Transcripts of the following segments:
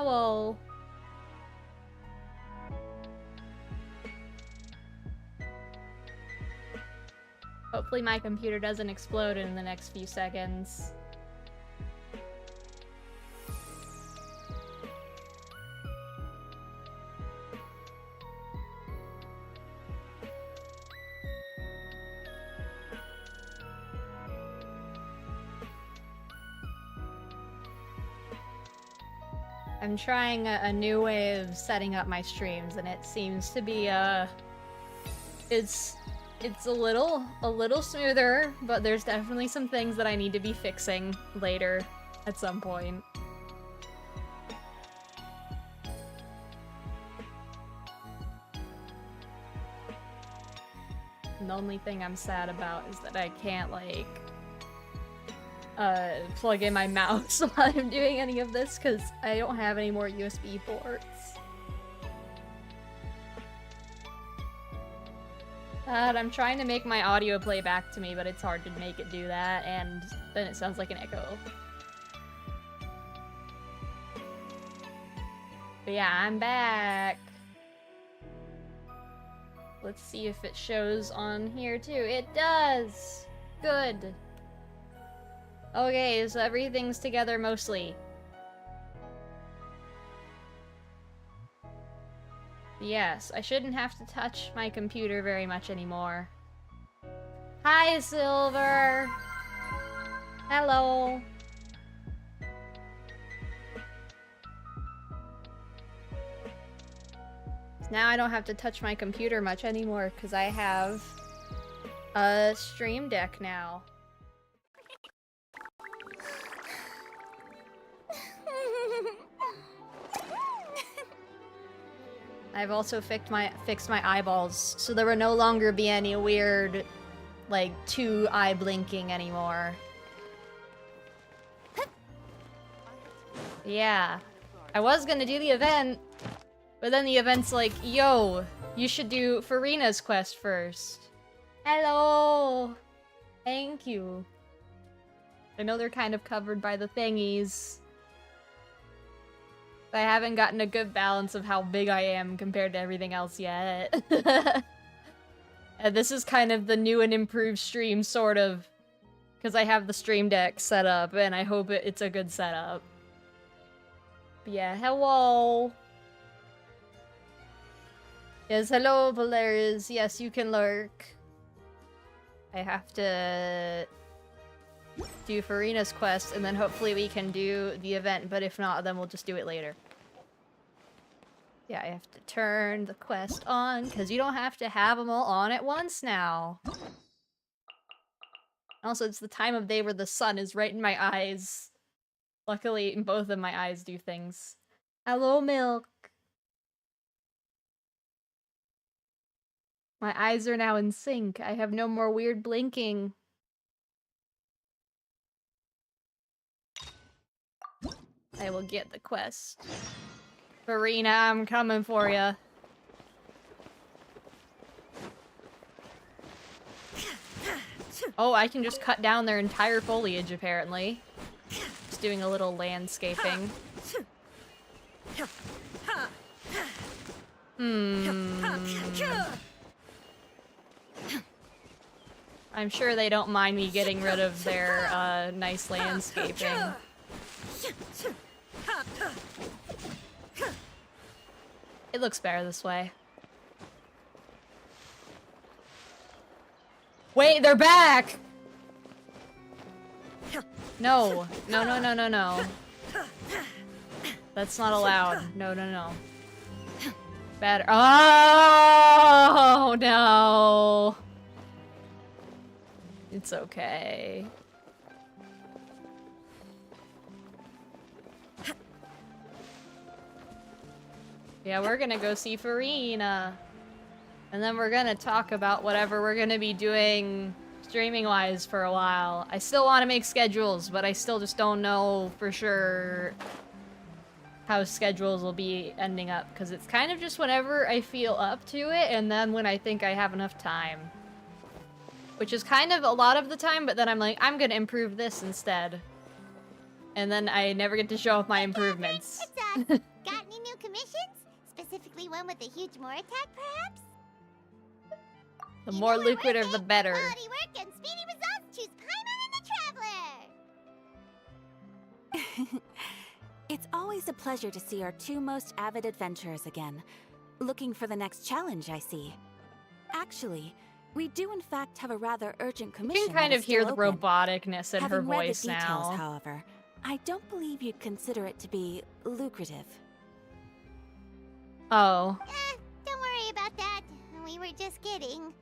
Hello. Hopefully my computer doesn't explode in the next few seconds. I'm trying a new way of setting up my streams, and it seems to be, it's a little smoother, but there's definitely some things that I need to be fixing later at some point. And the only thing I'm sad about is that I can't, like, plug in my mouse while I'm doing any of this, because I don't have any more USB ports. I'm trying to make my audio play back to me, but it's hard to make it do that, and then it sounds like an echo. But yeah, I'm back! Let's see if it shows on here too. It does! Good! Okay, so everything's together mostly. Yes, I shouldn't have to touch my computer very much anymore. Hi, Silver! Hello! Now I don't have to touch my computer much anymore, because I have a Stream Deck now. I've also fixed my eyeballs, so there will no longer be any weird, like, two eye blinking anymore. Yeah. I was gonna do the event, but then the event's like, yo, you should do Furina's quest first. Hello! Thank you. I know they're kind of covered by the thingies. I haven't gotten a good balance of how big I am compared to everything else yet. And this is kind of the new and improved stream, sort of. Because I have the Stream Deck set up, and I hope it's a good setup. But yeah, hello! Yes, hello, Valerius. Yes, you can lurk. I have to do Furina's quest, and then hopefully we can do the event, but if not, then we'll just do it later. Yeah, I have to turn the quest on, because you don't have to have them all on at once now. Also, it's the time of day where the sun is right in my eyes. Luckily, both of my eyes do things. Hello, Milk! My eyes are now in sync. I have no more weird blinking. I will get the quest. Furina, I'm coming for ya. Oh, I can just cut down their entire foliage, apparently. Just doing a little landscaping. I'm sure they don't mind me getting rid of their, nice landscaping. It looks better this way. Wait, they're back! No. No, no, no, no, no. That's not allowed. No, no, no. Better. Oh, no. It's okay. Yeah, we're gonna go see Furina. And then we're gonna talk about whatever we're gonna be doing streaming-wise for a while. I still want to make schedules, but I still just don't know for sure how schedules will be ending up, because it's kind of just whenever I feel up to it, and then when I think I have enough time. Which is kind of a lot of the time, but then I'm like, I'm gonna improve this instead. and then I never get to show off my improvements. It's us. Got any new commissions? Specifically one with a huge more attack, perhaps? The more lucrative, the better. Quality work and speedy results. Choose Paimon and the Traveler. It's always a pleasure to see our two most avid adventurers again. Looking for the next challenge, I see. Actually, we do in fact have a rather urgent commission. You can kind of hear the open. roboticness in her Having read voice the details, now. however, I don't believe you'd consider it to be lucrative. Oh. Don't worry about that. We were just kidding.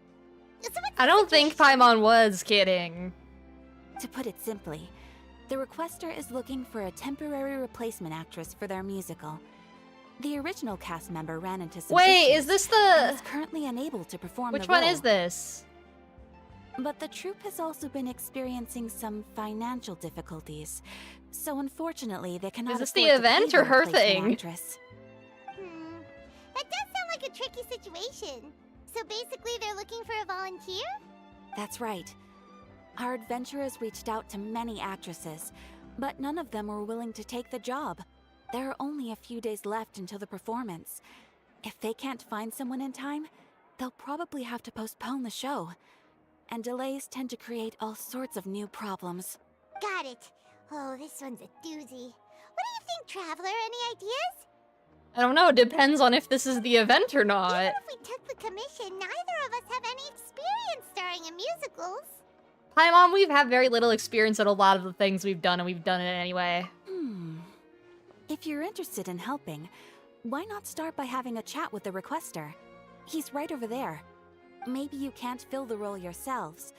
So what's I the don't think situation? Paimon was kidding. To put it simply, the requester is looking for a temporary replacement actress for their musical. The original cast member ran into some Wait, issues is this and the... is currently unable to perform Which the one role. is this? But the troupe has also been experiencing some financial difficulties, so unfortunately they cannot Is this afford the to pay event the or her replacement thing? actress. That does sound like a tricky situation. So basically they're looking for a volunteer? That's right. Our adventurers reached out to many actresses, but none of them were willing to take the job. There are only a few days left until the performance. If they can't find someone in time, they'll probably have to postpone the show. And delays tend to create all sorts of new problems. Got it. Oh, this one's a doozy. What do you think, Traveler? Any ideas? I don't know, it depends on if this is the event or not. Even if we took the commission, neither of us have any experience starring in musicals. Paimon, we've had very little experience at a lot of the things we've done, and we've done it anyway. If you're interested in helping, why not start by having a chat with the requester? He's right over there. Maybe you can't fill the role yourselves,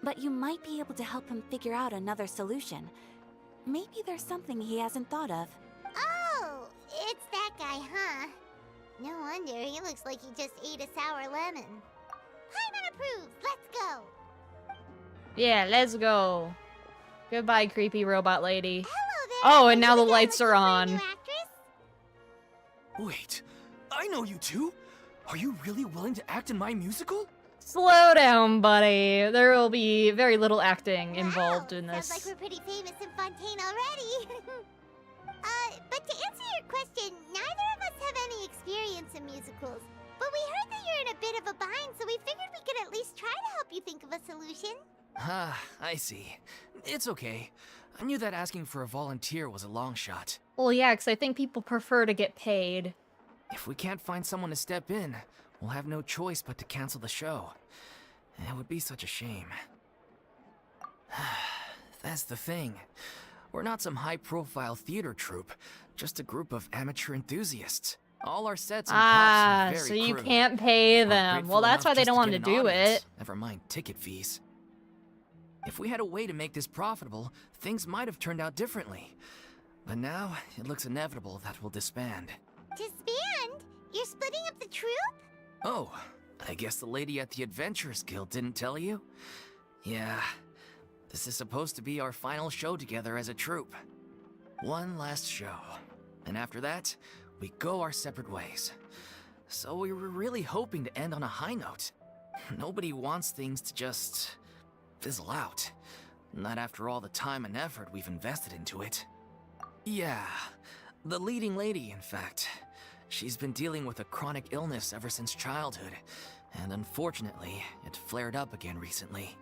but you might be able to help him figure out another solution. Maybe there's something he hasn't thought of. Oh, it's that guy, huh? No wonder, he looks like he just ate a sour lemon. Paimon approves, let's go! Yeah, let's go. Goodbye, creepy robot lady. Hello there! Oh, and Are now you the guy lights looking are for a on. new actress? Wait, I know you two. Are you really willing to act in my musical? Slow down, buddy. There will be very little acting involved Wow, in this. Sounds like we're pretty famous in Fontaine already. But to answer your question, neither of us have any experience in musicals. But we heard that you're in a bit of a bind, so we figured we could at least try to help you think of a solution. Ah, I see. It's okay. I knew that asking for a volunteer was a long shot. Well, yeah, because I think people prefer to get paid. If we can't find someone to step in, we'll have no choice but to cancel the show. It would be such a shame. That's the thing. We're not some high-profile theater troupe, just a group of amateur enthusiasts. All our sets and props are So very you crude. can't pay We're them. grateful Well, that's enough why they just don't want get to an do audience, it. Never mind ticket fees. If we had a way to make this profitable, things might have turned out differently. But now, it looks inevitable that we'll disband. Disband? You're splitting up the troupe? Oh, I guess the lady at the Adventurers Guild didn't tell you? Yeah, this is supposed to be our final show together as a troupe. One last show. And after that, we go our separate ways. So we were really hoping to end on a high note. Nobody wants things to just fizzle out. Not after all the time and effort we've invested into it. Yeah, the leading lady, in fact. She's been dealing with a chronic illness ever since childhood, and unfortunately, it flared up again recently.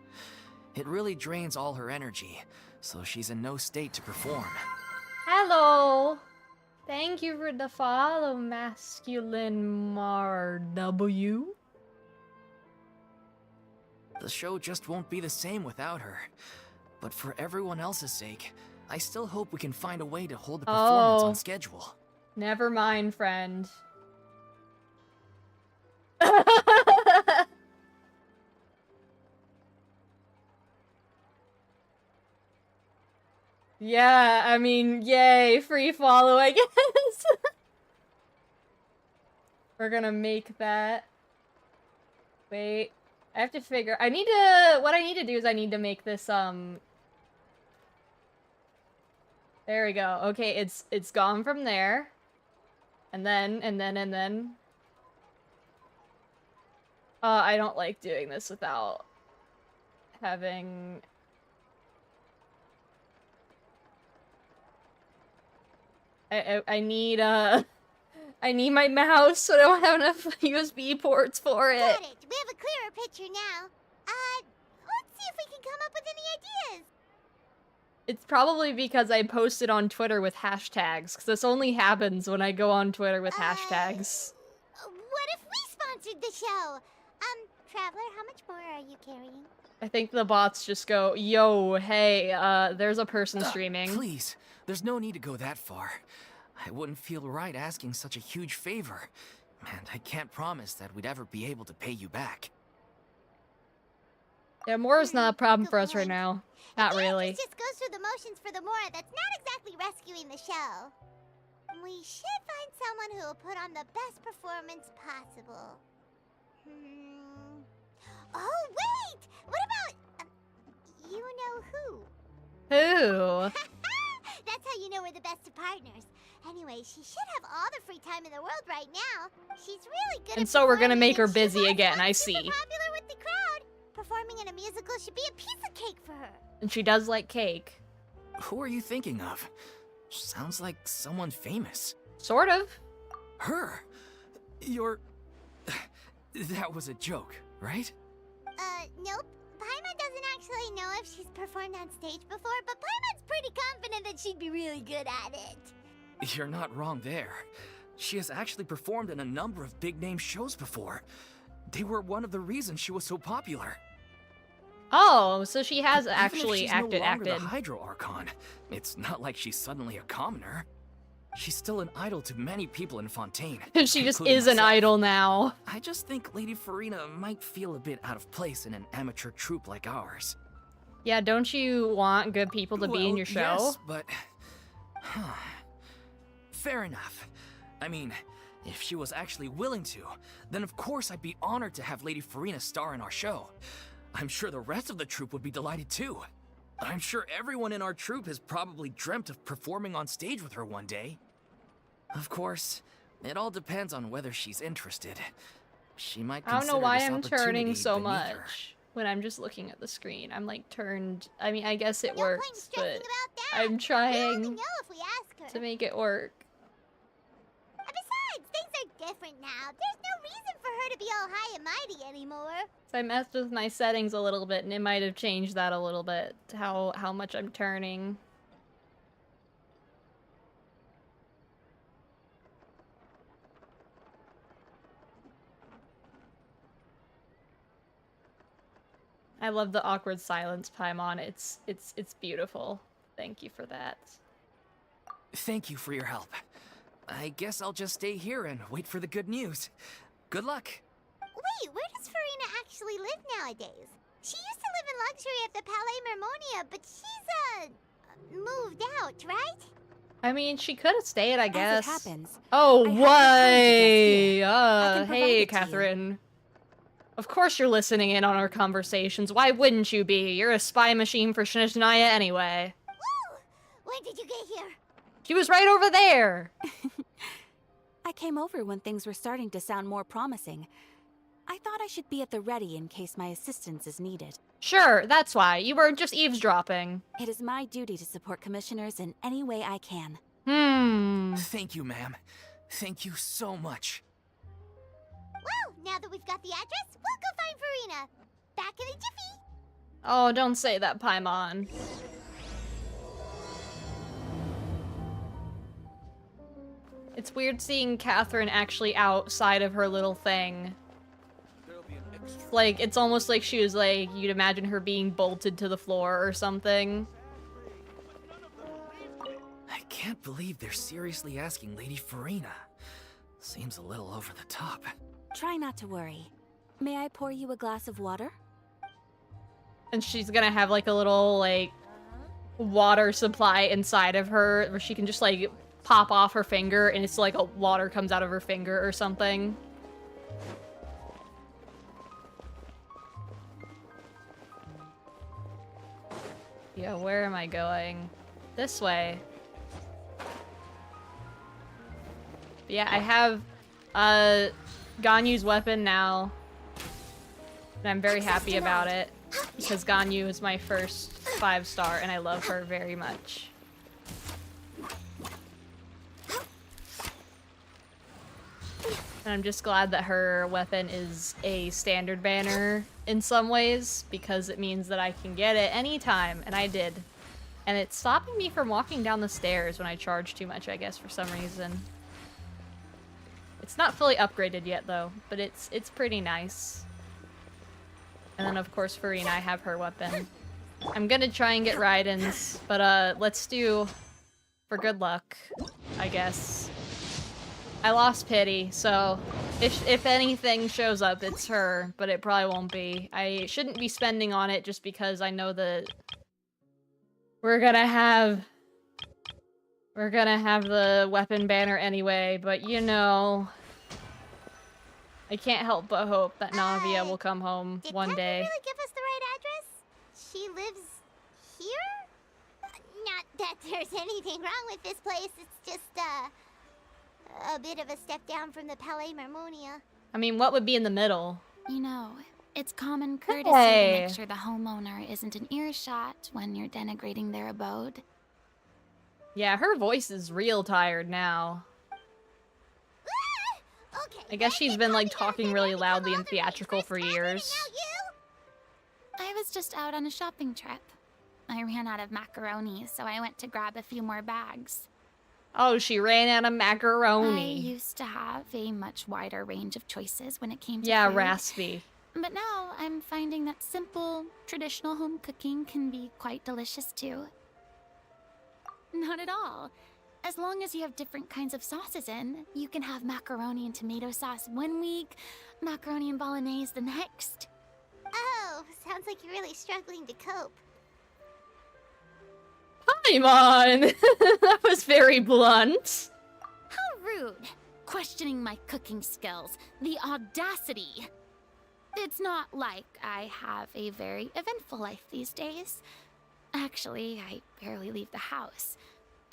It really drains all her energy, so she's in no state to perform. Hello. Thank you for the follow, Masculine Mar W. The show just won't be the same without her. But for everyone else's sake, I still hope we can find a way to hold the performance on schedule. Never mind, friend. Yeah, I mean, yay, free follow, I guess. We're gonna make that. Wait, I have to figure, what I need to do is I need to make this, there we go. Okay, it's gone from there. And then. I don't like doing this without having... I need my mouse, so I don't have enough USB ports for it. Got it. We have a clearer picture now. Let's see if we can come up with any ideas. It's probably because I posted on Twitter with hashtags, because this only happens when I go on Twitter with hashtags. What if we sponsored the show? Traveler, how much more are you carrying? I think the bots just go, yo, hey, there's a person streaming. Please, there's no need to go that far. I wouldn't feel right asking such a huge favor. And I can't promise that we'd ever be able to pay you back. Yeah, more is not a problem Good for us right point. now. Not really. If the actress just goes through the motions for the Mora, that's not exactly rescuing the show. We should find someone who will put on the best performance possible. Oh, wait! What about... you know who? Who? That's how you know we're the best of partners. Anyway, she should have all the free time in the world right now. She's really good And at so we're gonna performing, make her and she busy was again, I once see. super popular with the crowd. Performing in a musical should be a piece of cake for her. And she does like cake. Who are you thinking of? Sounds like someone famous. Sort of. Her? You're... That was a joke, right? Nope. Paimon doesn't actually know if she's performed on stage before, but Paimon's pretty confident that she'd be really good at it. You're not wrong there. She has actually performed in a number of big-name shows before. They were one of the reasons she was so popular. Oh, so she has Even actually if she's no longer acted. the Hydro Archon, it's not like she's suddenly a commoner. She's still an idol to many people in Fontaine. She just including is an myself. idol now. I just think Lady Furina might feel a bit out of place in an amateur troupe like ours. Yeah, don't you want good people to be in Well, your show? Yes, but... Fair enough. I mean, if she was actually willing to, then of course I'd be honored to have Lady Furina star in our show. I'm sure the rest of the troupe would be delighted too. I'm sure everyone in our troupe has probably dreamt of performing on stage with her one day. Of course, it all depends on whether she's interested. She might I don't know consider why this I'm turning opportunity so beneath her. much when I'm just looking at the screen. I'm like turned. I mean, I guess it No point works, stressing but about that. I'm We'll only trying know if we ask her. to make it work. Besides, things are different now. There's no reason for her to be all high and mighty anymore. So I messed with my settings a little bit, and it might have changed that a little bit. How much I'm turning. I love the awkward silence, Paimon. It's beautiful. Thank you for that. Thank you for your help. I guess I'll just stay here and wait for the good news. Good luck. Wait, where does Furina actually live nowadays? She used to live in luxury at the Palais Mermonia, but she's, moved out, right? I mean, she could have stayed, I guess. As it happens, Oh, I have why? the code I can provide Hey, it to you. Catherine. Of course you're listening in on our conversations. Why wouldn't you be? You're a spy machine for Shinishiniya anyway. Woo! When did you get here? She was right over there. I came over when things were starting to sound more promising. I thought I should be at the ready in case my assistance is needed. Sure, that's why. You weren't just eavesdropping. It is my duty to support commissioners in any way I can. Thank you, ma'am. Thank you so much. Well, now that we've got the address, we'll go find Furina. Back in a jiffy. Oh, don't say that, Paimon. It's weird seeing Catherine actually outside of her little thing. Like, it's almost like she was like, you'd imagine her being bolted to the floor or something. I can't believe they're seriously asking Lady Furina. Seems a little over the top. Try not to worry. May I pour you a glass of water? And she's gonna have like a little, like, water supply inside of her where she can just, like, pop off her finger and it's like a water comes out of her finger or something. Yeah, where am I going? This way. But yeah, I have Ganyu's weapon now. And I'm very happy about it. Because Ganyu is my first 5-star and I love her very much. And I'm just glad that her weapon is a standard banner in some ways, because it means that I can get it anytime, and I did. And it's stopping me from walking down the stairs when I charge too much, I guess, for some reason. It's not fully upgraded yet, though, but it's pretty nice. And then, of course, Furina, I have her weapon. I'm gonna try and get Raiden's, but let's do for good luck, I guess. I lost pity, so if anything shows up, it's her, but it probably won't be. I shouldn't be spending on it just because I know that we're gonna have the weapon banner anyway, but you know, I can't help but hope that Navia will come home one day. Did Catherine really give us the right address? She lives here? Not that there's anything wrong with this place. It's just, a bit of a step down from the Palais Marmonia. I mean, what would be in the middle? You know, it's common courtesy Hey. to make sure the homeowner isn't in earshot when you're denigrating their abode. Yeah, her voice is real tired now. Okay, I guess she's been, like, talking really loudly and theatrical for years. I was just out on a shopping trip. I ran out of macaroni, so I went to grab a few more bags. Oh, she ran out of I macaroni. used to have a much wider range of choices when it came to Yeah, food. raspy. But now I'm finding that simple, traditional home cooking can be quite delicious too. Not at all. As long as you have different kinds of sauces in, you can have macaroni and tomato sauce one week, macaroni and bolognese the next. Oh, sounds like you're really struggling to cope. Paimon! That was very blunt. How rude! Questioning my cooking skills. The audacity! It's not like I have a very eventful life these days. Actually, I barely leave the house.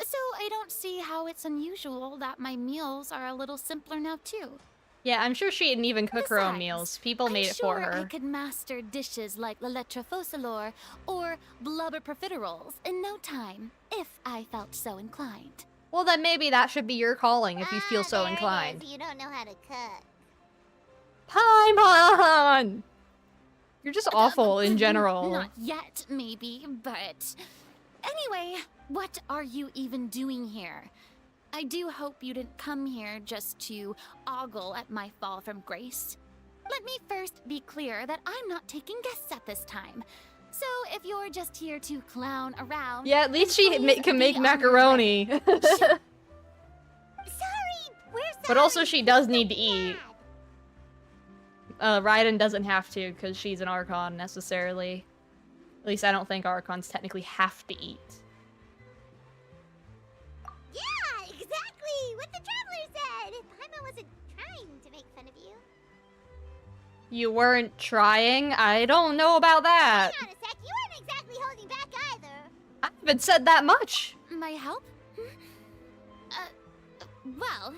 So I don't see how it's unusual that my meals are a little simpler now too. Yeah, I'm sure she didn't even cook her own Besides, meals. People I'm made it sure for her. I could master dishes like la lettre focilor or blubber profiteroles in no time, if I felt so inclined. Well, then maybe that should be your calling if you feel so there it inclined. is. You don't know how to cook. Paimon! You're just awful in general. Not yet, maybe, but... Anyway, what are you even doing here? I do hope you didn't come here just to ogle at my fall from grace. Let me first be clear that I'm not taking guests at this time. So if you're just here to clown around... Yeah, at least then she please can be make on your way. macaroni. Sorry, we're sorry. But also she does need to So eat. bad. Raiden doesn't have to because she's an Archon necessarily. At least I don't think Archons technically have to eat. Yeah, exactly what the Traveler said. Paimon wasn't trying to make fun of you. You weren't trying? I don't know about that. Hang on a sec, you weren't exactly holding back either. I haven't said that much. My help? Well,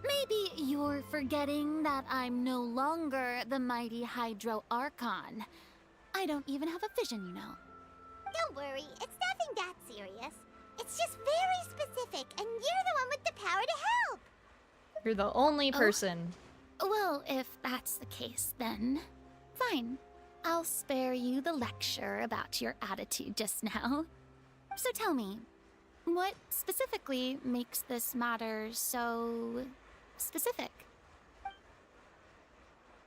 maybe you're forgetting that I'm no longer the mighty Hydro Archon. I don't even have a vision, you know. Don't worry, it's nothing that serious. It's just very specific, and you're the one with the power to help. You're the only person. Well, if that's the case, then fine. I'll spare you the lecture about your attitude just now. So tell me, what specifically makes this matter so specific?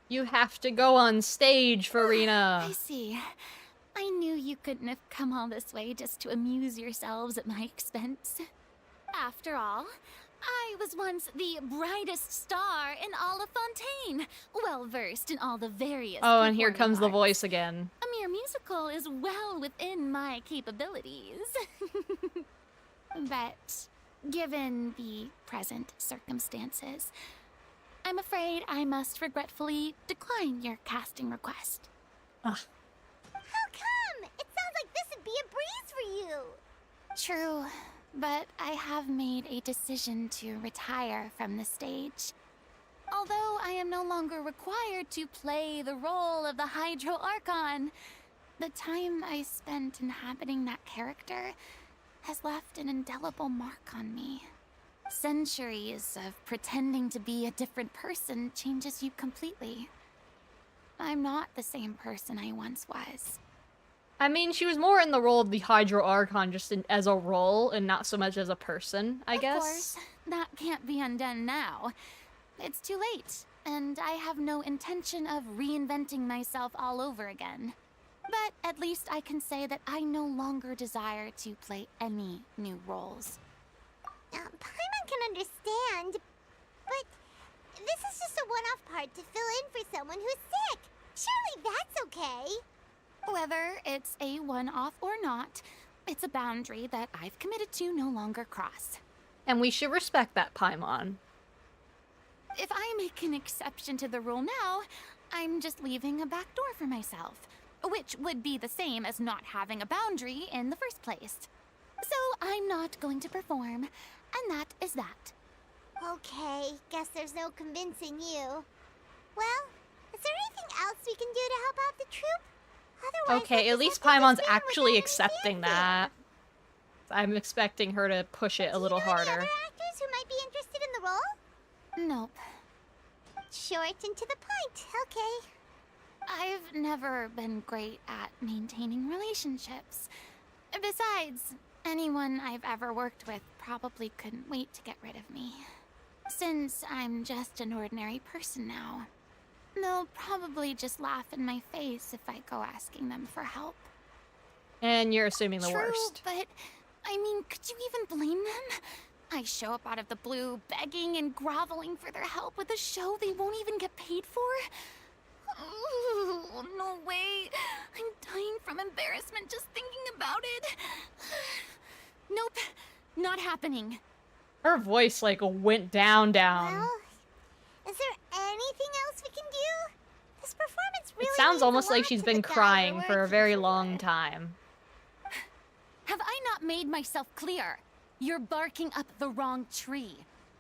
You have to go on stage, I Furina. see. I knew you couldn't have come all this way just to amuse yourselves at my expense. After all, I was once the brightest star in all of Fontaine, well versed in all the various. Oh, and here performing comes the arts. voice again. A mere musical is well within my capabilities. But given the present circumstances, I'm afraid I must regretfully decline your casting request. Ugh. How come? It sounds like this would be a breeze for you. True, but I have made a decision to retire from the stage. Although I am no longer required to play the role of the Hydro Archon, the time I spent inhabiting that character has left an indelible mark on me. Centuries of pretending to be a different person changes you completely. I'm not the same person I once was. I mean, she was more in the role of the Hydro Archon just as a role and not so much as a person, I guess. Of course, that can't be undone now. It's too late, and I have no intention of reinventing myself all over again. But at least I can say that I no longer desire to play any new roles. Paimon can understand, but this is just a one-off part to fill in for someone who's sick. Surely that's okay. Whether it's a one-off or not, it's a boundary that I've committed to no longer cross. And we should respect that, Paimon. If I make an exception to the rule now, I'm just leaving a back door for myself, which would be the same as not having a boundary in the first place. So I'm not going to perform, and that is that. Okay, guess there's no convincing you. Well, is there anything else we can do to help out the troupe? Otherwise, Okay, at least Paimon's actually accepting that. I'm expecting her to push it a little harder. Any other actors who might be interested in the role? Nope. Short and to the point, okay. I've never been great at maintaining relationships. Besides, anyone I've ever worked with probably couldn't wait to get rid of me. Since I'm just an ordinary person now, they'll probably just laugh in my face if I go asking them for help. And you're assuming the True, worst. But, I mean, could you even blame them? I show up out of the blue, begging and groveling for their help with a show they won't even get paid for? Ooh, no way. I'm dying from embarrassment just thinking about it. Nope, not happening. Her voice, like, went down. Well, is there anything else we can do? This performance really It sounds means a almost like lot she's to been the gal crying we're for a working very for. long time. Have I not made myself clear? You're barking up the wrong tree.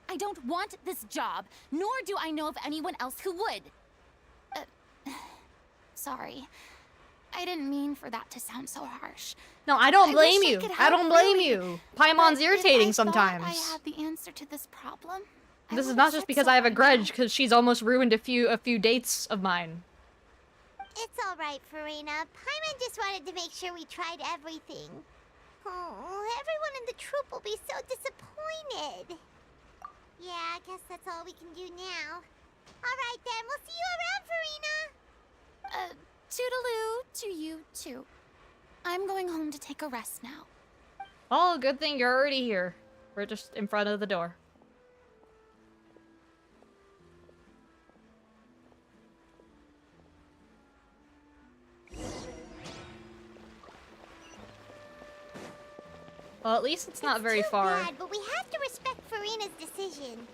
I don't want this job, nor do I know of anyone else who would. Sorry. I didn't mean for that to sound so harsh. No, I don't I blame wish I you. could I don't help, blame really. you. Paimon's But irritating if I thought sometimes. I had the answer to this problem, I This is would've not just said because so I have a by grudge, now. because she's almost ruined a few dates of mine. It's alright, Furina. Paimon just wanted to make sure we tried everything. Oh, everyone in the troupe will be so disappointed. Yeah, I guess that's all we can do now. Alright then, we'll see you around, Furina! Toodaloo to you too. I'm going home to take a rest now. Oh, good thing you're already here. We're just in front of the door. Well, at least it's not very Too far. bad, but we have to respect Furina's decision.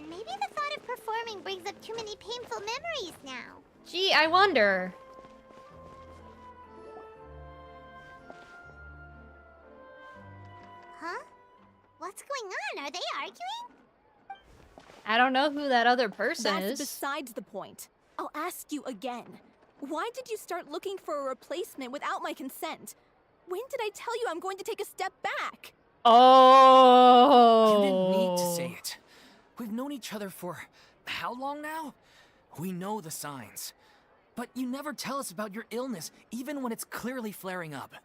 Maybe the thought of performing brings up too many painful memories now. Gee, I wonder. Huh? What's going on? Are they arguing? I don't know who that other person That's is. besides the point. I'll ask you again. Why did you start looking for a replacement without my consent? When did I tell you I'm going to take a step back? Oh. You didn't need to say it. We've known each other for how long now? We know the signs. But you never tell us about your illness, even when it's clearly flaring up.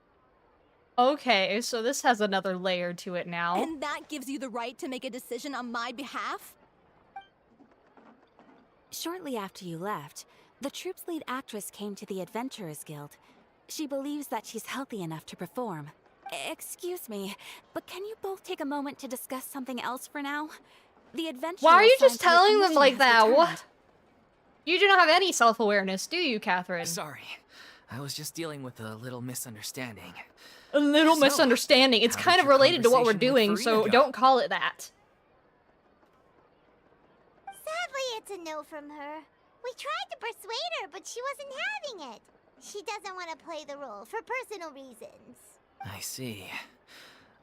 Okay, so this has another layer to it now. And that gives you the right to make a decision on my behalf? Shortly after you left, the troupe's lead actress came to the Adventurers Guild. She believes that she's healthy enough to perform. Excuse me, but can you both take a moment to discuss something else for now? The Adventurers Why are you just assigned to the telling them commission like has that? returned. What? You do not have any self-awareness, do you, Catherine? Sorry. I was just dealing with a little misunderstanding. A little So, misunderstanding. It's how kind did of your related to what we're conversation with doing, so Furina go? don't call it that. Sadly, it's a no from her. We tried to persuade her, but she wasn't having it. She doesn't want to play the role for personal reasons. I see.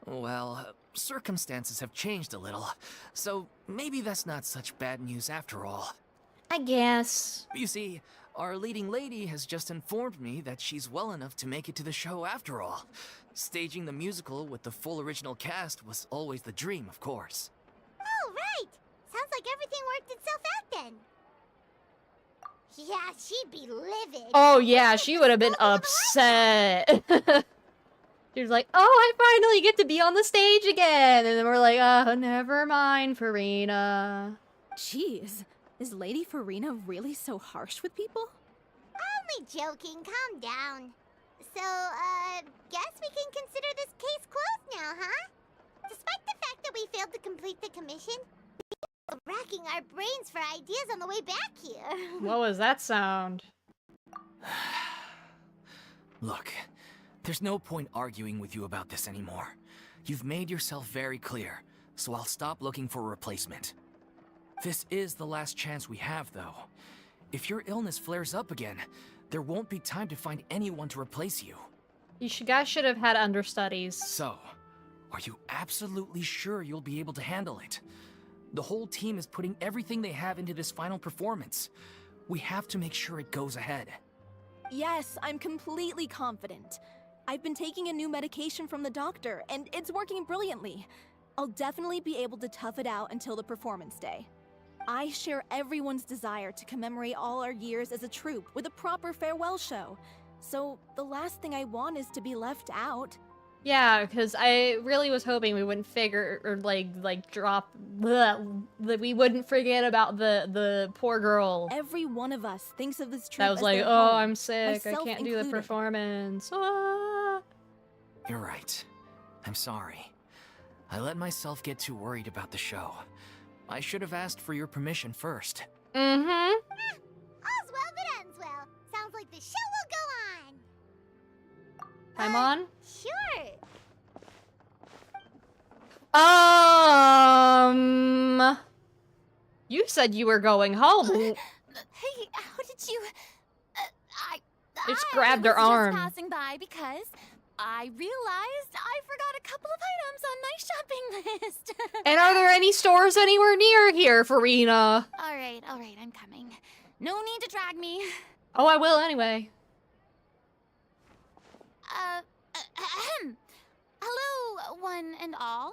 Well, circumstances have changed a little, so maybe that's not such bad news after all. I guess. You see, Our leading lady has just informed me that she's well enough to make it to the show after all. Staging the musical with the full original cast was always the dream, of course. Oh, right! Sounds like everything worked itself out then. Yeah, she'd be livid. Oh yeah, she would have been upset. She was like, oh, I finally get to be on the stage again. And then we're like, oh, never mind, Furina. Jeez, is Lady Furina really so harsh with people? Only joking, calm down. So, guess we can consider this case closed now, huh? Despite the fact that we failed to complete the commission, we were racking our brains for ideas on the way back here. What was that sound? Look, there's no point arguing with you about this anymore. You've made yourself very clear, so I'll stop looking for a replacement. This is the last chance we have, though. If your illness flares up again, there won't be time to find anyone to replace you. You guys should have had understudies. So, are you absolutely sure you'll be able to handle it? The whole team is putting everything they have into this final performance. We have to make sure it goes ahead. Yes, I'm completely confident. I've been taking a new medication from the doctor, and it's working brilliantly. I'll definitely be able to tough it out until the performance day. I share everyone's desire to commemorate all our years as a troupe with a proper farewell show. So the last thing I want is to be left out. Yeah, because I really was hoping we wouldn't figure or drop that we wouldn't forget about the poor girl. Every one of us thinks of this troupe That was as like, their oh, home, I'm sick. I myself can't do the included. performance. Ah. You're right. I'm sorry. I let myself get too worried about the show. I should have asked for your permission first. Mm-hmm. All's well that ends well. Sounds like the show will go on. I'm on? Sure. You said you were going home. Hey, how did you... I Just grabbed her was just arm. passing by because I realized I forgot a couple of items on my shopping list. And are there any stores anywhere near here, Furina? All right, I'm coming. No need to drag me. Oh, I will anyway. Hello, one and all.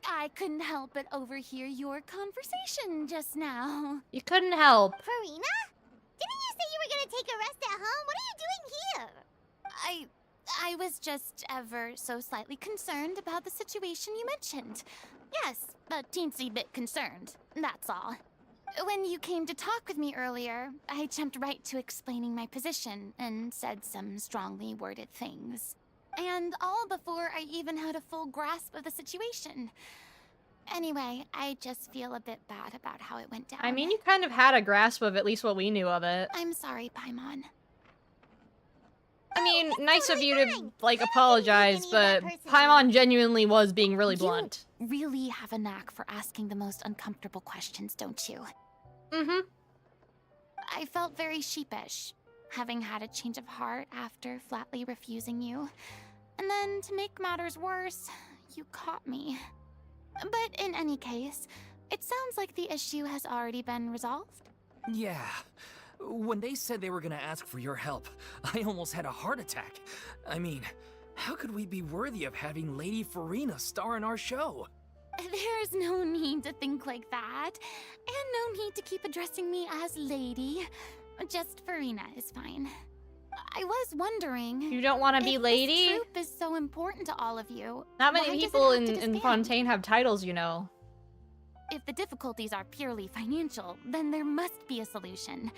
I couldn't help but overhear your conversation just now. You couldn't help. Furina? Didn't you say you were gonna take a rest at home? What are you doing here? I was just ever so slightly concerned about the situation you mentioned. Yes, a teensy bit concerned, that's all. When you came to talk with me earlier, I jumped right to explaining my position and said some strongly worded things. And all before I even had a full grasp of the situation. Anyway, I just feel a bit bad about how it went down. I mean, you kind of had a grasp of at least what we knew of it. I'm sorry, Paimon. I mean, nice of totally you to, fine. like, I don't apologize, think any of but that personally. Paimon genuinely was being really You blunt. really have a knack for asking the most uncomfortable questions, don't you? Mm-hmm. I felt very sheepish, having had a change of heart after flatly refusing you. And then, to make matters worse, you caught me. But in any case, it sounds like the issue has already been resolved. Yeah. When they said they were gonna ask for your help, I almost had a heart attack. I mean, how could we be worthy of having Lady Furina star in our show? There's no need to think like that, and no need to keep addressing me as lady. Just Furina is fine. I was wondering... You don't want to be if lady? this troop is so important to all of you, Not why many does it people have to in disband? Fontaine have titles, you know. If the difficulties are purely financial, then there must be a solution.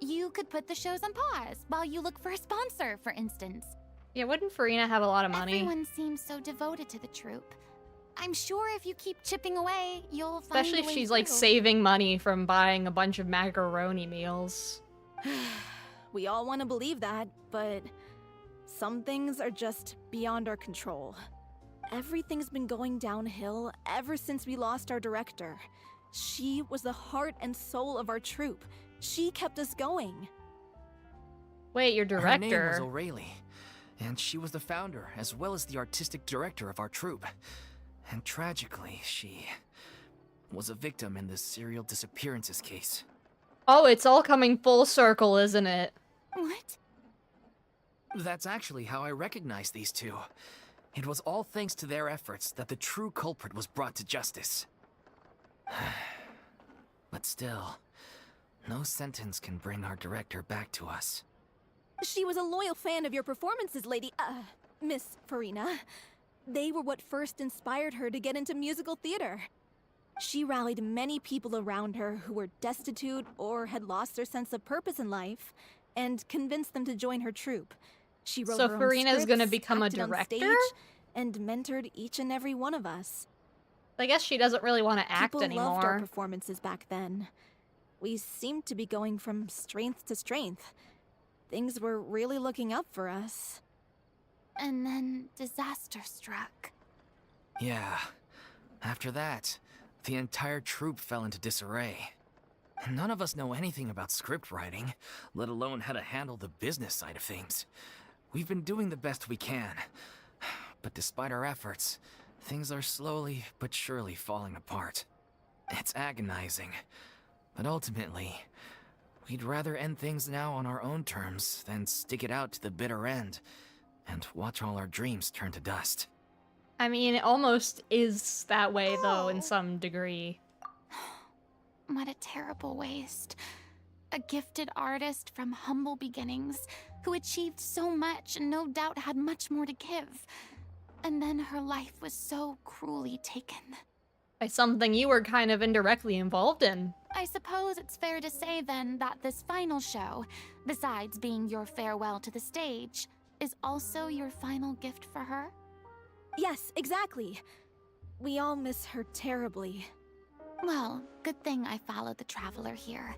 You could put the shows on pause while you look for a sponsor, for instance. Yeah, wouldn't Furina have a lot of money? Everyone seems so devoted to the troupe. I'm sure if you keep chipping away, you'll find Especially a if way she's, like, through. saving money from buying a bunch of macaroni meals. We all want to believe that, but some things are just beyond our control. Everything's been going downhill ever since we lost our director. She was the heart and soul of our troupe. She kept us going. Wait, your Her name was director? O'Reilly, and she was the founder as well as the artistic director of our troupe. And tragically, she was a victim in the serial disappearances case. Oh, it's all coming full circle, isn't it? What? That's actually how I recognized these two. It was all thanks to their efforts that the true culprit was brought to justice. But still, no sentence can bring our director back to us. She was a loyal fan of your performances, Miss Furina. They were what first inspired her to get into musical theater. She rallied many people around her who were destitute or had lost their sense of purpose in life, and convinced them to join her troupe. She wrote So her own Furina's gonna scripts, become a acted on director? stage, and mentored each and every one of us. I guess she doesn't really want to act People loved our anymore. performances back then. We seemed to be going from strength to strength. Things were really looking up for us. And then disaster struck. Yeah. After that, the entire troupe fell into disarray. None of us know anything about script writing, let alone how to handle the business side of things. We've been doing the best we can. But despite our efforts, things are slowly but surely falling apart. It's agonizing. But ultimately, we'd rather end things now on our own terms than stick it out to the bitter end and watch all our dreams turn to dust. I mean, it almost is that way, though, in Oh. some degree. What a terrible waste. A gifted artist from humble beginnings who achieved so much and no doubt had much more to give. And then her life was so cruelly taken. By something you were kind of indirectly involved in. I suppose it's fair to say then that this final show, besides being your farewell to the stage, is also your final gift for her? Yes, exactly. We all miss her terribly. Well, good thing I followed the traveler here.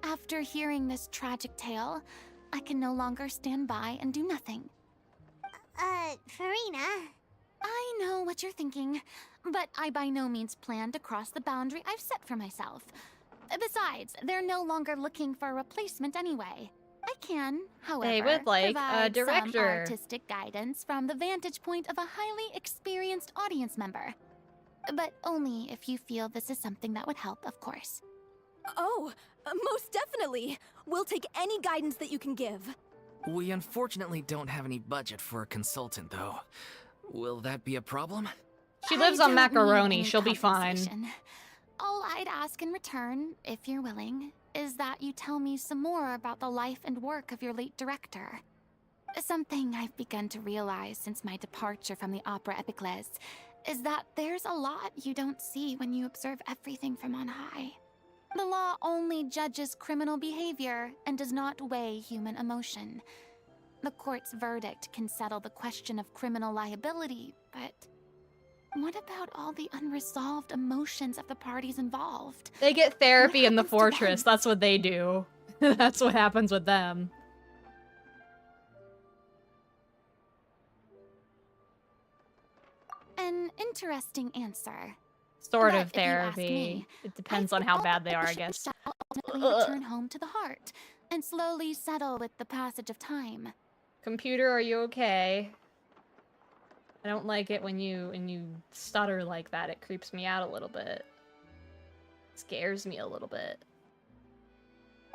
After hearing this tragic tale, I can no longer stand by and do nothing. Furina. I know what you're thinking, but I by no means plan to cross the boundary I've set for myself. Besides, they're no longer looking for a replacement anyway. I can, however, They would like a provide some director. artistic guidance from the vantage point of a highly experienced audience member. But only if you feel this is something that would help, of course. Oh, most definitely. We'll take any guidance that you can give. We unfortunately don't have any budget for a consultant, though. Will that be a problem? She lives I on don't need macaroni. any She'll be fine. compensation. All I'd ask in return, if you're willing, is that you tell me some more about the life and work of your late director. Something I've begun to realize since my departure from the Opera Epiclese is that there's a lot you don't see when you observe everything from on high. The law only judges criminal behavior and does not weigh human emotion. The court's verdict can settle the question of criminal liability, but what about all the unresolved emotions of the parties involved? They get therapy What in the happens to them? fortress. That's what they do. That's what happens with them. An interesting answer. Sort But of if you ask therapy. me, It depends I on how think bad they are, I emotions guess. shall ultimately return home to the heart and slowly settle with the passage of time. Computer, are you okay? I don't like it when you stutter like that. It creeps me out a little bit. Scares me a little bit.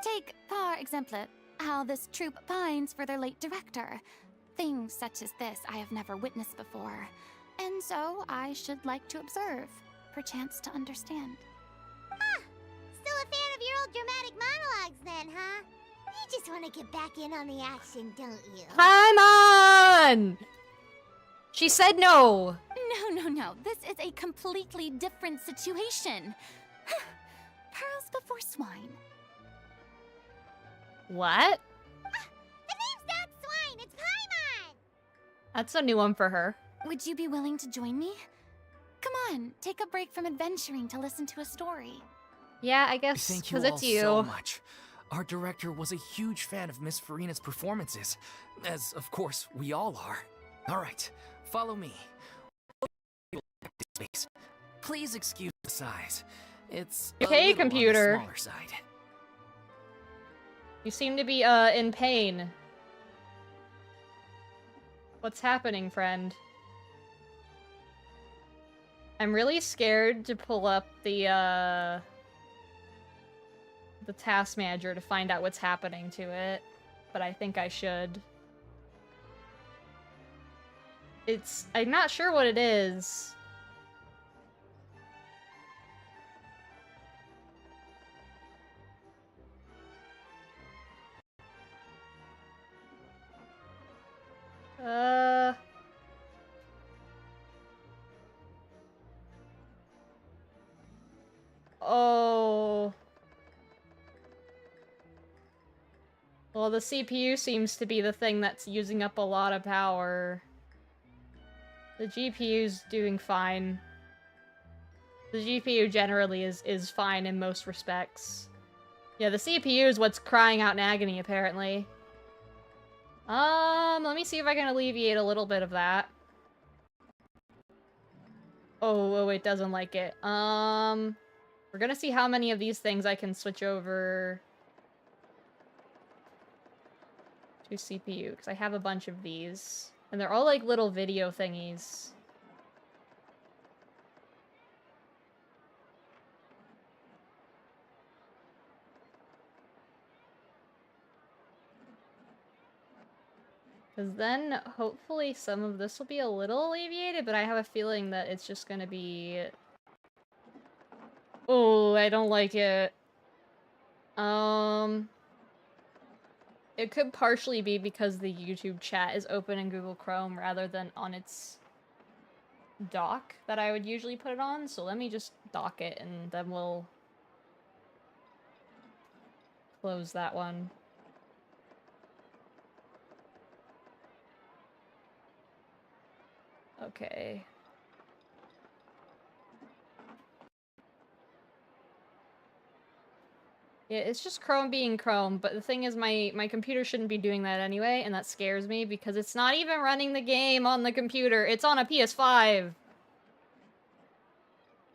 Take, par exemple, how this troupe pines for their late director. Things such as this I have never witnessed before, and so I should like to observe, perchance to understand. Still a fan of your old dramatic monologues then, huh? You just want to get back in on the action, don't you? Come on! She said no! No. This is a completely different situation. Pearls before swine. What? The name's not Swine, it's Paimon! That's a new one for her. Would you be willing to join me? Come on, take a break from adventuring to listen to a story. Yeah, I guess, Thank you because all it's you. so much. Our director was a huge fan of Miss Furina's performances, as of course we all are. All right, follow me. Space. Please excuse the size. It's a Okay, little computer. on the smaller side. You seem to be, in pain. What's happening, friend? I'm really scared to pull up the, the task manager to find out what's happening to it, but I think I should. I'm not sure what it is. Oh. Well, the CPU seems to be the thing that's using up a lot of power. The GPU's doing fine. The GPU generally is fine in most respects. Yeah, the CPU is what's crying out in agony, apparently. Let me see if I can alleviate a little bit of that. Oh, it doesn't like it. We're gonna see how many of these things I can switch over to CPU, because I have a bunch of these. And they're all like little video thingies. Because then, hopefully, some of this will be a little alleviated, but I have a feeling that it's just gonna be... Oh, I don't like it. It could partially be because the YouTube chat is open in Google Chrome rather than on its dock that I would usually put it on, so let me just dock it and then we'll close that one. Okay. Yeah, it's just Chrome being Chrome, but the thing is my computer shouldn't be doing that anyway, and that scares me because it's not even running the game on the computer. It's on a PS5.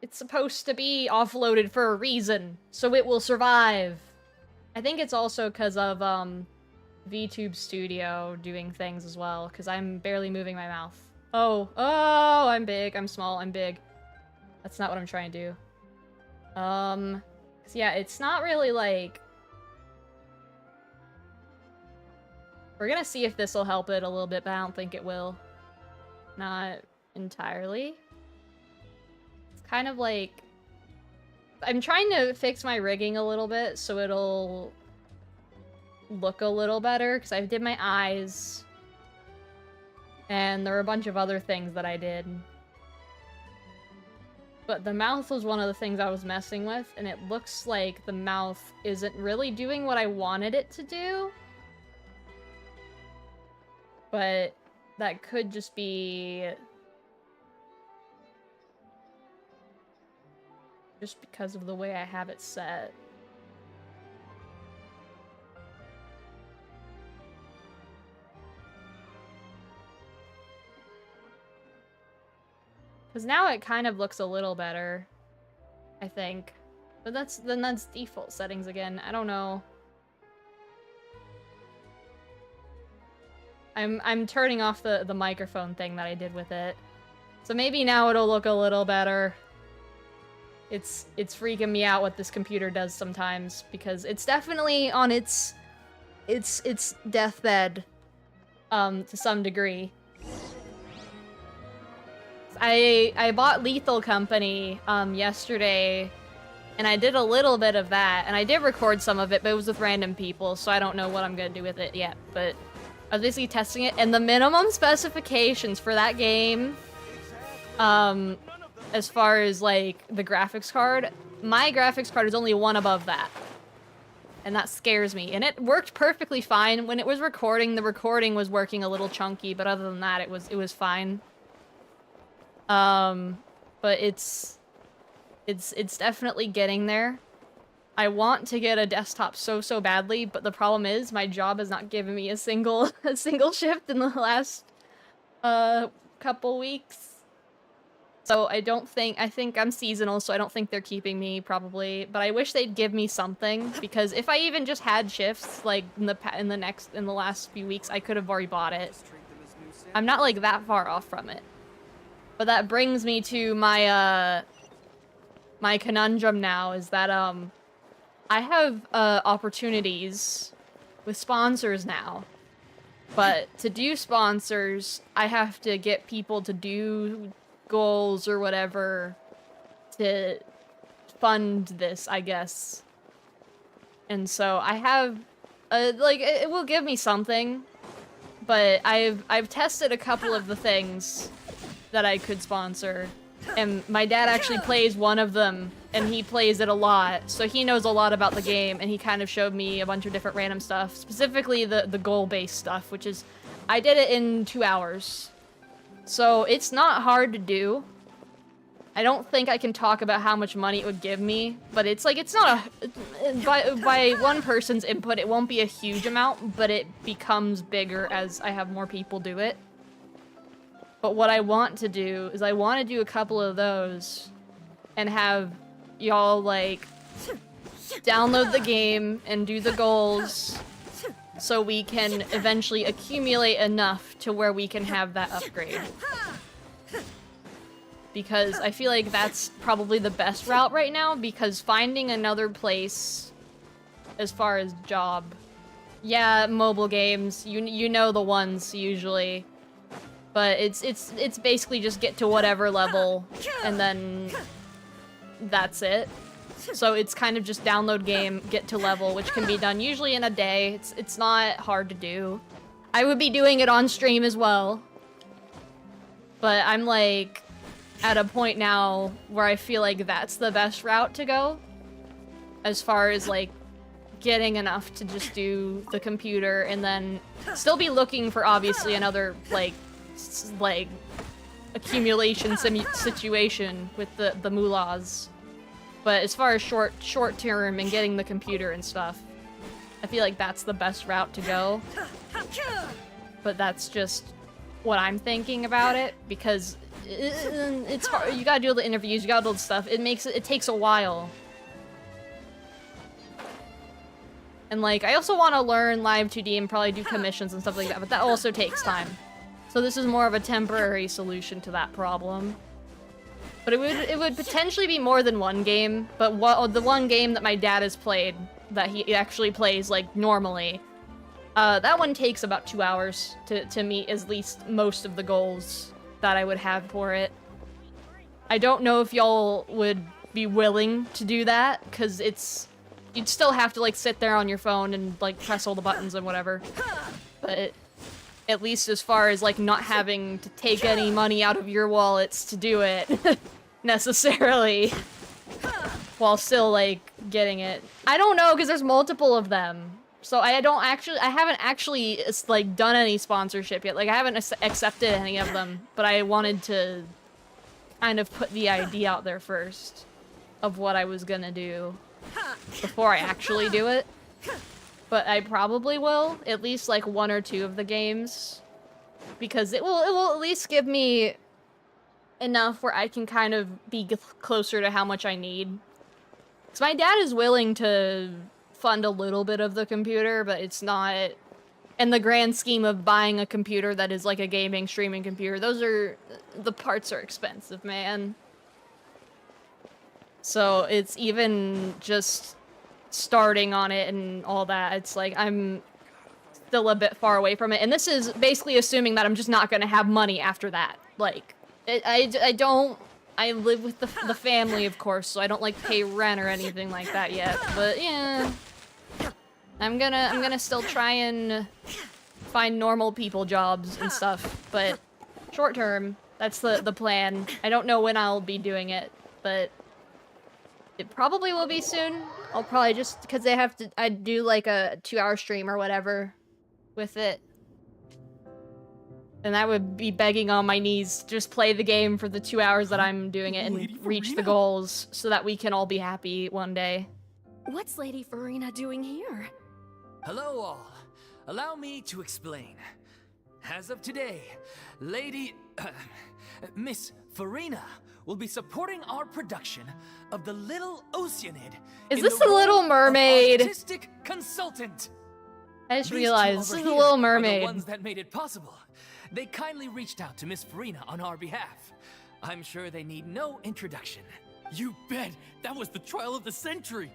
It's supposed to be offloaded for a reason, so it will survive. I think it's also because of VTube Studio doing things as well, because I'm barely moving my mouth. Oh, I'm big, I'm small, I'm big. That's not what I'm trying to do. So yeah, it's not really like... We're gonna see if this will help it a little bit, but I don't think it will. Not entirely. It's kind of like... I'm trying to fix my rigging a little bit so it'll look a little better, because I did my eyes. And there were a bunch of other things that I did. But the mouth was one of the things I was messing with, and it looks like the mouth isn't really doing what I wanted it to do. But that could just be... just because of the way I have it set. Because now it kind of looks a little better, I think. But then that's default settings again. I don't know. I'm turning off the microphone thing that I did with it. So maybe now it'll look a little better. It's freaking me out what this computer does sometimes, because it's definitely on its deathbed to some degree. I bought Lethal Company yesterday, and I did a little bit of that, and I did record some of it, but it was with random people, so I don't know what I'm gonna do with it yet, but I was basically testing it, and the minimum specifications for that game, as far as, like, the graphics card, my graphics card is only one above that. And that scares me. And it worked perfectly fine. When it was recording, the recording was working a little chunky, but other than that, it was fine. But it's definitely getting there. I want to get a desktop so badly, but the problem is my job has not given me a single shift in the last couple weeks. So I think I'm seasonal, so I don't think they're keeping me probably, but I wish they'd give me something, because if I even just had shifts like in the last few weeks, I could have already bought it. I'm not like that far off from it. But that brings me to my my conundrum now, is that I have opportunities with sponsors now. But to do sponsors, I have to get people to do goals or whatever to fund this, I guess. And so I have, like, it will give me something, but I've tested a couple of the things that I could sponsor, and my dad actually plays one of them, and he plays it a lot, so he knows a lot about the game, and he kind of showed me a bunch of different random stuff, specifically the goal-based stuff, which is, I did it in 2 hours. So it's not hard to do. I don't think I can talk about how much money it would give me, but it's like, it's not a, by one person's input, it won't be a huge amount, but it becomes bigger as I have more people do it. But what I want to do is I want to do a couple of those and have y'all, like, download the game and do the goals so we can eventually accumulate enough to where we can have that upgrade. Because I feel like that's probably the best route right now, because finding another place as far as job, yeah, mobile games, you know the ones usually, but it's basically just get to whatever level and then that's it. So it's kind of just download game, get to level, which can be done usually in a day. It's not hard to do. I would be doing it on stream as well, but I'm like at a point now where I feel like that's the best route to go as far as like getting enough to just do the computer and then still be looking for obviously another like accumulation situation with the moolahs. But as far as short term and getting the computer and stuff, I feel like that's the best route to go. But that's just what I'm thinking about it, because it's hard. You gotta do all the interviews, you gotta do all the stuff. It takes a while. And like, I also want to learn Live 2D and probably do commissions and stuff like that, but that also takes time. So this is more of a temporary solution to that problem. But it would potentially be more than one game, but the one game that my dad has played, that he actually plays like normally, that one takes about 2 hours to meet at least most of the goals that I would have for it. I don't know if y'all would be willing to do that, because you'd still have to like sit there on your phone and like press all the buttons and whatever. But at least as far as like not having to take any money out of your wallets to do it necessarily, while still like getting it. I don't know, because there's multiple of them. So I haven't actually like done any sponsorship yet. Like I haven't accepted any of them, but I wanted to kind of put the idea out there first of what I was gonna do before I actually do it. But I probably will, at least like 1 or 2 of the games, because it will at least give me enough where I can kind of be closer to how much I need. Because my dad is willing to fund a little bit of the computer, but it's not in the grand scheme of buying a computer that is like a gaming streaming computer. The parts are expensive, man. So it's even just starting on it and all that, it's like I'm still a bit far away from it, and this is basically assuming that I'm just not gonna have money after that. Like I live with the family, of course, so I don't like pay rent or anything like that yet, but yeah, I'm gonna still try and find normal people jobs and stuff, but short term, that's the plan. I don't know when I'll be doing it, but it probably will be soon. I'll probably just, because I'd do like a 2-hour stream or whatever with it. And I would be begging on my knees, just play the game for the 2 hours that I'm doing it and reach the goals so that we can all be happy one day. What's Lady Furina doing here? Hello all. Allow me to explain. As of today, Miss Furina will be supporting our production of the Little Oceanid. Is this the Little Mermaid? Artistic consultant. I just realized this is the Little Mermaid. Are the ones that made it possible. They kindly reached out to Miss Furina on our behalf. I'm sure they need no introduction. You bet! That was the trial of the century!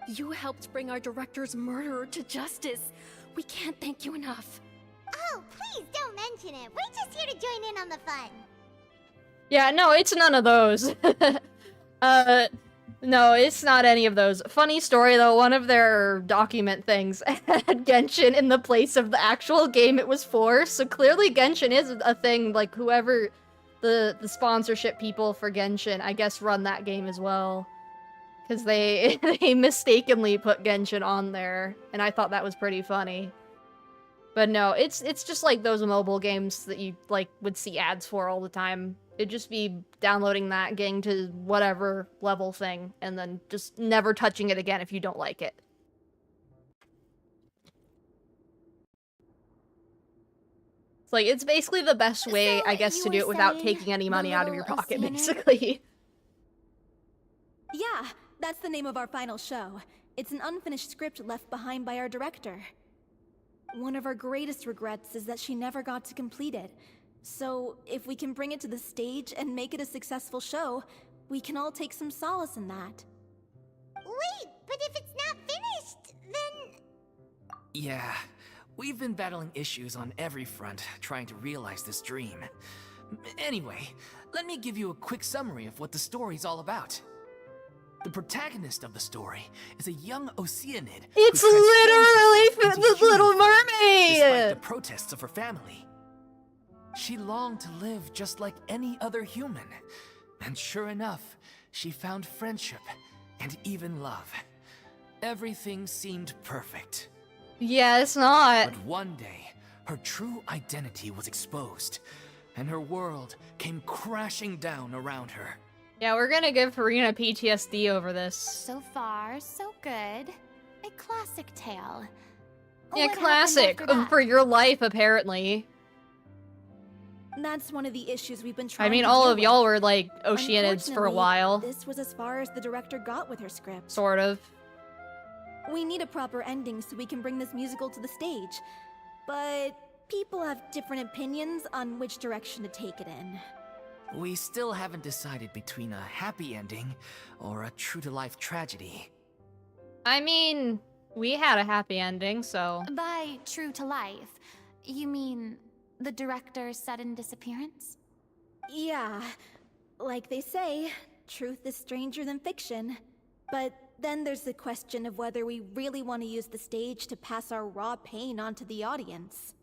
You helped bring our director's murderer to justice. We can't thank you enough. Oh, please don't mention it. We're just here to join in on the fun. Yeah, no, it's none of those. No, it's not any of those. Funny story though, one of their document things had Genshin in the place of the actual game it was for, so clearly Genshin is a thing, like whoever the sponsorship people for Genshin, I guess, run that game as well. Because they mistakenly put Genshin on there, and I thought that was pretty funny. But no, it's just like those mobile games that you, like, would see ads for all the time. It'd just be downloading that, getting to whatever level thing, and then just never touching it again if you don't like it. It's like, it's basically the best way, So, I guess, you to do were it without saying taking any the money out of your little pocket, Oceanic? basically. Yeah, that's the name of our final show. It's an unfinished script left behind by our director. One of our greatest regrets is that she never got to complete it. So, if we can bring it to the stage and make it a successful show, we can all take some solace in that. Wait, but if it's not finished, then... Yeah, we've been battling issues on every front trying to realize this dream. Anyway, let me give you a quick summary of what the story's all about. The protagonist of the story is a young Oceanid. It's literally the Little Mermaid! Despite the protests of her family. She longed to live just like any other human. And sure enough, she found friendship and even love. Everything seemed perfect. Yeah, it's not. But one day, her true identity was exposed, and her world came crashing down around her. Yeah, we're gonna give Furina PTSD over this. So far, so good. A classic tale. Yeah, What happened classic after that? for your life, apparently. That's one of the issues we've been trying I mean, to all deal of y'all with. were like Oceanids for a Unfortunately, while, This was as far as the director got with her script. sort of. We need a proper ending so we can bring this musical to the stage. But people have different opinions on which direction to take it in. We still haven't decided between a happy ending or a true-to-life tragedy. I mean, we had a happy ending, so... By true to life, you mean the director's sudden disappearance? Yeah, like they say, truth is stranger than fiction. But then there's the question of whether we really want to use the stage to pass our raw pain onto the audience.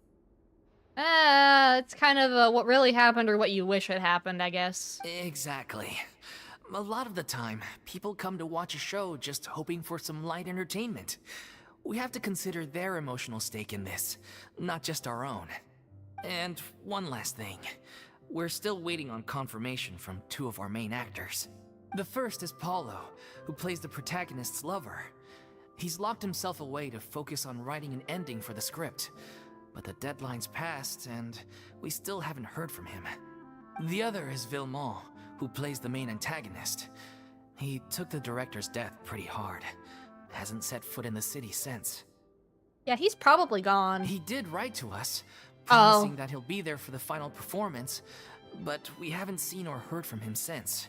It's kind of what really happened or what you wish had happened, I guess. Exactly. A lot of the time, people come to watch a show just hoping for some light entertainment. We have to consider their emotional stake in this, not just our own. And one last thing. We're still waiting on confirmation from two of our main actors. The first is Paulo, who plays the protagonist's lover. He's locked himself away to focus on writing an ending for the script. But the deadline's passed, and we still haven't heard from him. The other is Villemont, who plays the main antagonist. He took the director's death pretty hard. Hasn't set foot in the city since. Yeah, he's probably gone. He did write to us, promising that he'll be there for the final performance, but we haven't seen or heard from him since.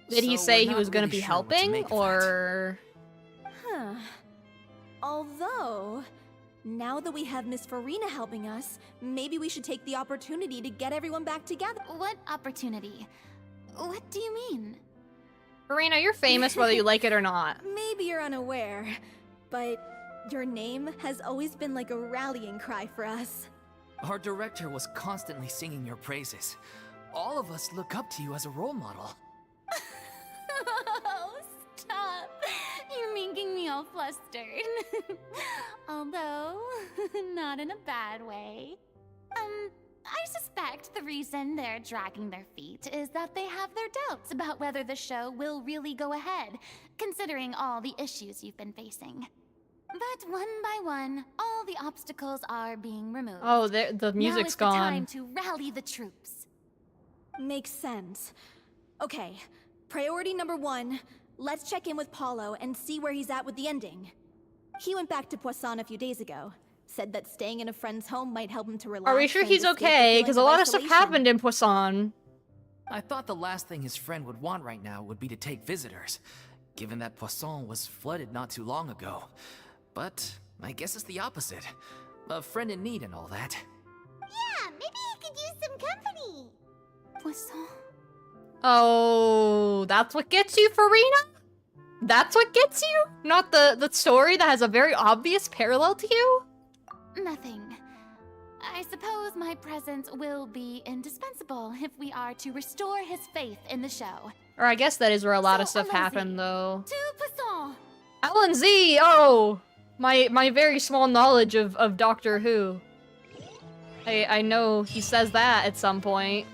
Did he So say we're he not was gonna really be sure what to helping, make of that. or... Huh. Although, now that we have Miss Furina helping us, maybe we should take the opportunity to get everyone back together. What opportunity? What do you mean? Furina, you're famous whether you like it or not. Maybe you're unaware, but your name has always been like a rallying cry for us. Our director was constantly singing your praises. All of us look up to you as a role model. Oh, stop. You're making me all flustered. Although, not in a bad way. I suspect the reason they're dragging their feet is that they have their doubts about whether the show will really go ahead, considering all the issues you've been facing. But one by one, all the obstacles are being removed. Oh, the music's now is gone. the time to rally the troops. Makes sense. Okay, priority number 1, let's check in with Paulo and see where he's at with the ending. He went back to Poisson a few days ago. Said that staying in a friend's home might help him to relax. Are we sure and he's escape the okay? feeling Because a lot of stuff isolation. happened in Poisson. I thought the last thing his friend would want right now would be to take visitors. given that Poisson was flooded not too long ago. But I guess it's the opposite. A friend in need and all that. Yeah, maybe he could use some company. Poisson. Oh, that's what gets you, Furina? That's what gets you? Not the story that has a very obvious parallel to you? Nothing. I suppose my presence will be indispensable if we are to restore his faith in the show. Or I guess that is where a lot of So, stuff Alan Z. happened, though. To Poisson! Alan Z! Oh! My very small knowledge of Doctor Who. I know he says that at some point.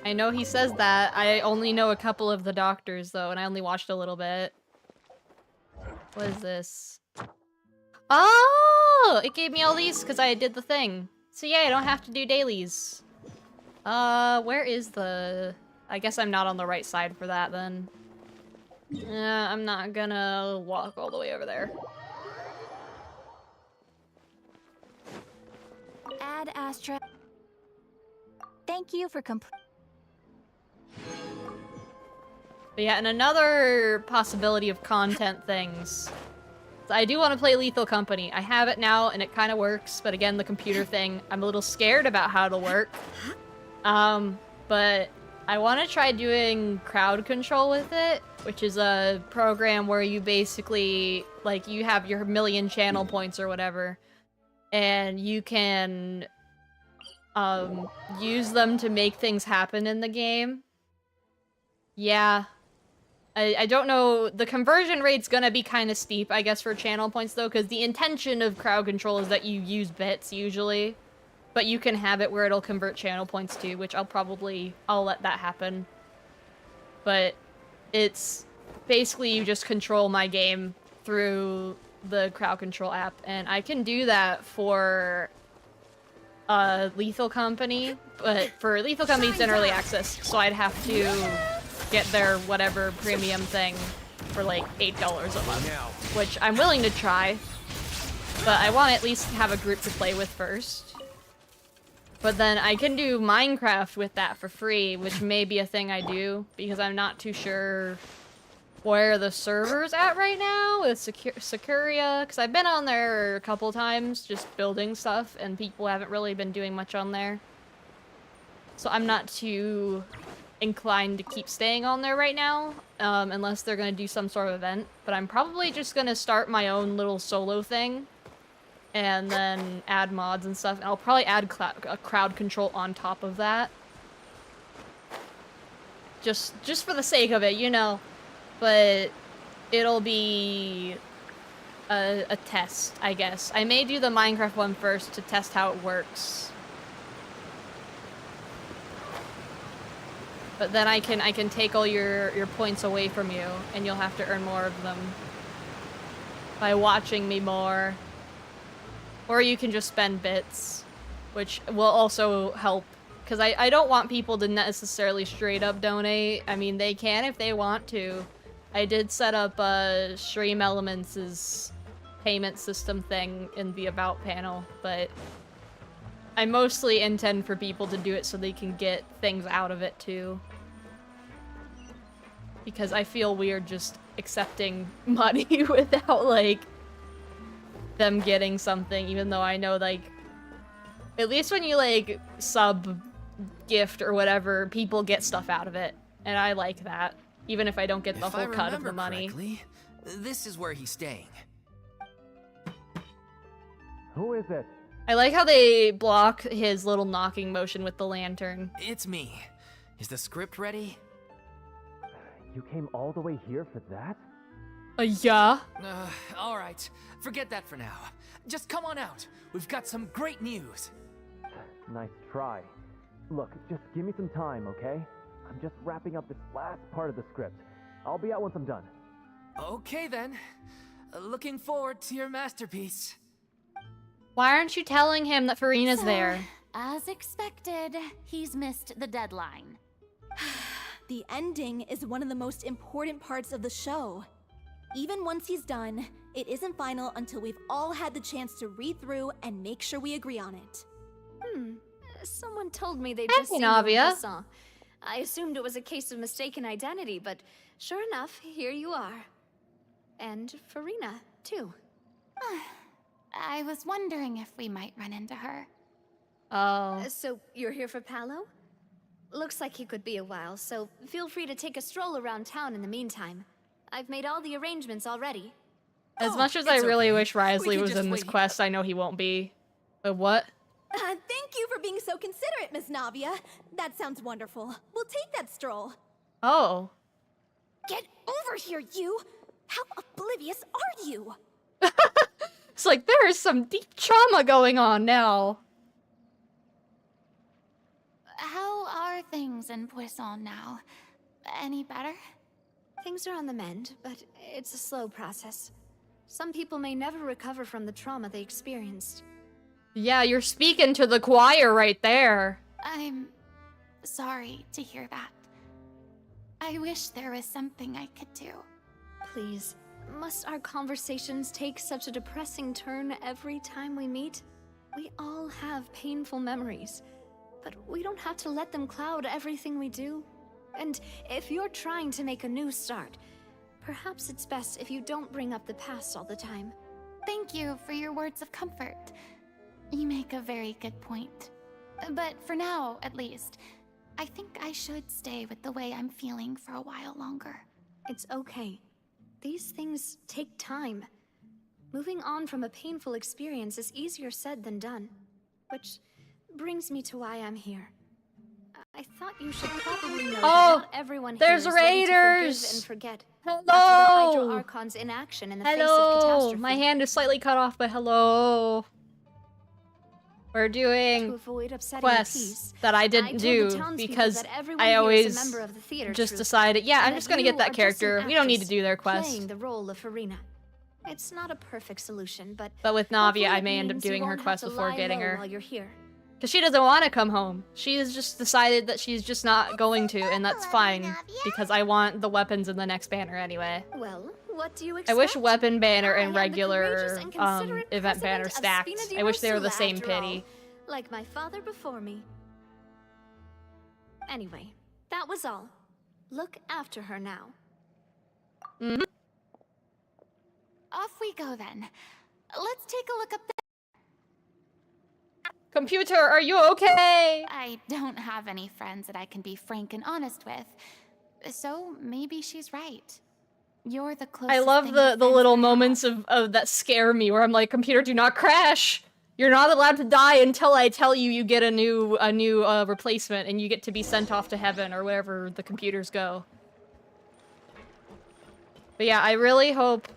I know he says that. I only know a couple of the doctors, though, and I only watched a little bit. What is this? Oh! It gave me all these because I did the thing. So yeah, I don't have to do dailies. Where is the... I guess I'm not on the right side for that, then. I'm not gonna walk all the way over there. Ad Astra. Thank you for But yeah, and another possibility of content things. So I do want to play Lethal Company. I have it now, and it kind of works, but again, the computer thing, I'm a little scared about how it'll work. But I want to try doing crowd control with it, which is a program where you basically, like, you have your million channel points or whatever, and you can use them to make things happen in the game. Yeah. I don't know, the conversion rate's gonna be kind of steep, I guess, for channel points, though, because the intention of crowd control is that you use bits, usually. But you can have it where it'll convert channel points too, which I'll let that happen. But it's basically you just control my game through the crowd control app, and I can do that for Lethal Company, but for Lethal Company it's in early access, so I'd have to get their whatever premium thing for like $8 a month, which I'm willing to try, but I want to at least have a group to play with first. But then I can do Minecraft with that for free, which may be a thing I do, because I'm not too sure where the server's at right now with Securia, because I've been on there a couple times just building stuff, and people haven't really been doing much on there. So I'm not too inclined to keep staying on there right now, unless they're going to do some sort of event. But I'm probably just going to start my own little solo thing, and then add mods and stuff. And I'll probably add crowd control on top of that. Just for the sake of it, you know. But it'll be a test, I guess. I may do the Minecraft one first to test how it works. But then I can take all your points away from you, and you'll have to earn more of them by watching me more. Or you can just spend bits, which will also help. Because I don't want people to necessarily straight up donate. I mean, they can if they want to. I did set up Stream Elements' payment system thing in the About panel, but I mostly intend for people to do it so they can get things out of it too. Because I feel weird just accepting money without, like, them getting something, even though I know, like, at least when you, like, sub gift or whatever, people get stuff out of it. And I like that, even if I don't get the whole cut of the money. Correctly, this is where he's staying. Who is it? I like how they block his little knocking motion with the lantern. It's me. Is the script ready? You came all the way here for that? Yeah? Alright. Forget that for now. Just come on out. We've got some great news. Nice try. Look, just give me some time, okay? I'm just wrapping up this last part of the script. I'll be out once I'm done. Okay then. Looking forward to your masterpiece. Why aren't you telling him that Furina's there? As expected, he's missed the deadline. The ending is one of the most important parts of the show. Even once he's done, it isn't final until we've all had the chance to read through and make sure we agree on it. Someone told me they'd Hey, just seen Navia. the song. I assumed it was a case of mistaken identity, but sure enough, here you are. And Furina, too. I was wondering if we might run into her. Oh. So, you're here for Paolo? Looks like he could be a while, so feel free to take a stroll around town in the meantime. I've made all the arrangements already. As much as I it's really okay. wish Wriothesley can was just in this wait. quest, I know he won't be. But what? Thank you for being so considerate, Miss Navia. That sounds wonderful. We'll take that stroll. Oh. Get over here, you! How oblivious are you? It's like there is some deep trauma going on now. How are things in Poisson now? Any better? Things are on the mend, but it's a slow process. Some people may never recover from the trauma they experienced. Yeah, you're speaking to the choir right there. I'm sorry to hear that. I wish there was something I could do. Please, must our conversations take such a depressing turn every time we meet? We all have painful memories, but we don't have to let them cloud everything we do. And if you're trying to make a new start, perhaps it's best if you don't bring up the past all the time. Thank you for your words of comfort. You make a very good point. But for now, at least, I think I should stay with the way I'm feeling for a while longer. It's okay. These things take time. Moving on from a painful experience is easier said than done. Which brings me to why I'm here. I thought you should probably know that not everyone here there's is ready to raiders! forgive and forget. Hello! After the Hydro Archon's inaction in the face of Hello! catastrophe. My hand is slightly cut off, but hello. We're To doing avoid upsetting quests the peace, that I I didn't told do the townspeople because that everyone I here is a always member of the theater just troupe, decided, yeah, I'm and just gonna you get that are just an character. We don't need to actress do their quest. Playing the role of Furina. It's not a perfect solution, but But with hopefully Navia, I it may end up means you doing her won't have quest to before lie getting low her. while you're here. Because she doesn't want to come home. She has just decided that she's just not going to, and that's Hello, fine. Navia. Because I want the weapons in the next banner anyway. Well, what do you I expect? wish weapon banner I and am the regular courageous and considerate event banner president of stacked. Spina di I wish they were the Rosula, same after pity. all, like my father before me. Anyway, that was all. Look after her now. Mm-hmm. Off we go then. Let's take a look up there. Computer, are you okay? I don't have any friends that I can be frank and honest with. So maybe she's right. You're the closest I love thing the to friends little I have. moments of that scare me where I'm like, computer, do not crash. You're not allowed to die until I tell you you get a new replacement and you get to be sent off to heaven or wherever the computers go. But yeah, I really hope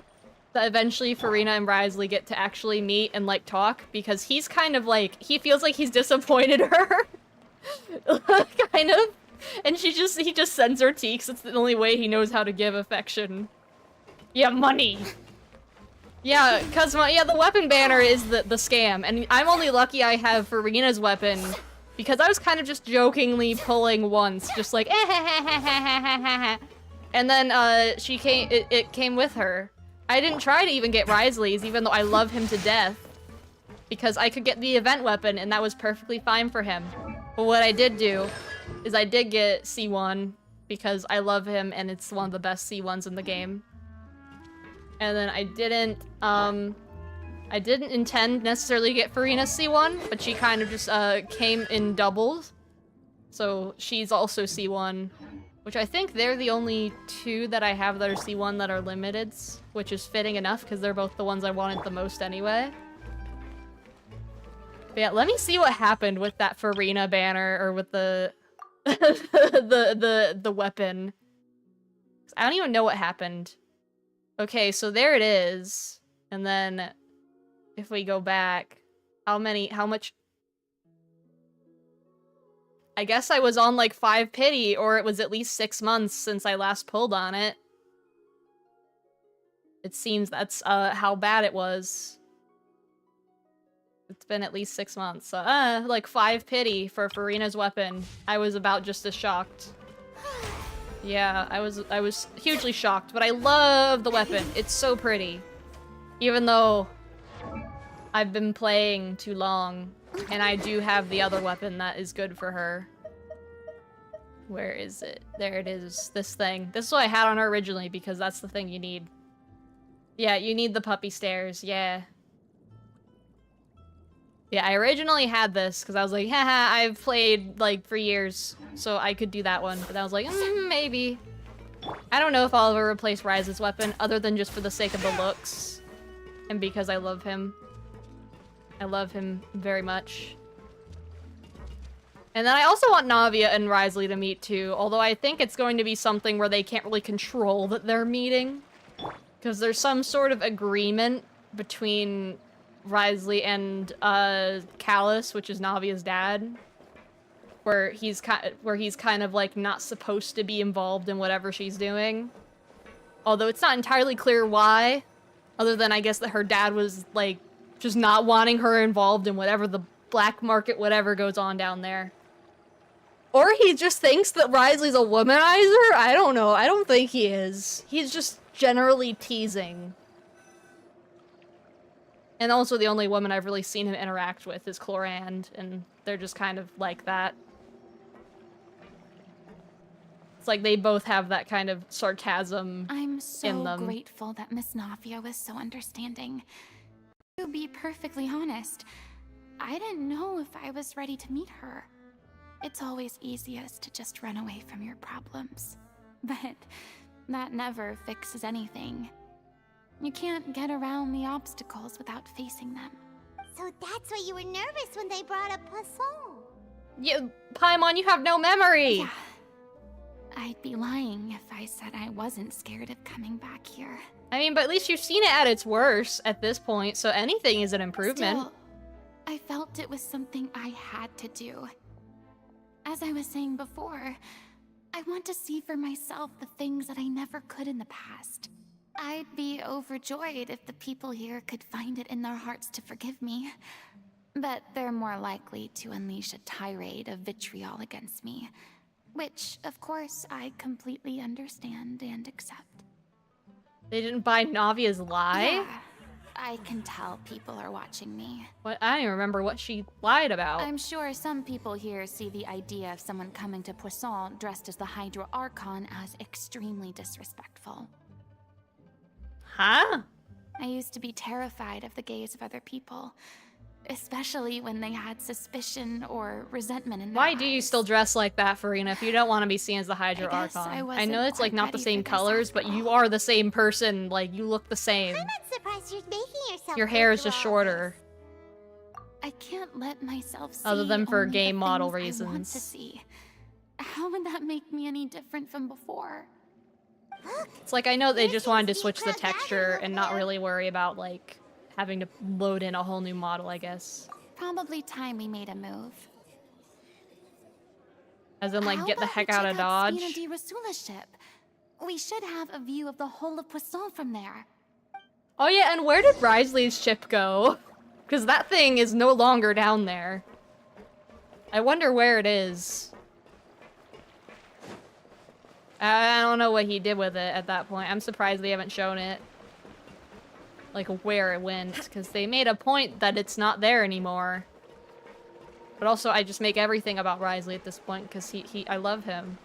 that eventually Furina and Wriothesley get to actually meet and like talk, because he's kind of like, he feels like he's disappointed her. Kind of. And he just sends her tea 'cause it's the only way he knows how to give affection. Yeah, money. Yeah, cause the weapon banner is the scam, and I'm only lucky I have Furina's weapon because I was kind of just jokingly pulling once, just like and then it came with her. I didn't try to even get Wriothesley's, even though I love him to death, because I could get the event weapon and that was perfectly fine for him. But what I did do is I did get C1 because I love him and it's one of the best C1s in the game. And then I didn't intend necessarily to get Furina's C1, but she kind of just came in doubles. So she's also C1, which I think they're the only two that I have that are C1 that are limiteds, which is fitting enough because they're both the ones I wanted the most anyway. But yeah, let me see what happened with that Furina banner, or with the the weapon. I don't even know what happened. Okay, so there it is. And then if we go back, how much? I guess I was on like 5 pity, or it was at least 6 months since I last pulled on it. It seems that's how bad it was. It's been at least 6 months. So, like 5 pity for Furina's weapon. I was about just as shocked. Yeah, I was hugely shocked, but I love the weapon. It's so pretty. Even though I've been playing too long, and I do have the other weapon that is good for her. Where is it? There it is. This thing. This is what I had on her originally because that's the thing you need. Yeah, you need the puppy stairs. Yeah. Yeah, I originally had this because I was like, haha, I've played like for years, so I could do that one. But I was like, maybe. I don't know if I'll ever replace Ryze's weapon other than just for the sake of the looks. And because I love him. I love him very much. And then I also want Navia and Wriothesley to meet too, although I think it's going to be something where they can't really control that they're meeting. Because there's some sort of agreement between Wriothesley and Callus, which is Navia's dad, where he's kind of like not supposed to be involved in whatever she's doing. Although it's not entirely clear why, other than I guess that her dad was like just not wanting her involved in whatever the black market whatever goes on down there. Or he just thinks that Wriothesley's a womanizer? I don't know. I don't think he is. He's just generally teasing. And also the only woman I've really seen him interact with is Clorand, and they're just kind of like that. It's like they both have that kind of sarcasm I'm in them. so grateful that Miss Navia was so understanding. To be perfectly honest, I didn't know if I was ready to meet her. It's always easiest to just run away from your problems. But that never fixes anything. You can't get around the obstacles without facing them. So that's why you were nervous when they brought up Poisson. Paimon, you have no memory! Yeah. I'd be lying if I said I wasn't scared of coming back here. I mean, but at least you've seen it at its worst at this point, so anything is an improvement. Still, I felt it was something I had to do. As I was saying before, I want to see for myself the things that I never could in the past. I'd be overjoyed if the people here could find it in their hearts to forgive me. But they're more likely to unleash a tirade of vitriol against me. Which, of course, I completely understand and accept. They didn't buy Navia's lie? Yeah, I can tell people are watching me. What? I don't even remember what she lied about. I'm sure some people here see the idea of someone coming to Poisson dressed as the Hydra Archon as extremely disrespectful. Huh? I used to be terrified of the gaze of other people, especially when they had suspicion or resentment in their Why do you eyes. still dress like that, Furina, if you don't want to be seen as the Hydra I guess Archon? I I wasn't know it's like quite not the ready same for this colors, after but you all. are the same person. Like, you look the same. I'm not surprised you're making yourself Your go hair is through just all shorter. I can't let myself see Other than for only the game model things I want reasons. to see. How would that make me any different from before? Look, It's like, I know they There just seems wanted to to be a switch the crowd gathering texture over and not there. really worry about, like, having to load in a whole new model, I guess. Probably time we made a move. As in, like, How get the about we heck out check of Dodge. Spina di Rasula's ship? We should have a view of the whole of Poisson from there. Oh yeah, and where did Wriothesley's ship go? Because that thing is no longer down there. I wonder where it is. I don't know what he did with it at that point. I'm surprised they haven't shown it. Like, where it went, because they made a point that it's not there anymore. But also, I just make everything about Wriothesley at this point, because I love him.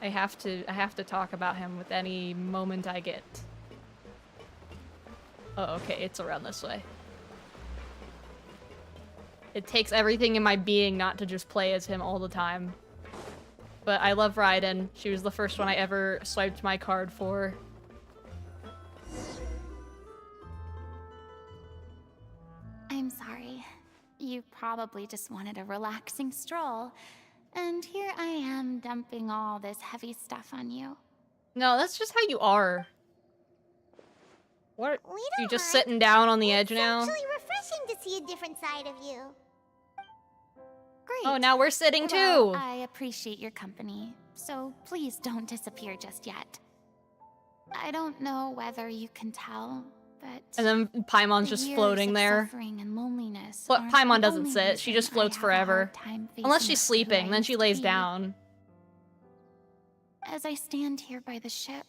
I have to talk about him with any moment I get. Oh, okay, it's around this way. It takes everything in my being not to just play as him all the time. But I love Raiden. She was the first one I ever swiped my card for. I'm sorry. You probably just wanted a relaxing stroll. And here I am dumping all this heavy stuff on you. No, that's just how you are. What? We You don't just mind. sitting down on the edge It's now? actually refreshing to see a different side of you. Great. Oh, now we're sitting Well, too! I appreciate your company, so please don't disappear just yet. I don't know whether you can tell, but And then Paimon's the just years floating of there. suffering and loneliness But aren't Paimon the doesn't only sit, she reason just floats I have a forever. hard time Unless facing she's up to who I sleeping, then she used to lays be. down. As I stand here by the ship,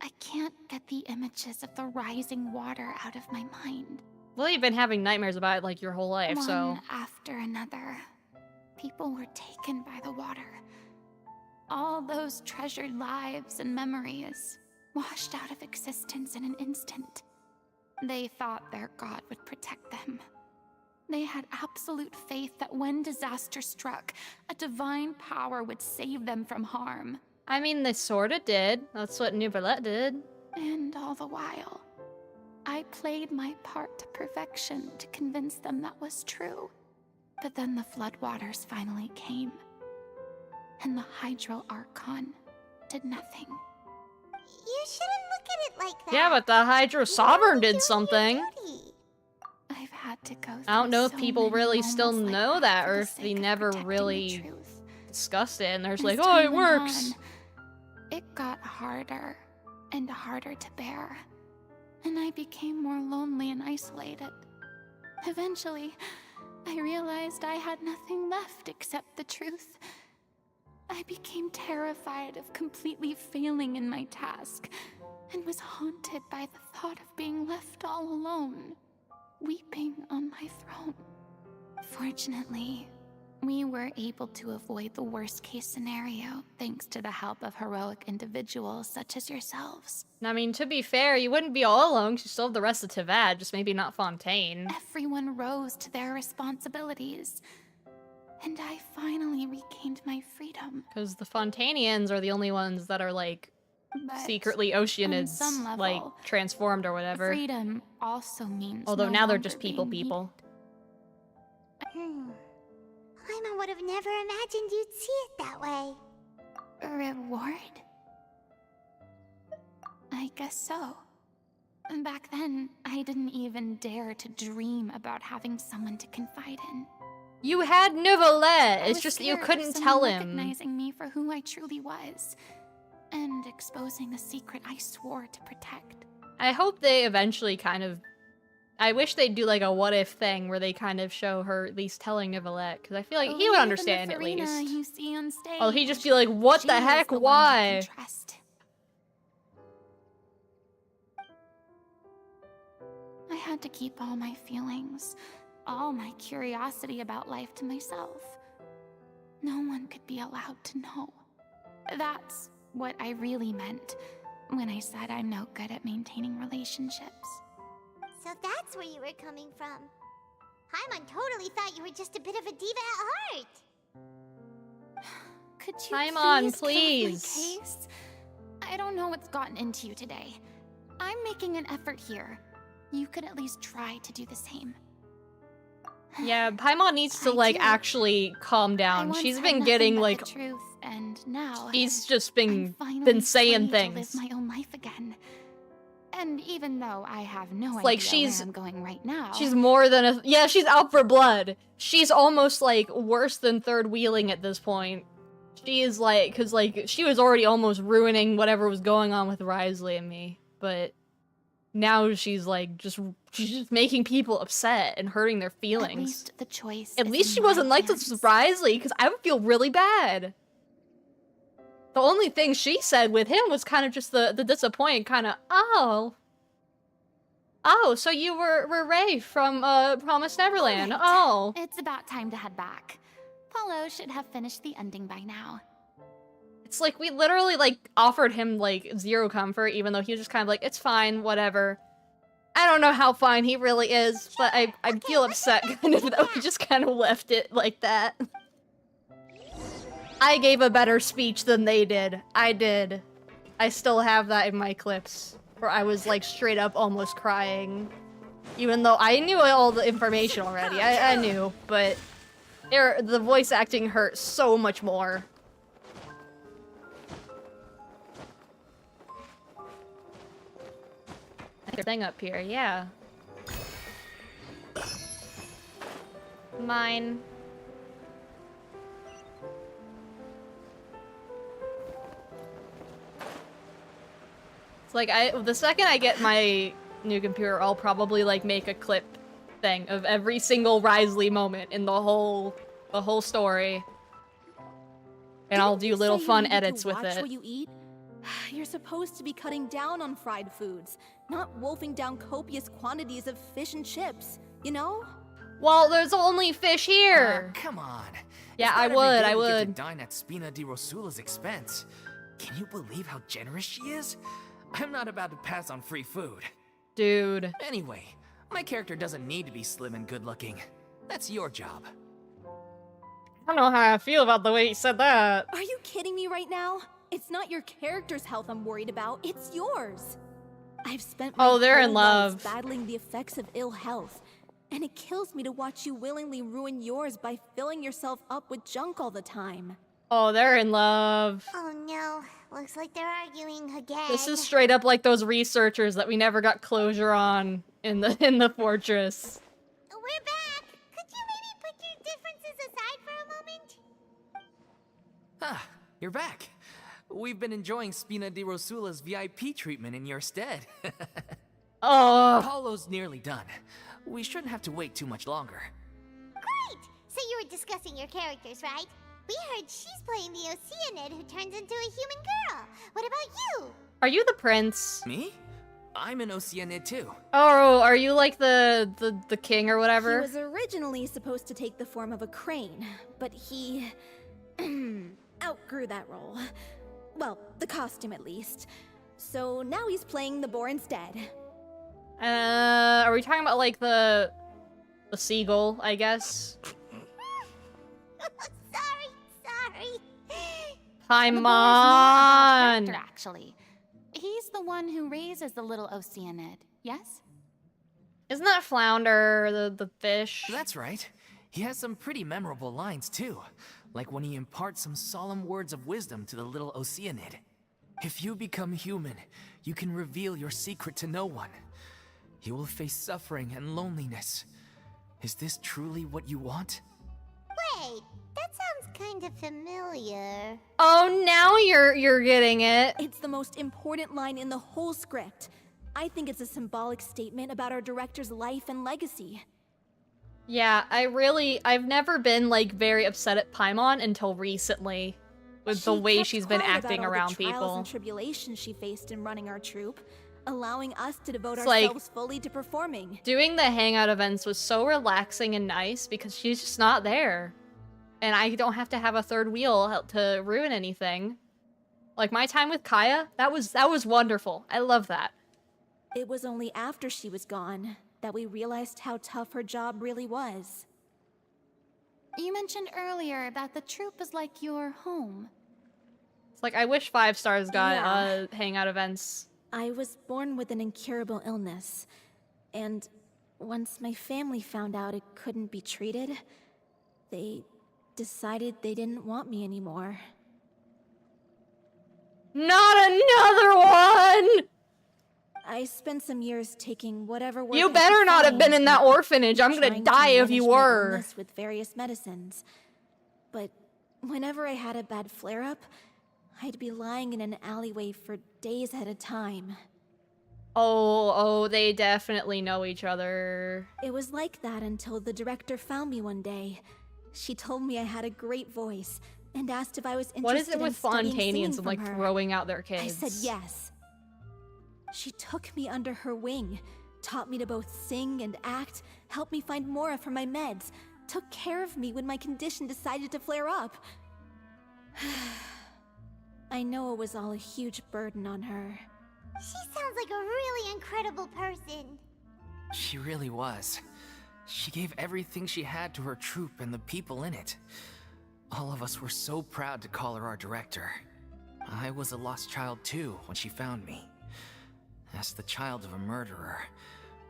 I can't get the images of the rising water out of my mind. Well, you've been having nightmares about it like your whole life, so... One after another, people were taken by the water, All those treasured lives and memories washed out of existence in an instant. They thought their god would protect them. They had absolute faith that when disaster struck, a divine power would save them from harm. I mean, they sorta did. That's what Neuvillette did. And all the while, I played my part to perfection to convince them that was true. But then the floodwaters finally came, and the Hydro Archon did nothing. You shouldn't look at it like that. Yeah, but the Hydro Sovereign did something. I've had to go through I don't know if so people many really still moments like know that, for or the if they sake of never protecting the really truth. discussed it, and there's As like, oh, time it went works. on, it got harder and harder to bear, and I became more lonely and isolated. Eventually, I realized I had nothing left except the truth. I became terrified of completely failing in my task, and was haunted by the thought of being left all alone, weeping on my throne. Fortunately, we were able to avoid the worst-case scenario thanks to the help of heroic individuals such as yourselves. I mean, to be fair, you wouldn't be all alone, 'cause you still have the rest of Teyvat, just maybe not Fontaine. Everyone rose to their responsibilities, and I finally regained my freedom. Because the Fontainians are the only ones that are, like, But secretly on Oceanids, some level, like, transformed or whatever. freedom also means Although no now they're longer just people being people. Paimon would have never imagined you'd see it that way. A reward? I guess so. And back then, I didn't even dare to dream about having someone to confide in. You had Neuvillette! I It's was just that you scared of couldn't someone tell him. recognizing me for who I truly was, and exposing a secret I swore to protect. I hope they eventually kind of... I wish they'd do, like, a what-if thing where they kind of show her at least telling Neuvillette, because I feel like he would Even understand the at Furina least. you see on stage, Oh, he'd just be like, what she the is heck? the one you Why? can trust. I had to keep all my feelings, all my curiosity about life to myself. No one could be allowed to know. That's what I really meant when I said I'm no good at maintaining relationships. So that's where you were coming from. Paimon totally thought you were just a bit of a diva at heart. Could you Paimon, please? Get off please. my case? I don't know what's gotten into you today. I'm making an effort here. You could at least try to do the same. Yeah, Paimon needs to, I like, do. actually calm I down. once She's had been nothing getting, but like... the truth, and now She's just I'm been finally saying free to things. live my own life again. And even though I have no idea like where she's- I'm going right now, She's more than a... Yeah, she's out for blood. She's almost, like, worse than third wheeling at this point. She is, like... Because, like, she was already almost ruining whatever was going on with Risley and me. But now she's, like, She's just making people upset and hurting their at feelings. least the choice. At is least in she my wasn't like this hands. with Risley, because I would feel really bad. The only thing she said with him was kind of just the disappointed kind of, oh. Oh, so you were Ray from Promised Neverland. Alright. Oh. It's about time to head back. Paulo should have finished the ending by now. It's like we literally like offered him like zero comfort, even though he was just kind of like, it's fine, whatever. I don't know how fine he really is, but I feel upset kind of that we just kind of left it like that. I gave a better speech than they did. I did. I still have that in my clips, where I was like straight up almost crying. Even though I knew all the information already. I knew, but the voice acting hurt so much more. Thing up here, yeah. Mine. It's like the second I get my new computer, I'll probably like make a clip thing of every single Risley moment in the whole story. And I'll do little fun edits with it. What you eat? You're supposed to be cutting down on fried foods, not wolfing down copious quantities of fish and chips, you know? Well, there's only fish here. Come on. Yeah, It's I not every would, day I we get would. to dine at Spina di Rosula's expense. Can you believe how generous she is? I'm not about to pass on free food. Dude. Anyway, my character doesn't need to be slim and good-looking. That's your job. I don't know how I feel about the way you said that. Are you kidding me right now? It's not your character's health I'm worried about, it's yours. I've spent my They're in whole life love. battling the effects of ill health, and it kills me to watch you willingly ruin yours by filling yourself up with junk all the time. Oh, they're in love. Oh no, looks like they're arguing again. This is straight up like those researchers that we never got closure on in the fortress. We're back! Could you maybe put your differences aside for a moment? Ah, you're back. We've been enjoying Spina di Rosula's VIP treatment in your stead. Oh. Paulo's nearly done. We shouldn't have to wait too much longer. Great! So you were discussing your characters, right? We heard she's playing the Oceanid who turns into a human girl. What about you? Are you the prince? Me? I'm an Oceanid too. Oh, are you like the king or whatever? He was originally supposed to take the form of a crane, but he outgrew that role. Well, the costume at least. So now he's playing the boar instead. Are we talking about like the seagull, I guess? Sorry. Paimon! Director, actually. He's the one who raises the little Oceanid, yes? Isn't that Flounder, the fish? That's right. He has some pretty memorable lines too. Like when he imparts some solemn words of wisdom to the little Oceanid. If you become human, you can reveal your secret to no one. You will face suffering and loneliness. Is this truly what you want? Wait, that sounds kind of familiar. Oh, now you're getting it. It's the most important line in the whole script. I think it's a symbolic statement about our director's life and legacy. Yeah, I've never been like very upset at Paimon until recently. With the way she's been acting around the trials people. and tribulations she faced in running our troupe, allowing us to devote It's like, ourselves fully to performing. Doing the hangout events was so relaxing and nice because she's just not there. And I don't have to have a third wheel to ruin anything. Like my time with Kaya, that was wonderful. I love that. It was only after she was gone that we realized how tough her job really was. You mentioned earlier that the troupe is like your home. It's like I wish 5 stars got Yeah. hangout events. I was born with an incurable illness, and once my family found out it couldn't be treated, they decided they didn't want me anymore. Not another one! I spent some years taking whatever work You I better could not have been find in that and orphanage. I'm gonna trying to die if manage you my were. illness with various medicines. But whenever I had a bad flare-up, I'd be lying in an alleyway for days at a time. Oh, they definitely know each other. It was like that until the director found me one day. She told me I had a great voice and asked if I was interested What is it in with studying Fontanians singing and from like her. throwing out their I kids? said yes. She took me under her wing, taught me to both sing and act, helped me find Mora for my meds, took care of me when my condition decided to flare up. I know it was all a huge burden on her. She sounds like a really incredible person. She really was. She gave everything she had to her troupe and the people in it. All of us were so proud to call her our director. I was a lost child too when she found me. As the child of a murderer,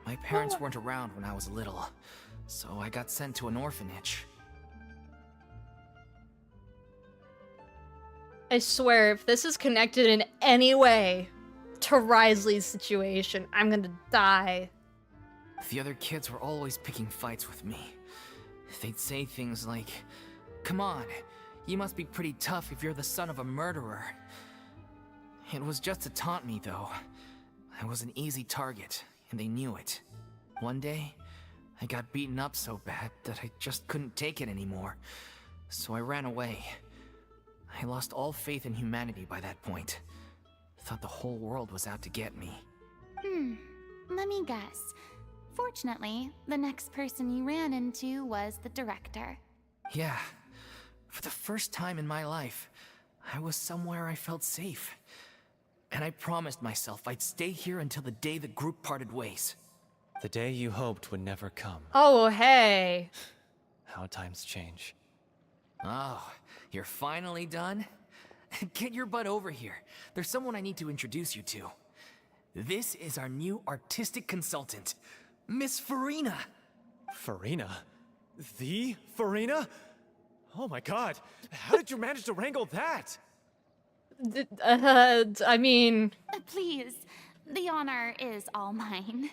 my parents weren't around when I was little, so I got sent to an orphanage. I swear, if this is connected in any way to Risley's situation, I'm gonna die. The other kids were always picking fights with me. They'd say things like, "Come on, you must be pretty tough if you're the son of a murderer." It was just to taunt me, though. I was an easy target, and they knew it. One day, I got beaten up so bad that I just couldn't take it anymore, so I ran away. I lost all faith in humanity by that point. Thought the whole world was out to get me. Let me guess. Fortunately, the next person you ran into was the director. Yeah, For the first time in my life, I was somewhere I felt safe. And I promised myself I'd stay here until the day the group parted ways. The day you hoped would never come. Oh, hey. How times change. Oh, you're finally done? Get your butt over here. There's someone I need to introduce you to. This is our new artistic consultant, Miss Furina. Furina? The Furina? Oh my god, how did you manage to wrangle that? I mean... Please, the honor is all mine.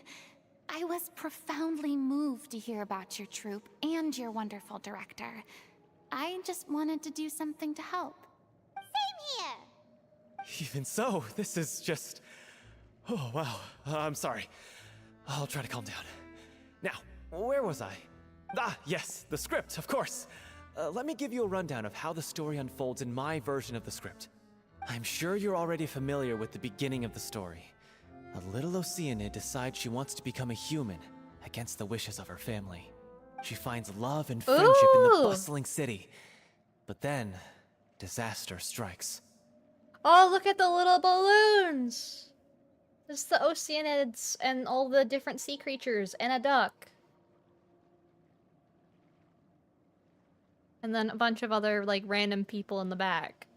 I was profoundly moved to hear about your troupe and your wonderful director. I just wanted to do something to help. Same here. Even so, this is just... Oh, wow. I'm sorry. I'll try to calm down. Now, where was I? Ah, yes, the script, of course. Let me give you a rundown of how the story unfolds in my version of the script. I'm sure you're already familiar with the beginning of the story. A little Oceanid decides she wants to become a human, against the wishes of her family. She finds love and friendship in the bustling city. But then, disaster strikes. Oh, look at the little balloons! It's the Oceanids and all the different sea creatures and a duck. And then a bunch of other, like, random people in the back.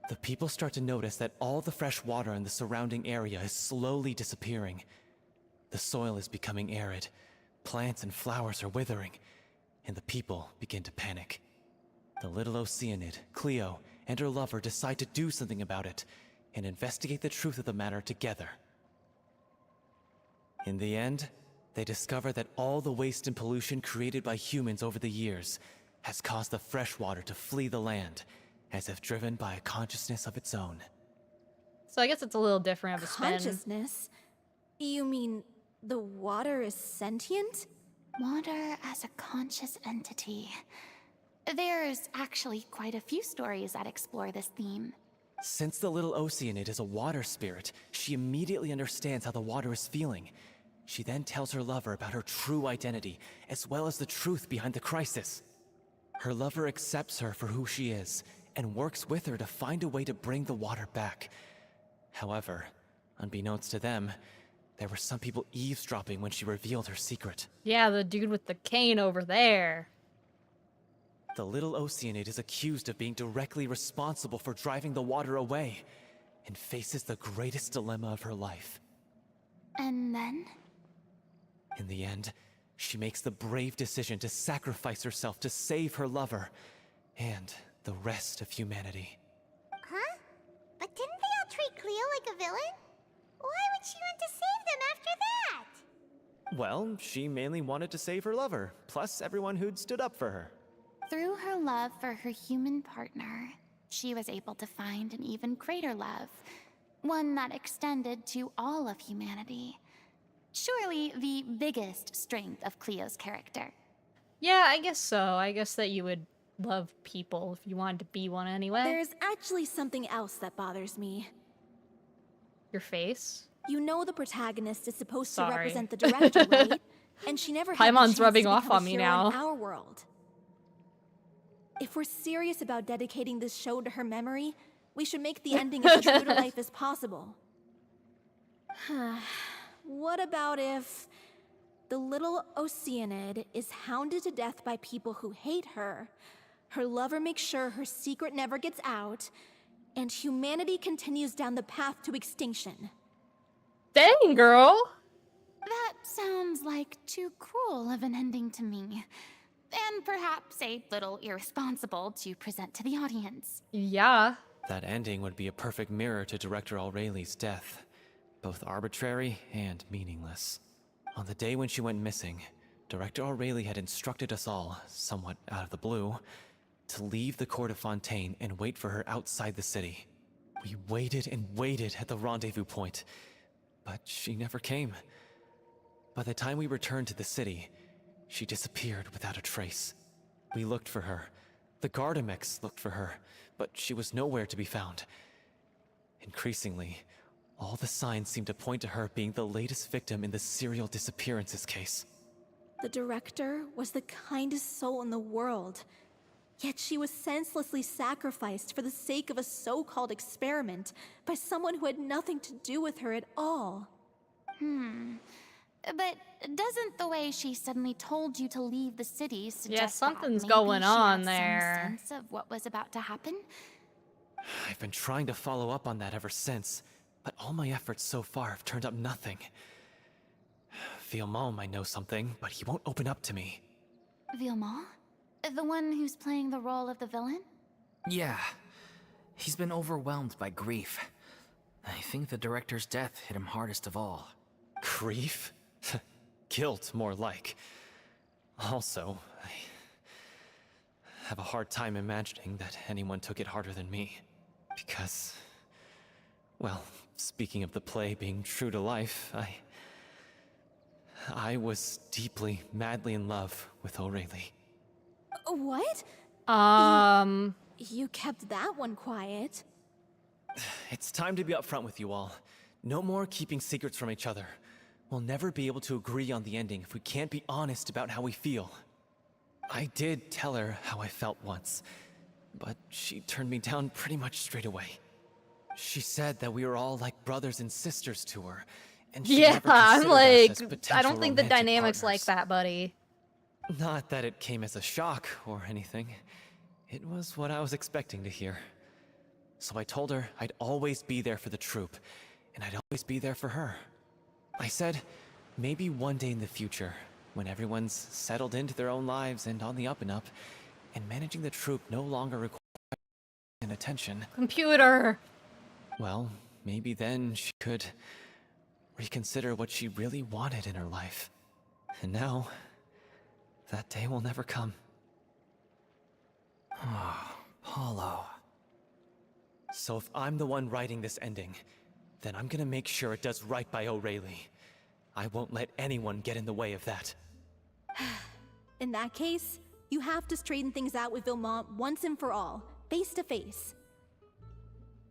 The people start to notice that all the fresh water in the surrounding area is slowly disappearing. The soil is becoming arid, plants and flowers are withering, and the people begin to panic. The little Oceanid, Cleo, and her lover decide to do something about it, and investigate the truth of the matter together. In the end, they discover that all the waste and pollution created by humans over the years has caused the fresh water to flee the land, as if driven by a consciousness of its own. So I guess it's a little different of a spin. Consciousness? You mean the water is sentient? Water as a conscious entity. There's actually quite a few stories that explore this theme. Since the little Oceanid is a water spirit, she immediately understands how the water is feeling. She then tells her lover about her true identity, as well as the truth behind the crisis. Her lover accepts her for who she is, and works with her to find a way to bring the water back. However, unbeknownst to them, there were some people eavesdropping when she revealed her secret. Yeah, the dude with the cane over there. The little Oceanid is accused of being directly responsible for driving the water away, and faces the greatest dilemma of her life. And then? In the end, she makes the brave decision to sacrifice herself to save her lover, and the rest of humanity. Huh? But didn't they all treat Cleo like a villain? Why would she want to save them after that? Well, she mainly wanted to save her lover, plus everyone who'd stood up for her. Through her love for her human partner, she was able to find an even greater love. One that extended to all of humanity. Surely the biggest strength of Cleo's character. Yeah, I guess so. I guess that you would love people if you wanted to be one anyway. There's actually something else that bothers me. Your face? You know the protagonist is supposed Sorry. to represent the director, right? And she never had the Paimon's chance rubbing to off become a on me hero now. in our world. If we're serious about dedicating this show to her memory, we should make the ending as true to life as possible. What about if the little Oceanid is hounded to death by people who hate her, her lover makes sure her secret never gets out, and humanity continues down the path to extinction? Dang, girl! That sounds like too cruel of an ending to me. And perhaps a little irresponsible to present to the audience. Yeah. That ending would be a perfect mirror to Director Aureli's death. Both arbitrary and meaningless. On the day when she went missing, Director Aureli had instructed us all, somewhat out of the blue, to leave the court of Fontaine and wait for her outside the city. We waited and waited at the rendezvous point, but she never came. By the time we returned to the city, she disappeared without a trace. We looked for her. The Gardamex looked for her, but she was nowhere to be found. Increasingly, all the signs seemed to point to her being the latest victim in the serial disappearances case. The director was the kindest soul in the world. Yet she was senselessly sacrificed for the sake of a so-called experiment by someone who had nothing to do with her at all. But doesn't the way she suddenly told you to leave the city suggest Yeah, something's that going maybe she on had there. some sense of what was about to happen? I've been trying to follow up on that ever since, but all my efforts so far have turned up nothing. Villemont might know something, but he won't open up to me. Villemont? The one who's playing the role of the villain? Yeah. He's been overwhelmed by grief. I think the director's death hit him hardest of all. Grief? Guilt, more like. Also, I have a hard time imagining that anyone took it harder than me. Because, well, speaking of the play being true to life, I was deeply, madly in love with Aurelie. What? You kept that one quiet. It's time to be upfront with you all. No more keeping secrets from each other. We'll never be able to agree on the ending if we can't be honest about how we feel. I did tell her how I felt once, but she turned me down pretty much straight away. She said that we were all like brothers and sisters to her, and she Yeah, never I'm considered like, us as I potential don't think the romantic dynamic's like partners. that, buddy. Not that it came as a shock or anything. It was what I was expecting to hear. So I told her I'd always be there for the troupe, and I'd always be there for her. I said, maybe one day in the future, when everyone's settled into their own lives and on the up and up, and managing the troupe no longer requires attention, Computer! well, maybe then she could reconsider what she really wanted in her life. And now, that day will never come. Paulo. So if I'm the one writing this ending, then I'm gonna make sure it does right by Aurelie. I won't let anyone get in the way of that. In that case, you have to straighten things out with Villemont once and for all, face to face.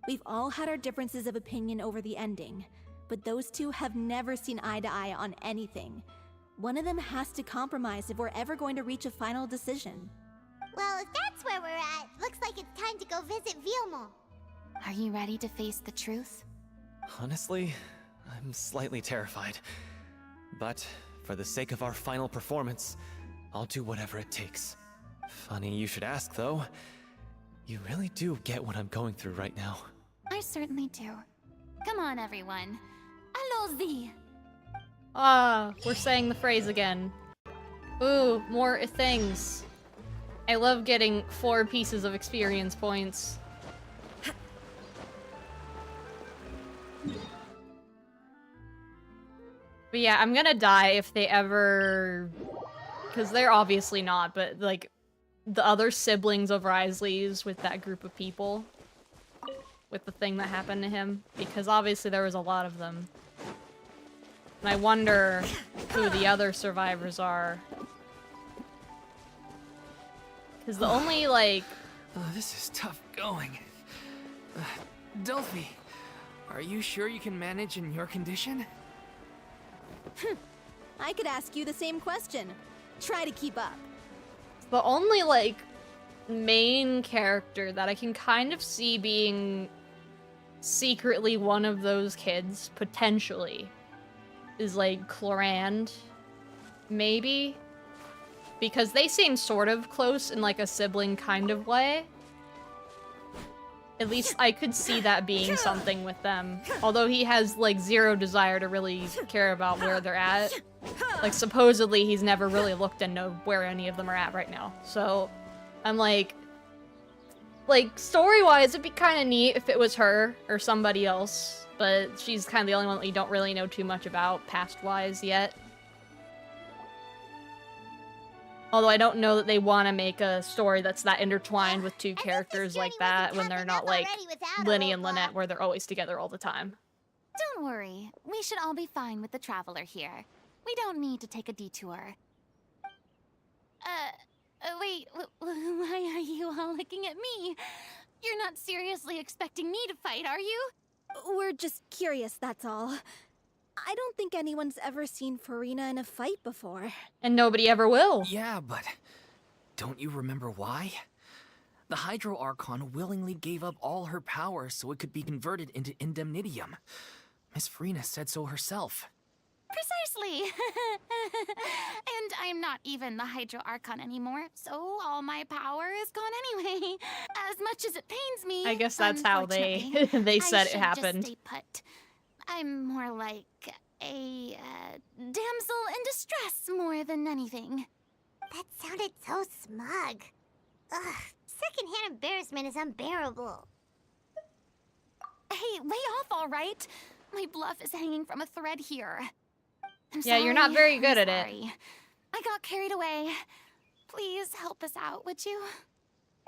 We've all had our differences of opinion over the ending, but those two have never seen eye to eye on anything. One of them has to compromise if we're ever going to reach a final decision. Well, if that's where we're at, looks like it's time to go visit Villemont. Are you ready to face the truth? Honestly, I'm slightly terrified. But for the sake of our final performance, I'll do whatever it takes. Funny you should ask, though. You really do get what I'm going through right now. I certainly do. Come on, everyone. Allons-y! We're saying the phrase again. Ooh, more things. I love getting 4 pieces of experience points. But yeah, I'm gonna die if they ever... Because they're obviously not, but like, the other siblings of Risley's with that group of people. With the thing that happened to him. Because obviously there was a lot of them. And I wonder who the other survivors are. Because the only, like... This is tough going. Delphi, are you sure you can manage in your condition? I could ask you the same question. Try to keep up. The only, like, main character that I can kind of see being secretly one of those kids, potentially, is, like, Clorand. Maybe? Because they seem sort of close in, like, a sibling kind of way. At least I could see that being something with them. Although he has, like, 0 desire to really care about where they're at. Like, supposedly he's never really looked and know where any of them are at right now. So, I'm like, story-wise, it'd be kind of neat if it was her or somebody else. But she's kind of the only one that you don't really know too much about past-wise yet. Although I don't know that they want to make a story that's that intertwined with 2 characters like that when they're not like Lenny and Lynette where they're always together all the time. Don't worry. We should all be fine with the traveler here. We don't need to take a detour. Wait, why are you all looking at me? You're not seriously expecting me to fight, are you? We're just curious, that's all. I don't think anyone's ever seen Furina in a fight before. And nobody ever will. Yeah, but don't you remember why? The Hydro Archon willingly gave up all her power so it could be converted into indemnitium. Miss Furina said so herself. Precisely. And I'm not even the Hydro Archon anymore, so all my power is gone anyway. As much as it pains me. I guess that's how they unfortunately, they said I it should happened. Just stay put. I'm more like a damsel in distress more than anything. That sounded so smug. Ugh, secondhand embarrassment is unbearable. Hey, lay off, all right? My bluff is hanging from a thread here. I'm Yeah, you're sorry, not very good I'm at it. sorry. I got carried away. Please help us out, would you?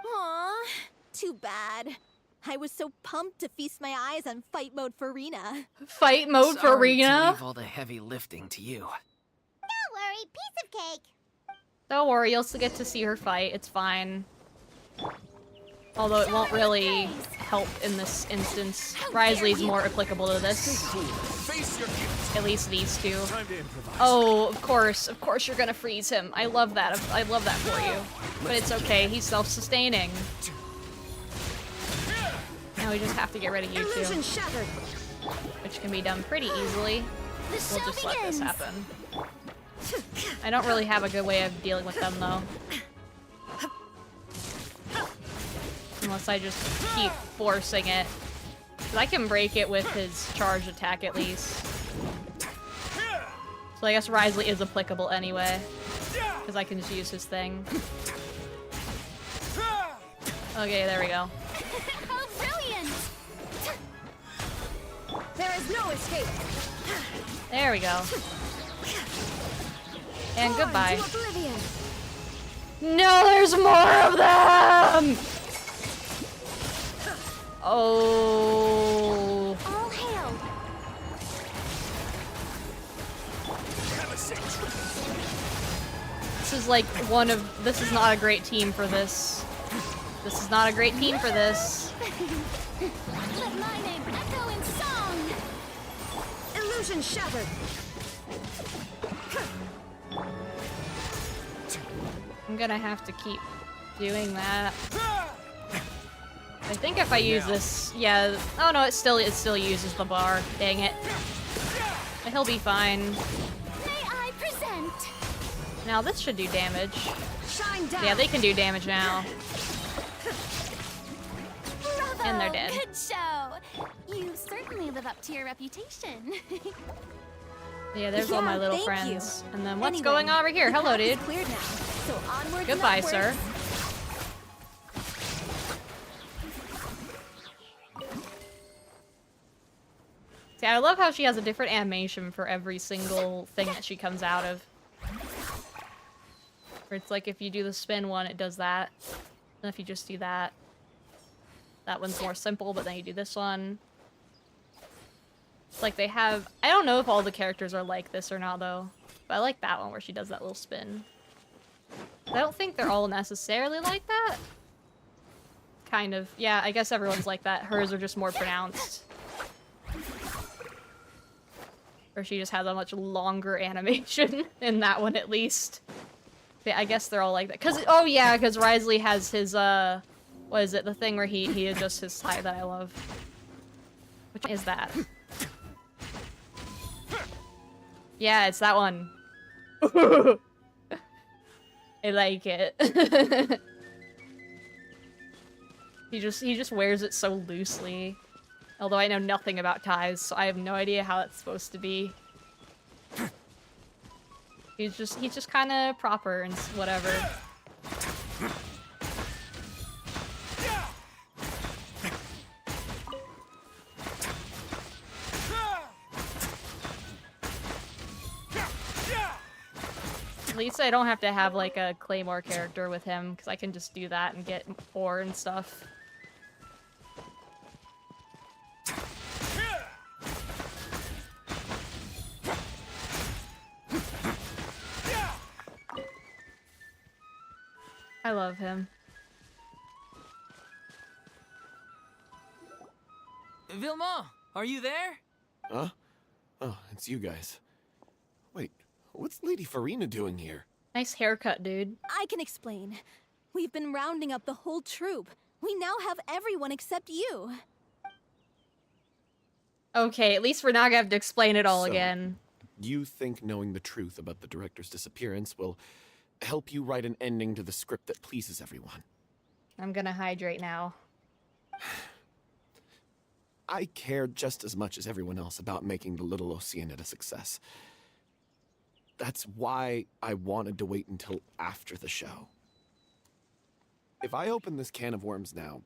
Aw, too bad. I was so pumped to feast my eyes on fight mode Furina. Fight mode for Sorry to Furina. leave all the heavy lifting to you. Don't worry, piece of cake. Don't worry, you'll still get to see her fight. It's fine. Although it won't really help in this instance. Risley's more applicable to this. Face your gifts. At least these two. Time to improvise. Oh, of course you're gonna freeze him. I love that. I love that for you. But it's okay, he's self-sustaining. Now we just have to get rid of you two. Which can be done pretty easily. We'll just let this happen. I don't really have a good way of dealing with them though. Unless I just keep forcing it. 'Cause I can break it with his charge attack at least. So I guess Risley is applicable anyway. Because I can just use his thing. Okay, there we go. How brilliant! There is no escape. There we go. And goodbye. No, there's more of them! Oh. All hail! This is like this is not a great team for this. This is not a great team for this. Let my name echo in song! Illusion shattered. I'm gonna have to keep doing that. I think if I use this, yeah. Oh no, it still uses the bar. Dang it. But he'll be fine. May I present? Now this should do damage. Shine down. Yeah, they can do damage now. Bravo! And they're dead. Good show! You certainly live up to your reputation. Yeah, there's all Yeah, my little thank friends. you. And then what's Anyway, going on over here? the Hello, path is dude. cleared now, so onwards Goodbye, and sir. upwards. See, I love how she has a different animation for every single thing that she comes out of. Where it's like if you do the spin one, it does that. And if you just do that, that one's more simple, but then you do this one. It's like they have... I don't know if all the characters are like this or not, though. But I like that one where she does that little spin. I don't think they're all necessarily like that. Kind of. Yeah, I guess everyone's like that. Hers are just more pronounced. Or she just has a much longer animation in that one, at least. Yeah, I guess they're all like that. Cause, oh yeah, because Risley has his, what is it? The thing where he adjusts his height that I love. Which is that? Yeah, it's that one. I like it. He just wears it so loosely. Although I know nothing about ties, so I have no idea how it's supposed to be. He's just kind of proper and whatever. At least I don't have to have like a Claymore character with him, because I can just do that and get 4 and stuff. I love him. Vilma, are you there? Huh? Oh, it's you guys. Wait, what's Lady Furina doing here? Nice haircut, dude. I can explain. We've been rounding up the whole troupe. We now have everyone except you. Okay, at least we're not gonna have to explain it all So, again. You think knowing the truth about the director's disappearance will help you write an ending to the script that pleases everyone? I'm gonna hydrate now. I care just as much as everyone else about making the Little Oceanid a success. That's why I wanted to wait until after the show. If I open this can of worms now,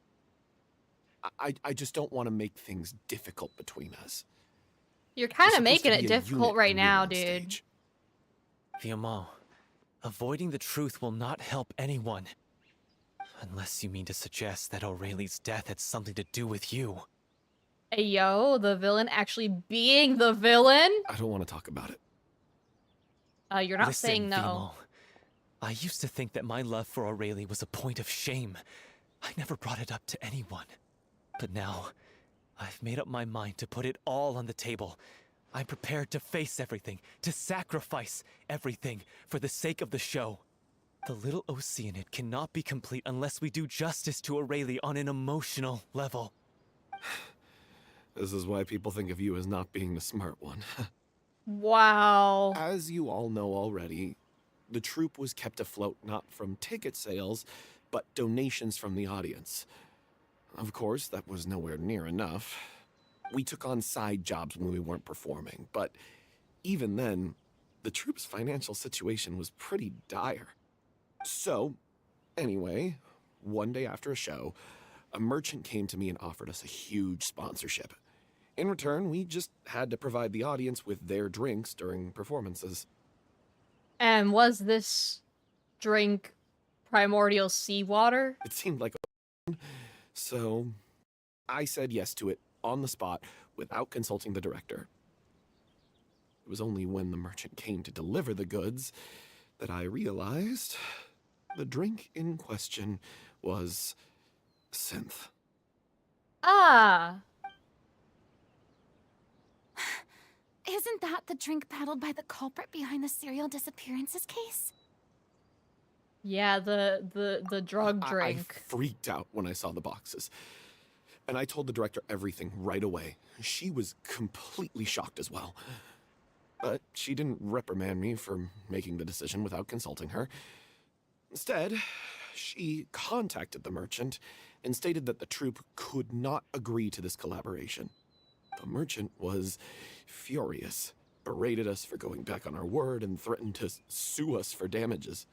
I just don't want to make things difficult between us. You're kind We're of supposed to making it be a difficult unit right when we're now, on dude. stage. Fiamma, avoiding the truth will not help anyone. Unless you mean to suggest that Aurelie's death had something to do with you. Hey, yo, the villain actually being the villain? I don't want to talk about it. You're not Listen, saying no. Fiamma, I used to think that my love for Aurelie was a point of shame. I never brought it up to anyone. But now, I've made up my mind to put it all on the table. I'm prepared to face everything, to sacrifice everything for the sake of the show. The Little Oceanid cannot be complete unless we do justice to Aurelie on an emotional level. This is why people think of you as not being the smart one. Wow. As you all know already, the troupe was kept afloat not from ticket sales, but donations from the audience. Of course, that was nowhere near enough. We took on side jobs when we weren't performing, but even then, the troupe's financial situation was pretty dire. So, anyway, one day after a show, a merchant came to me and offered us a huge sponsorship. In return, we just had to provide the audience with their drinks during performances. And was this drink primordial seawater? It seemed like a so I said yes to it on the spot without consulting the director. It was only when the merchant came to deliver the goods that I realized the drink in question was synth. Ah. Isn't that the drink peddled by the culprit behind the serial disappearances case? Yeah, the drug drink. I freaked out when I saw the boxes. And I told the director everything right away. She was completely shocked as well. But she didn't reprimand me for making the decision without consulting her. Instead, she contacted the merchant and stated that the troupe could not agree to this collaboration. The merchant was furious, berated us for going back on our word, and threatened to sue us for damages.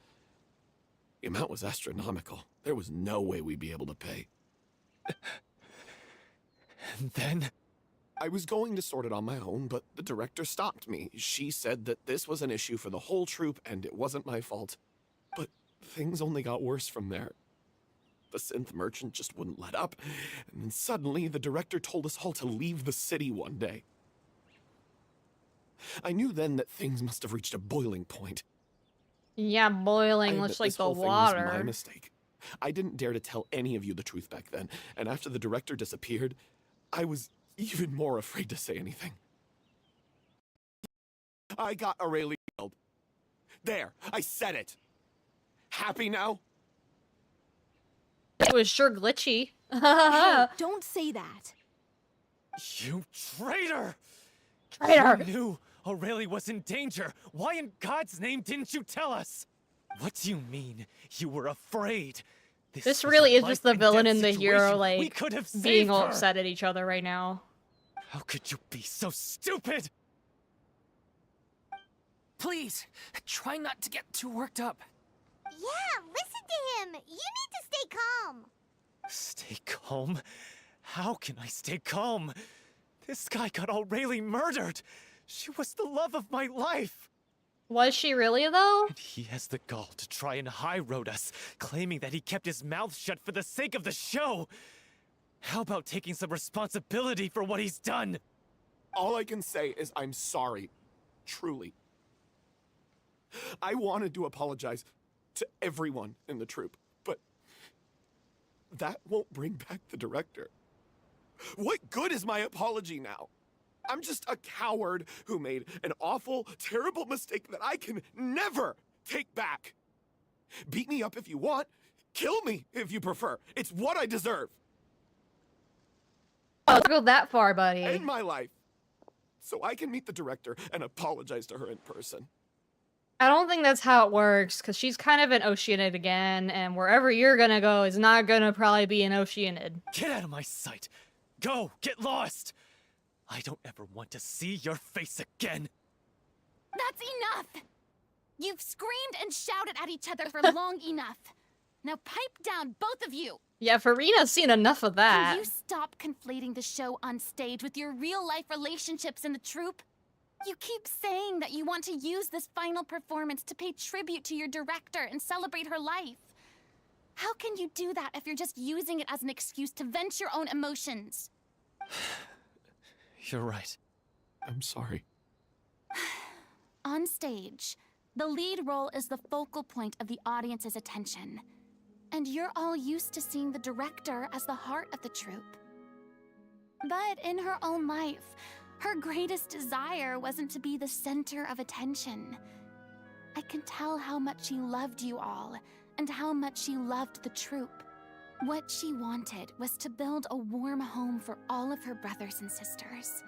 The amount was astronomical. There was no way we'd be able to pay. And then? I was going to sort it on my own, but the director stopped me. She said that this was an issue for the whole troupe and it wasn't my fault. But things only got worse from there. The synth merchant just wouldn't let up, and then suddenly the director told us all to leave the city one day. I knew then that things must have reached a boiling point. Yeah, boiling, I much admit like this the whole thing water. was my mistake. I didn't dare to tell any of you the truth back then, and after the director disappeared, I was even more afraid to say anything. I got Aurelie killed. There, I said it. Happy now? It was sure glitchy. Hey, don't say that. You traitor! Traitor! You knew Aurelie was in danger. Why in God's name didn't you tell us? What do you mean you were afraid? This was really a is just the life and villain death and the situation. hero, We like, could have saved being all her. upset at each other right now. How could you be so stupid? Please, try not to get too worked up. Yeah, listen to him. You need to stay calm. Stay calm? How can I stay calm? This guy got Aurelie murdered. She was the love of my life. Was she really, though? And he has the gall to try and high-road us, claiming that he kept his mouth shut for the sake of the show. How about taking some responsibility for what he's done? All I can say is I'm sorry. Truly. I wanted to apologize to everyone in the troupe, but that won't bring back the director. What good is my apology now? I'm just a coward who made an awful, terrible mistake that I can never take back. Beat me up if you want. Kill me, if you prefer. It's what I deserve. Oh, don't go that far, buddy. End my life. So I can meet the director and apologize to her in person. I don't think that's how it works, because she's kind of an Oceanid again, and wherever you're gonna go is not gonna probably be an Oceanid. Get out of my sight! Go! Get lost! I don't ever want to see your face again! That's enough! You've screamed and shouted at each other for long enough. Now pipe down, both of you! Yeah, Furina's seen enough of that. Can you stop conflating the show on stage with your real-life relationships in the troupe? You keep saying that you want to use this final performance to pay tribute to your director and celebrate her life. How can you do that if you're just using it as an excuse to vent your own emotions? You're right. I'm sorry. On stage, the lead role is the focal point of the audience's attention. And you're all used to seeing the director as the heart of the troupe. But in her own life, her greatest desire wasn't to be the center of attention. I can tell how much she loved you all, and how much she loved the troupe. What she wanted was to build a warm home for all of her brothers and sisters.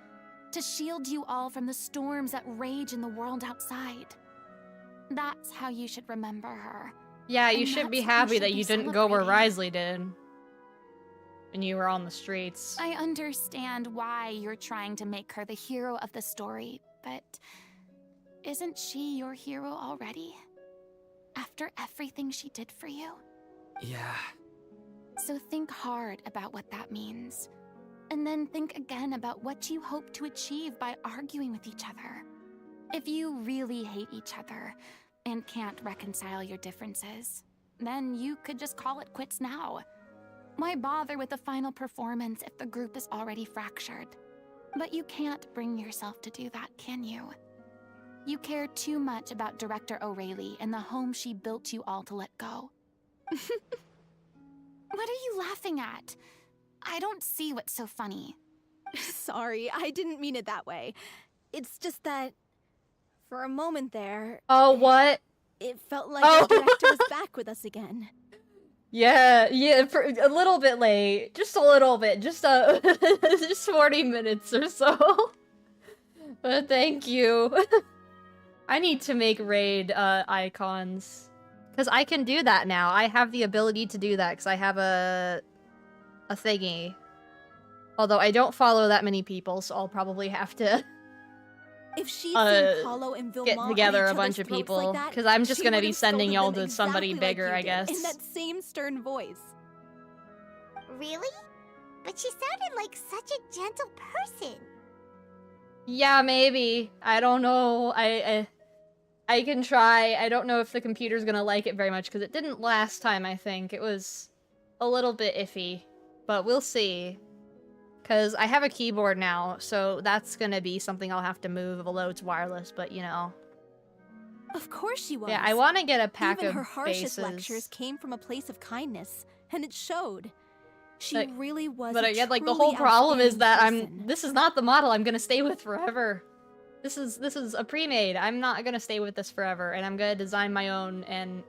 To shield you all from the storms that rage in the world outside. That's how you should remember her. Yeah, you And should be that's what happy should that be you didn't go where celebrating. Risley did. And you were on the streets. I understand why you're trying to make her the hero of the story, but isn't she your hero already? After everything she did for you? Yeah. So think hard about what that means. And then think again about what you hope to achieve by arguing with each other. If you really hate each other and can't reconcile your differences, then you could just call it quits now. Why bother with the final performance if the group is already fractured? But you can't bring yourself to do that, can you? You care too much about Director O'Reilly and the home she built you all to let go. What are you laughing at? I don't see what's so funny. Sorry, I didn't mean it that way. It's just that, for a moment there, Oh, what? it felt like Oh. the director was back with us again. Yeah, for a little bit late. Just a little bit. Just just 40 minutes or so. But thank you. I need to make raid icons. Because I can do that now. I have the ability to do that because I have a thingy. Although I don't follow that many people, so I'll probably have to If she'd Uh, seen Paulo and Vilmont get at together each a bunch other's of throats people. like that, Because I'm just she gonna would be have sending scolded y'all them to somebody exactly like bigger, you I did, guess. in that same stern voice. Really? But she sounded like such a gentle person. Yeah, maybe. I don't know. I can try. I don't know if the computer's gonna like it very much because it didn't last time, I think. It was a little bit iffy. But we'll see. Because I have a keyboard now, so that's gonna be something I'll have to move, although it's wireless, but you know. Of course she was. Yeah, I want to get a pack Even of her harshest bases. lectures came from a place of kindness, and it showed. She Like, really was. But a again, like the truly whole problem is outstanding that person. this is not the model I'm gonna stay with forever. This is a pre-made. I'm not gonna stay with this forever, and I'm gonna design my own. And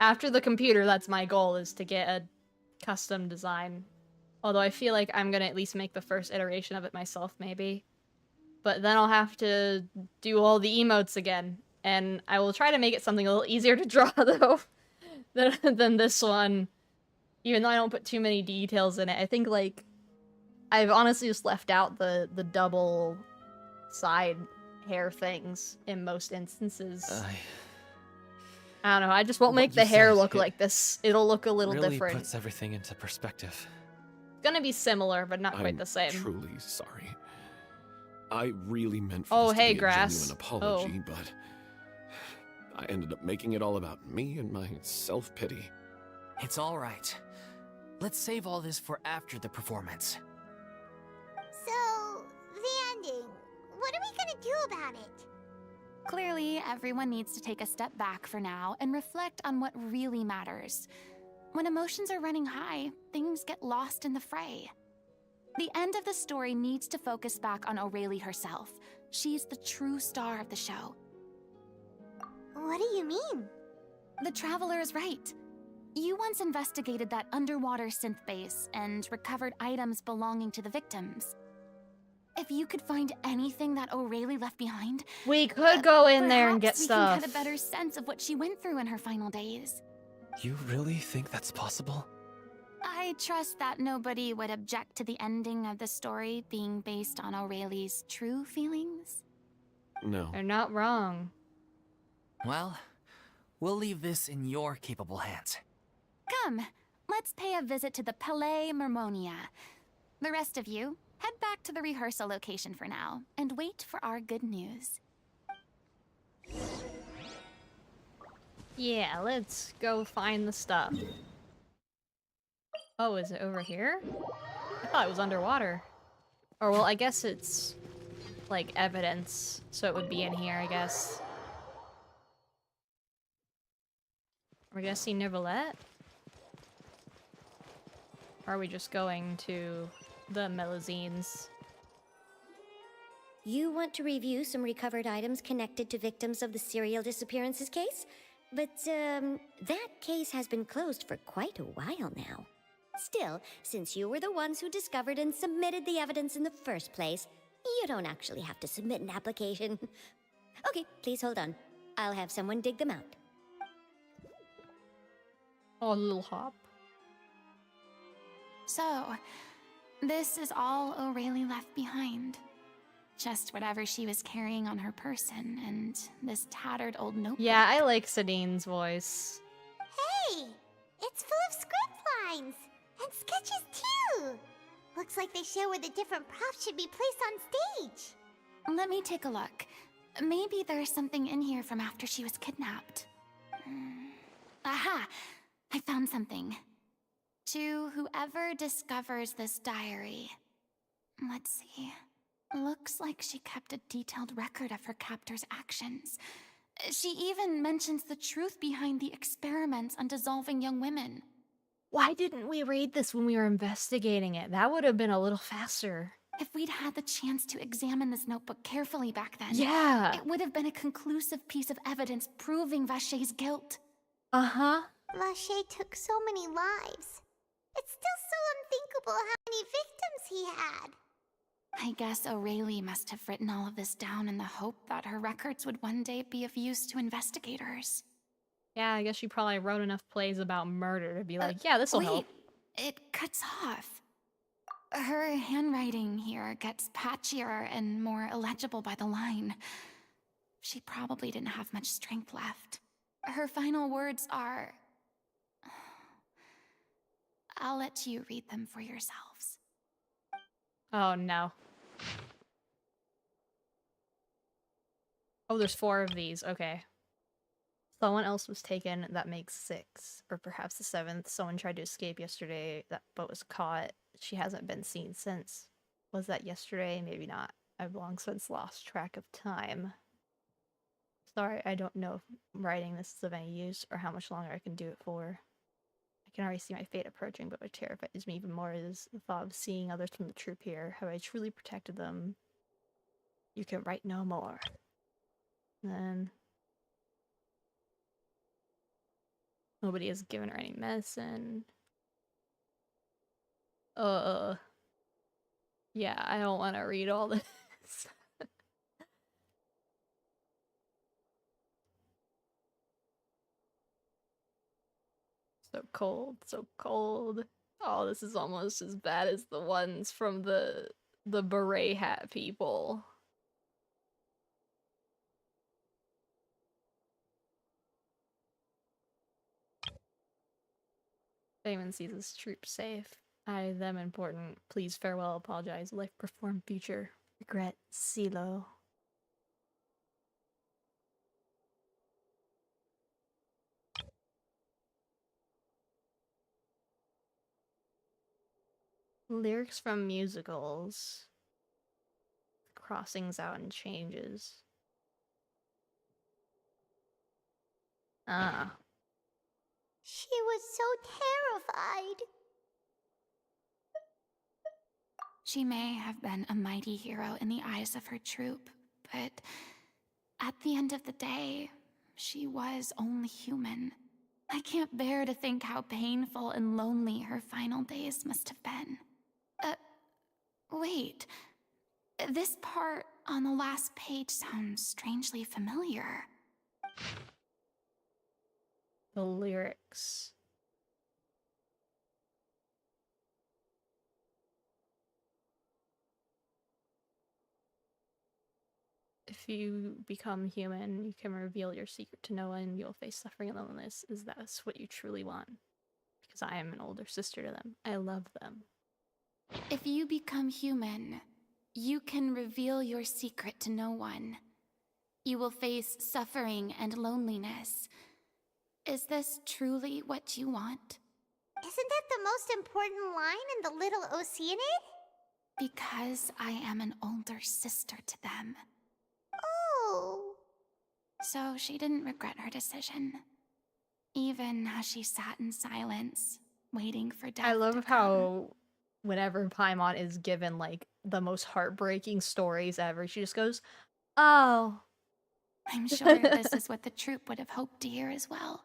after the computer, that's my goal, is to get a custom design. Although I feel like I'm gonna at least make the first iteration of it myself, maybe. But then I'll have to do all the emotes again, and I will try to make it something a little easier to draw though than this one. Even though I don't put too many details in it, I think, like, I've honestly just left out the double side hair things in most instances. I don't know, I just won't What make you the hair said, look it like this. It'll look a little really different. puts everything into perspective. It's gonna be similar, but not quite I'm the same. truly sorry. I really meant for Oh, this hey, to be Grass. a genuine apology, but I ended up making it all about me and my self-pity. It's all right. Let's save all this for after the performance. So, the ending. What are we gonna do about it? Clearly, everyone needs to take a step back for now and reflect on what really matters. When emotions are running high, things get lost in the fray. The end of the story needs to focus back on O'Reilly herself. She's the true star of the show. What do you mean? The Traveler is right. You once investigated that underwater synth base and recovered items belonging to the victims. If you could find anything that O'Reilly left behind, We could go in there and get perhaps we stuff. can get a better sense of what she went through in her final days. You really think that's possible? I trust that nobody would object to the ending of the story being based on O'Reilly's true feelings. No. They're not wrong. Well, we'll leave this in your capable hands. Come, let's pay a visit to the Palais Mermonia. The rest of you, head back to the rehearsal location for now, and wait for our good news. Yeah, let's go find the stuff. Oh, is it over here? I thought it was underwater. Or, well, I guess it's, like, evidence, so it would be in here, I guess. Are we gonna see Neuvillette? Or are we just going to the Melusines? You want to review some recovered items connected to victims of the serial disappearances case? But, that case has been closed for quite a while now. Still, since you were the ones who discovered and submitted the evidence in the first place, you don't actually have to submit an application. Okay, please hold on. I'll have someone dig them out. Oh, little hop. So, this is all O'Reilly left behind. Just whatever she was carrying on her person, and this tattered old notebook. Yeah, I like Sadine's voice. Hey! It's full of script lines! And sketches too! Looks like they show where the different props should be placed on stage. Let me take a look. Maybe there's something in here from after she was kidnapped. Aha! I found something. To whoever discovers this diary. Let's see. Looks like she kept a detailed record of her captor's actions. She even mentions the truth behind the experiments on dissolving young women. Why didn't we read this when we were investigating it? That would have been a little faster. If we'd had the chance to examine this notebook carefully back then, Yeah. it would have been a conclusive piece of evidence proving Vachey's guilt. Uh-huh. Vachey took so many lives. It's still so unthinkable how many victims he had. I guess O'Reilly must have written all of this down in the hope that her records would one day be of use to investigators. Yeah, I guess she probably wrote enough plays about murder to be like, yeah, this'll help. It cuts off. Her handwriting here gets patchier and more illegible by the line. She probably didn't have much strength left. Her final words are... I'll let you read them for yourselves. Oh, no. Oh, there's 4 of these. Okay. Someone else was taken. That makes 6. Or perhaps the 7th. Someone tried to escape yesterday, but was caught. She hasn't been seen since. Was that yesterday? Maybe not. I've long since lost track of time. Sorry, I don't know if writing this is of any use or how much longer I can do it for. I can already see my fate approaching, but what terrifies me even more is the thought of seeing others from the troop here. Have I truly protected them? You can write no more. Then... nobody has given her any medicine. Yeah, I don't want to read all this. So cold, so cold. Oh, this is almost as bad as the ones from the beret hat people. Damon sees his troop safe. I, them important. Please farewell, apologize. Life perform future. Regret, Silo. Lyrics from musicals. Crossings out and changes. Ah. She was so terrified. She may have been a mighty hero in the eyes of her troop, but at the end of the day, she was only human. I can't bear to think how painful and lonely her final days must have been. Wait. This part on the last page sounds strangely familiar. The lyrics. If you become human, you can reveal your secret to no one. You'll face suffering and loneliness. Is that what you truly want? Because I am an older sister to them. I love them. If you become human, you can reveal your secret to no one. You will face suffering and loneliness. Is this truly what you want? Isn't that the most important line in the Little Oceanid? Because I am an older sister to them. Oh. So she didn't regret her decision. Even as she sat in silence, waiting for death. I love to how whenever Paimon is given like the most heartbreaking stories ever, she just goes, "Oh." I'm sure this is what the troupe would have hoped to hear as well.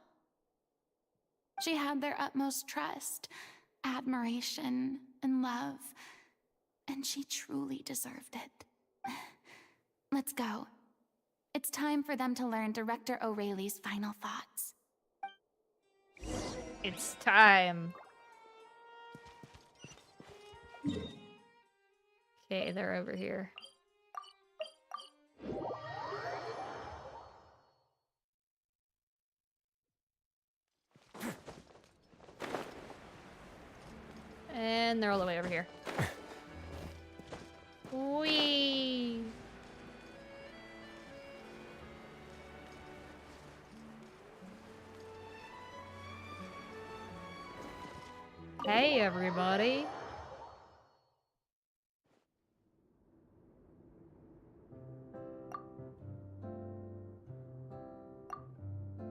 She had their utmost trust, admiration, and love, and she truly deserved it. Let's go. It's time for them to learn Director O'Reilly's final thoughts. It's time. Okay, they're over here. And they're all the way over here. Whee! Hey, everybody.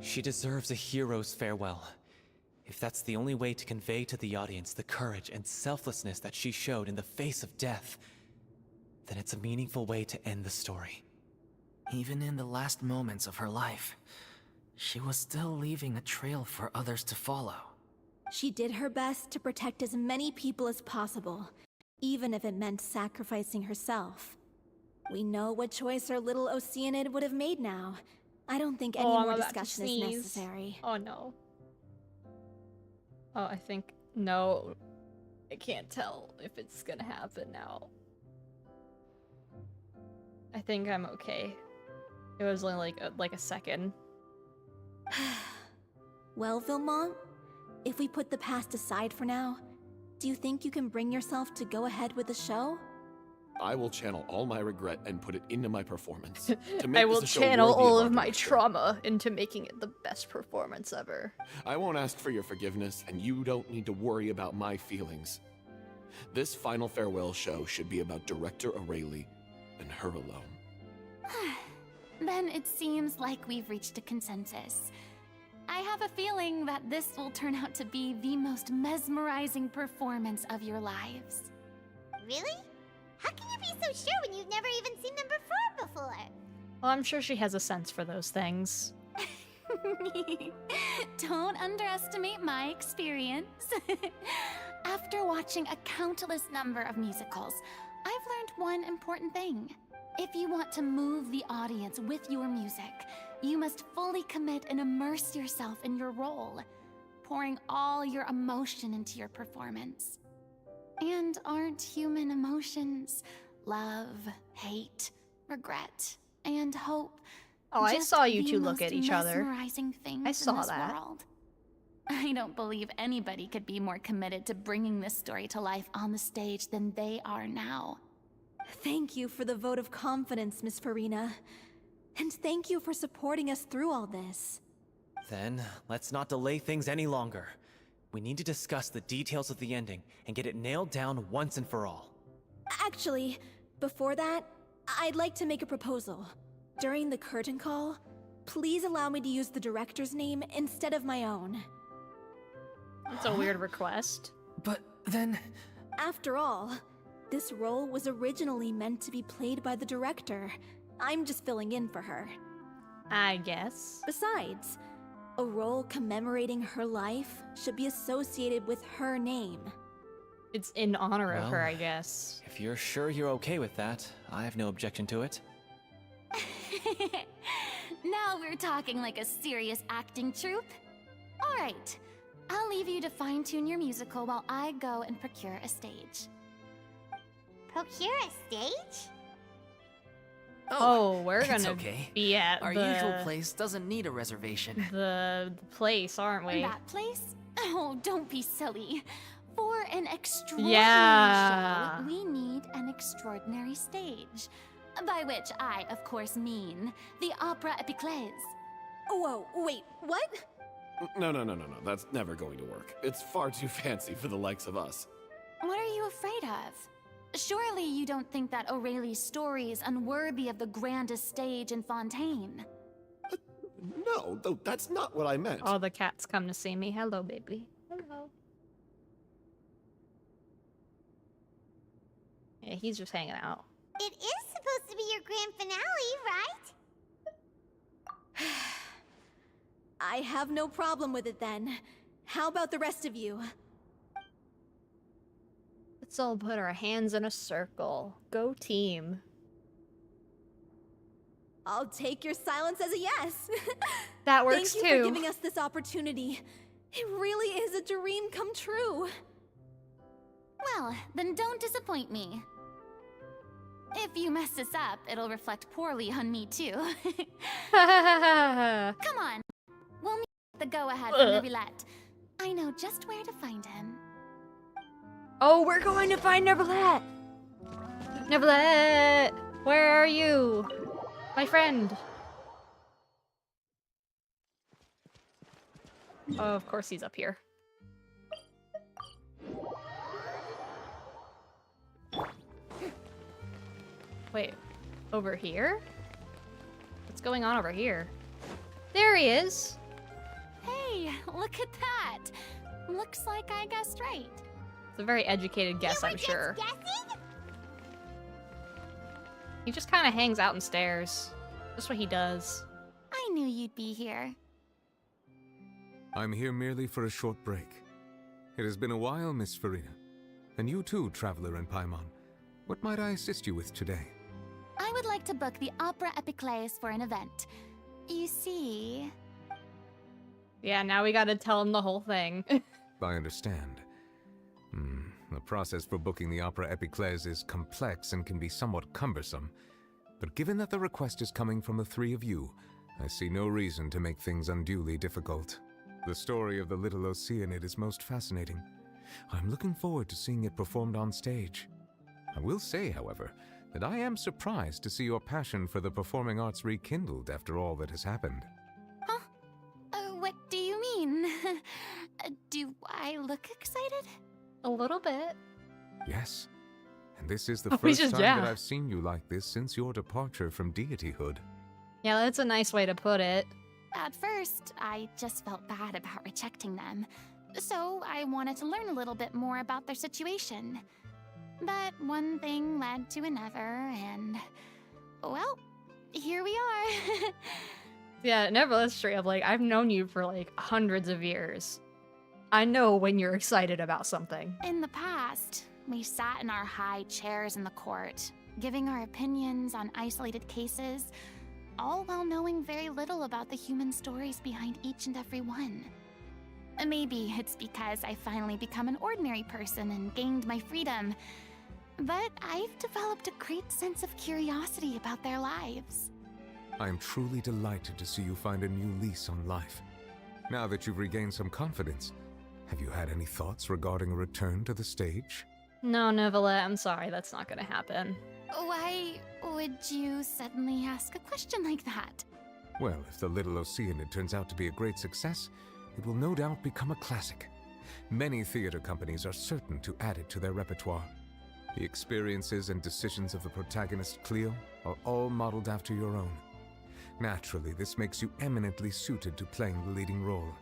She deserves a hero's farewell. If that's the only way to convey to the audience the courage and selflessness that she showed in the face of death, then it's a meaningful way to end the story. Even in the last moments of her life, she was still leaving a trail for others to follow. She did her best to protect as many people as possible, even if it meant sacrificing herself. We know what choice our little Oceanid would have made now. I don't think any I'm more about to discussion is sneeze. necessary. Oh no. Oh, I think no. I can't tell if it's gonna happen now. I think I'm okay. It was only like a second. Well, Vilmont, if we put the past aside for now, do you think you can bring yourself to go ahead with the show? I will channel all my regret and put it into my performance. To make I will this a show channel worthy all our of my director. trauma into making it the best performance ever. I won't ask for your forgiveness, and you don't need to worry about my feelings. This final farewell show should be about Director O'Reilly and her alone. Then it seems like we've reached a consensus. I have a feeling that this will turn out to be the most mesmerizing performance of your lives. Really? How can you be so sure when you've never even seen them perform before? Well, I'm sure she has a sense for those things. Don't underestimate my experience. After watching a countless number of musicals, I've learned one important thing. If you want to move the audience with your music, you must fully commit and immerse yourself in your role, pouring all your emotion into your performance. And aren't human emotions love, hate, regret, and hope? Oh, I just saw you the two look most at each other. mesmerizing things I saw in this that. world? I don't believe anybody could be more committed to bringing this story to life on the stage than they are now. Thank you for the vote of confidence, Miss Furina. And thank you for supporting us through all this. Then, let's not delay things any longer. We need to discuss the details of the ending and get it nailed down once and for all. Actually, before that, I'd like to make a proposal. During the curtain call, please allow me to use the director's name instead of my own. That's a weird request. But then... After all, this role was originally meant to be played by the director. I'm just filling in for her. I guess. Besides, A role commemorating her life should be associated with her name. It's in honor of her, Well, I guess. If you're sure you're okay with that, I have no objection to it. Now we're talking like a serious acting troupe. All right, I'll leave you to fine-tune your musical while I go and procure a stage. Procure a stage? Oh, we're it's gonna okay. be at Our the usual place doesn't need a reservation. the place, aren't we? That place? Oh, don't be silly. For an extraordinary Yeah. show, we need an extraordinary stage. By which I, of course, mean the Opera Epiclese. Whoa, wait, what? No. That's never going to work. It's far too fancy for the likes of us. What are you afraid of? Surely you don't think that Aurelie's story is unworthy of the grandest stage in Fontaine. No, that's not what I meant. All the cats come to see me. Hello, baby. Hello. Yeah, he's just hanging out. It is supposed to be your grand finale, right? I have no problem with it then. How about the rest of you? Let's all put our hands in a circle. Go team. I'll take your silence as a yes. That works Thank you too. for giving us this opportunity. It really is a dream come true. Well, then don't disappoint me. If you mess this up, it'll reflect poorly on me too. Come on. We'll meet at the go-ahead from the roulette. I know just where to find him. Oh, we're going to find Neverlet! Neverlet! Where are you? My friend. Oh, of course he's up here. Wait, over here? What's going on over here? There he is! Hey, look at that. Looks like I guessed right. It's a very educated guess, You were I'm sure. just guessing? He just kind of hangs out and stares. That's what he does. I knew you'd be here. I'm here merely for a short break. It has been a while, Miss Furina. And you too, Traveler in Paimon. What might I assist you with today? I would like to book the Opera Epiclese for an event. You see... Yeah, now we gotta tell him the whole thing. I understand. The process for booking the Opera Epiclese is complex and can be somewhat cumbersome. But given that the request is coming from the three of you, I see no reason to make things unduly difficult. The story of the Little Oceanid is most fascinating. I'm looking forward to seeing it performed on stage. I will say, however, that I am surprised to see your passion for the performing arts rekindled after all that has happened. Huh? What do you mean? Do I look excited? A little bit. Yes. And this is the Oh, we first just time yeah. that I've seen you like this since your departure from deityhood. Yeah, that's a nice way to put it. At first, I just felt bad about rejecting them. So I wanted to learn a little bit more about their situation. But one thing led to another, and... well, here we are. Yeah, never straight up, like, I've known you for, like, hundreds of years. I know when you're excited about something. In the past, we sat in our high chairs in the court, giving our opinions on isolated cases, all while knowing very little about the human stories behind each and every one. Maybe it's because I finally become an ordinary person and gained my freedom, but I've developed a great sense of curiosity about their lives. I am truly delighted to see you find a new lease on life. Now that you've regained some confidence, have you had any thoughts regarding a return to the stage? No, Neverlet, I'm sorry, that's not gonna happen. Why would you suddenly ask a question like that? Well, if the Little Oceanid turns out to be a great success, it will no doubt become a classic. Many theater companies are certain to add it to their repertoire. The experiences and decisions of the protagonist, Cleo, are all modeled after your own. Naturally, this makes you eminently suited to playing the leading role.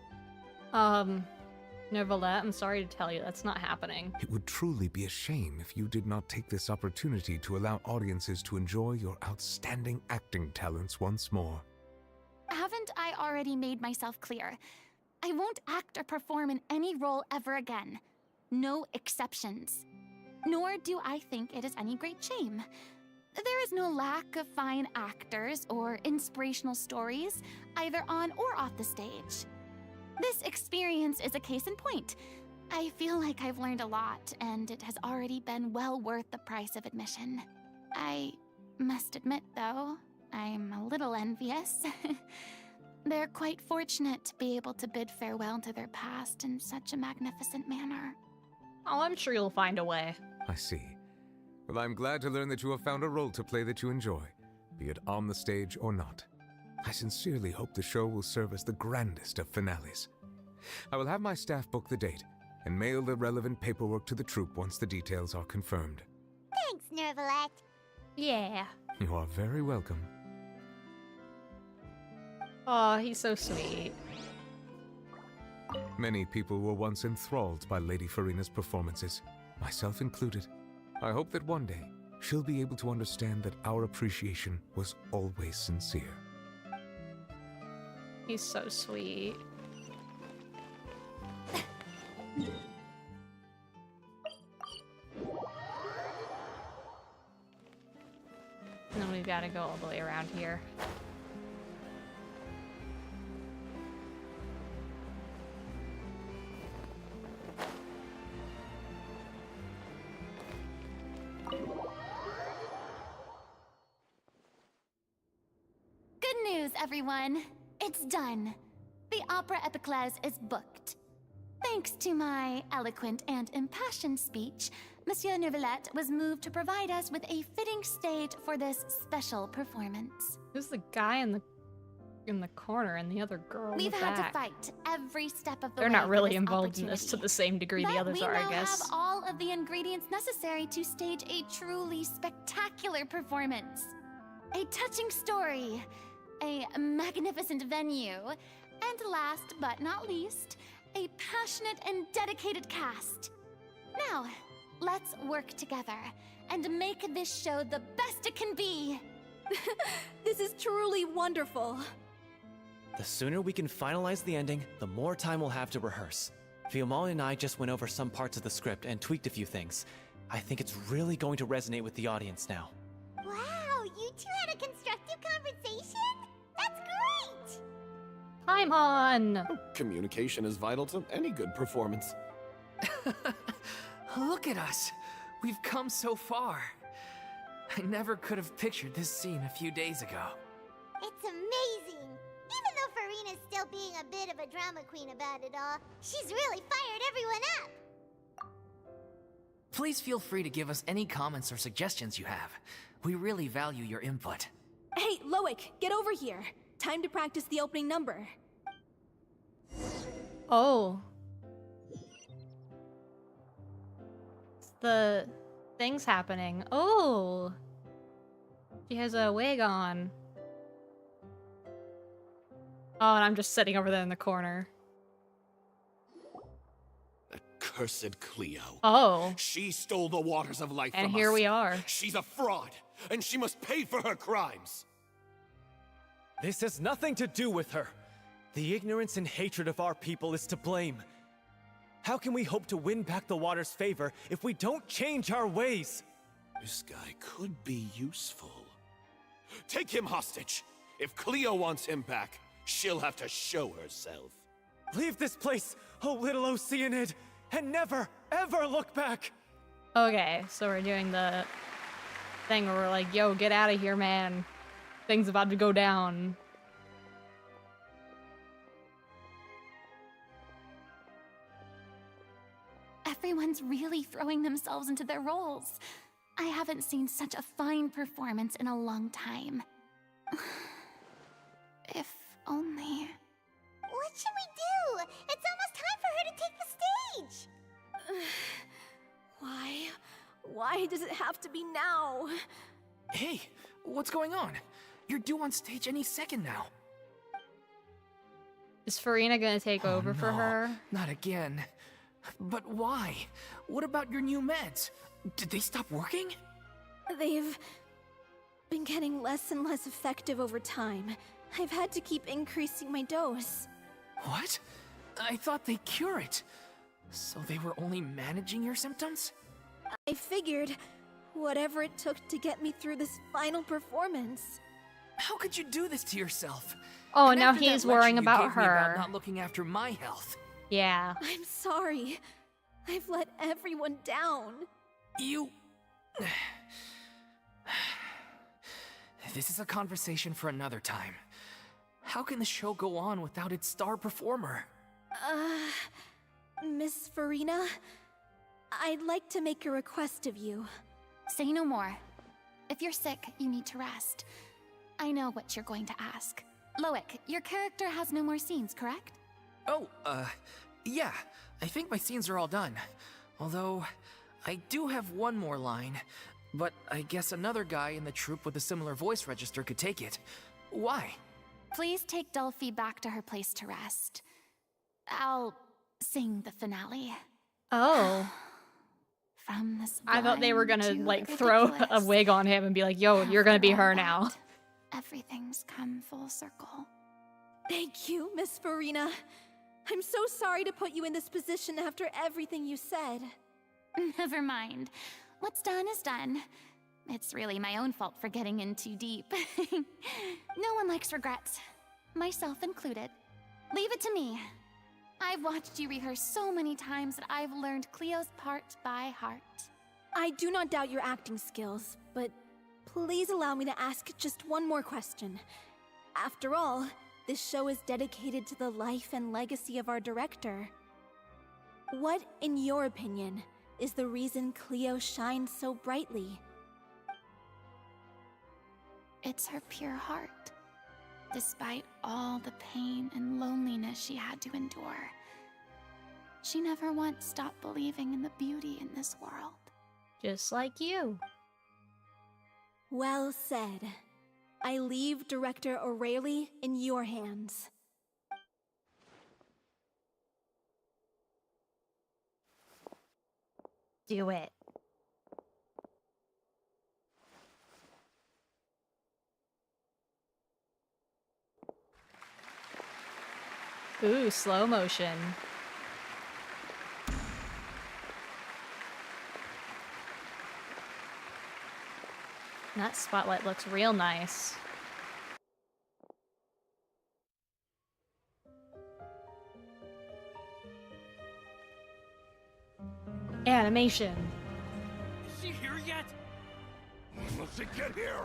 Neverlet, I'm sorry to tell you, that's not happening. It would truly be a shame if you did not take this opportunity to allow audiences to enjoy your outstanding acting talents once more. Haven't I already made myself clear. I won't act or perform in any role ever again. No exceptions. Nor do I think it is any great shame. There is no lack of fine actors or inspirational stories, either on or off the stage. This experience is a case in point. I feel like I've learned a lot, and it has already been well worth the price of admission. I must admit, though, I'm a little envious. They're quite fortunate to be able to bid farewell to their past in such a magnificent manner. Oh, I'm sure you'll find a way. I see. Well, I'm glad to learn that you have found a role to play that you enjoy, be it on the stage or not. I sincerely hope the show will serve as the grandest of finales. I will have my staff book the date and mail the relevant paperwork to the troupe once the details are confirmed. Thanks, Nervalette. Yeah. You are very welcome. Oh, he's so sweet. Many people were once enthralled by Lady Furina's performances, myself included. I hope that one day she'll be able to understand that our appreciation was always sincere. He's so sweet. And then we've got to go all the way around here. Good news, everyone. It's done. The Opera Epiclese is booked. Thanks to my eloquent and impassioned speech, Monsieur Nervalette was moved to provide us with a fitting stage for this special performance. Who's the guy in the corner and the other girl in the We've had back? to fight every step of the They're way not for really this involved in this to opportunity. the same degree the others are, I guess. We now have all of the ingredients necessary to stage a truly spectacular performance. A touching story, a magnificent venue, and last but not least, a passionate and dedicated cast. Now, let's work together and make this show the best it can be. This is truly wonderful. The sooner we can finalize the ending, the more time we'll have to rehearse. Fiamma and I just went over some parts of the script and tweaked a few things. I think it's really going to resonate with the audience now. Wow, you two had a constructive conversation? That's great! Time on! Communication is vital to any good performance. Look at us. We've come so far. I never could have pictured this scene a few days ago. It's amazing! Even though Furina's still being a bit of a drama queen about it all, she's really fired everyone up! Please feel free to give us any comments or suggestions you have. We really value your input. Hey, Loic, get over here. Time to practice the opening number. Oh. It's the things happening. Oh. She has a wig on. Oh, and I'm just sitting over there in the corner. Cursed Cleo. Oh. She stole the waters of life And from here us. we are. She's a fraud, and she must pay for her crimes. This has nothing to do with her. The ignorance and hatred of our people is to blame. How can we hope to win back the water's favor if we don't change our ways? This guy could be useful. Take him hostage. If Cleo wants him back, she'll have to show herself. Leave this place, oh little Oceanid, and never, ever look back! Okay, so we're doing the thing where we're like, yo, get out of here, man. Things about to go down. Everyone's really throwing themselves into their roles. I haven't seen such a fine performance in a long time. If only... What should we do? It's almost time for her to take the stage! Why? Why does it have to be now? Hey, what's going on? You're due on stage any second now. Is Furina gonna take over for no, her? Not again. But why? What about your new meds? Did they stop working? They've been getting less and less effective over time. I've had to keep increasing my dose. What? I thought they cure it. So they were only managing your symptoms? I figured whatever it took to get me through this final performance. How could you do this to yourself? Oh, And now after that he's lecture worrying you about gave me about her. not looking after my health. Yeah. I'm sorry. I've let everyone down. You... This is a conversation for another time. How can the show go on without its star performer? Miss Furina, I'd like to make a request of you. Say no more. If you're sick, you need to rest. I know what you're going to ask. Loic, your character has no more scenes, correct? Oh, yeah. I think my scenes are all done. Although, I do have one more line. But I guess another guy in the troupe with a similar voice register could take it. Why? Please take Delphi back to her place to rest. I'll sing the finale. Oh. From this I thought they were gonna, blind to like, throw a ridiculous. wig on him and be like, yo, you're gonna be After her all now. that, everything's come full circle. Thank you, Miss Furina. I'm so sorry to put you in this position after everything you said. Never mind. What's done is done. It's really my own fault for getting in too deep. No one likes regrets, myself included. Leave it to me. I've watched you rehearse so many times that I've learned Cleo's part by heart. I do not doubt your acting skills, but please allow me to ask just one more question. After all, this show is dedicated to the life and legacy of our director. What, in your opinion, is the reason Cleo shines so brightly? It's her pure heart. Despite all the pain and loneliness she had to endure, she never once stopped believing in the beauty in this world. Just like you. Well said. I leave Director O'Reilly in your hands. Do it. Ooh, slow motion. That spotlight looks real nice. Animation. Is she here yet? Will she get here?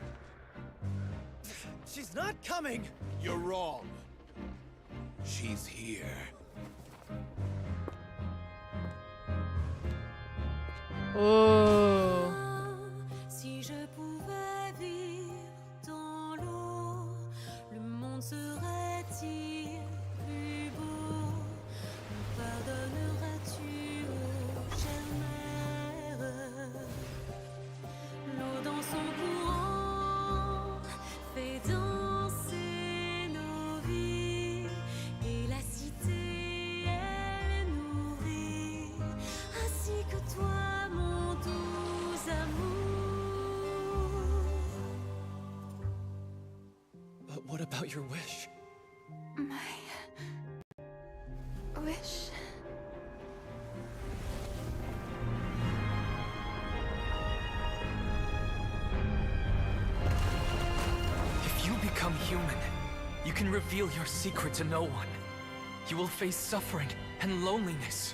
She's not coming! You're wrong. She's here. Oh. Si je pouvais vivre dans l'eau, le monde serait-il plus beau? Me pardonneras-tu, ô chère mère? L'eau dans son courant fait danser nos vies, et la cité elle nourrit, ainsi que toi, mon doux amour. But what about your wish? My wish. If you become human, you can reveal your secret to no one. You will face suffering and loneliness.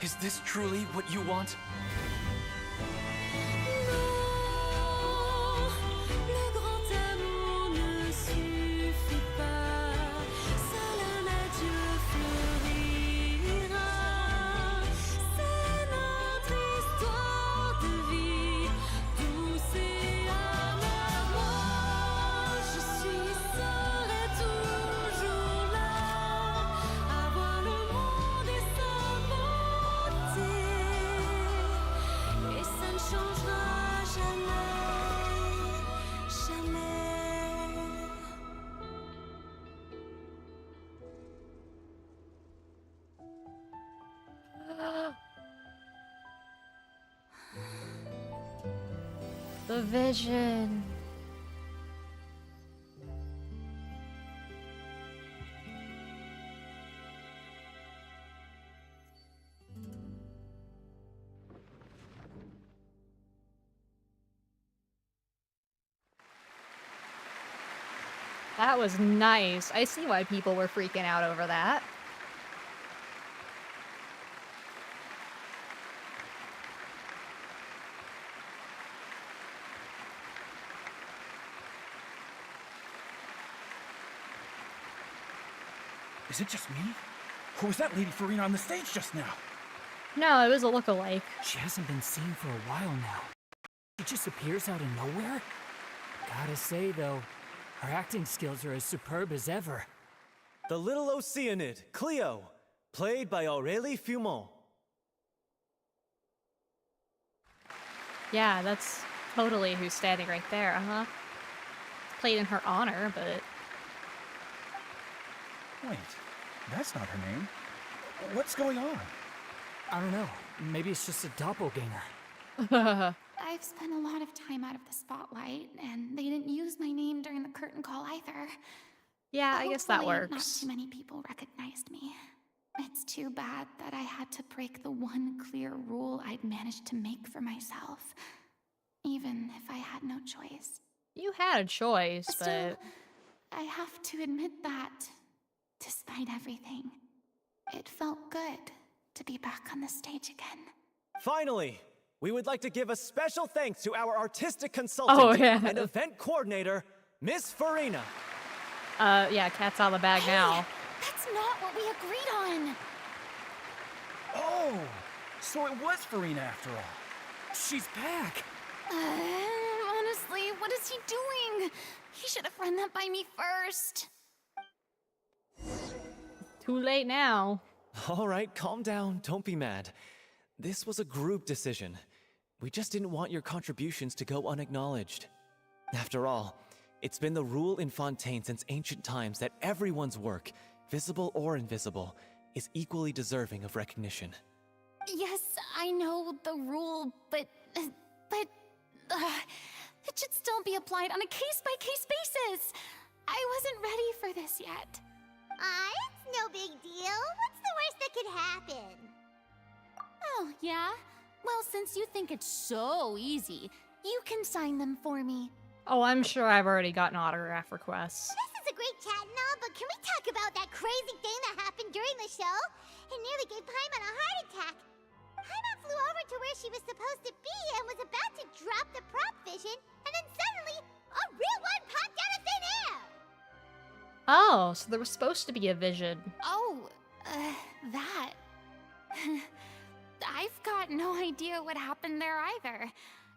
Is this truly what you want? Le grand amour ne suffit pas, seul un adieu fleurira. C'est notre histoire de vie, douce et amère. Moi, je suis, serai toujours là, à voir le monde et sa beauté, et ça ne changera jamais, jamais. The vision. That was nice. I see why people were freaking out over that. Is it just me? Or was that Lady Furina on the stage just now? No, it was a lookalike. She hasn't been seen for a while now. She just appears out of nowhere? Gotta say, though, her acting skills are as superb as ever. The little Oceanid, Cleo, played by Aurélie Fumont. Yeah, that's totally who's standing right there, uh-huh. Played in her honor, but... Wait, that's not her name. What's going on? I don't know. Maybe it's just a doppelganger. I've spent a lot of time out of the spotlight, and they didn't use my name during the curtain call either. Yeah, I guess that Hopefully, works. Not too many people recognized me. It's too bad that I had to break the one clear rule I'd managed to make for myself, even if I had no choice. You had a choice, Still, but... I have to admit that, despite everything, it felt good to be back on the stage again. Finally, we would like to give a special thanks to our artistic consultant and event coordinator, Miss Furina. Yeah, cat's out of the bag now. That's not what we agreed on! Oh, so it was Furina after all. She's back! Honestly, what is he doing? He should have run that by me first. Too late now. All right, calm down. Don't be mad. This was a group decision. We just didn't want your contributions to go unacknowledged. After all, it's been the rule in Fontaine since ancient times that everyone's work, visible or invisible, is equally deserving of recognition. Yes, I know the rule, but it should still be applied on a case-by-case basis. I wasn't ready for this yet. It's no big deal. What's the worst that could happen? Oh, yeah? Well, since you think it's so easy, you can sign them for me. Oh, I'm sure I've already gotten autograph requests. This is a great chat and all, but can we talk about that crazy thing that happened during the show? It nearly gave Paimon a heart attack. Paimon flew over to where she was supposed to be and was about to drop the prop vision, and then suddenly, a real one popped out of thin air! Oh, so there was supposed to be a vision. Oh, that. I've got no idea what happened there either.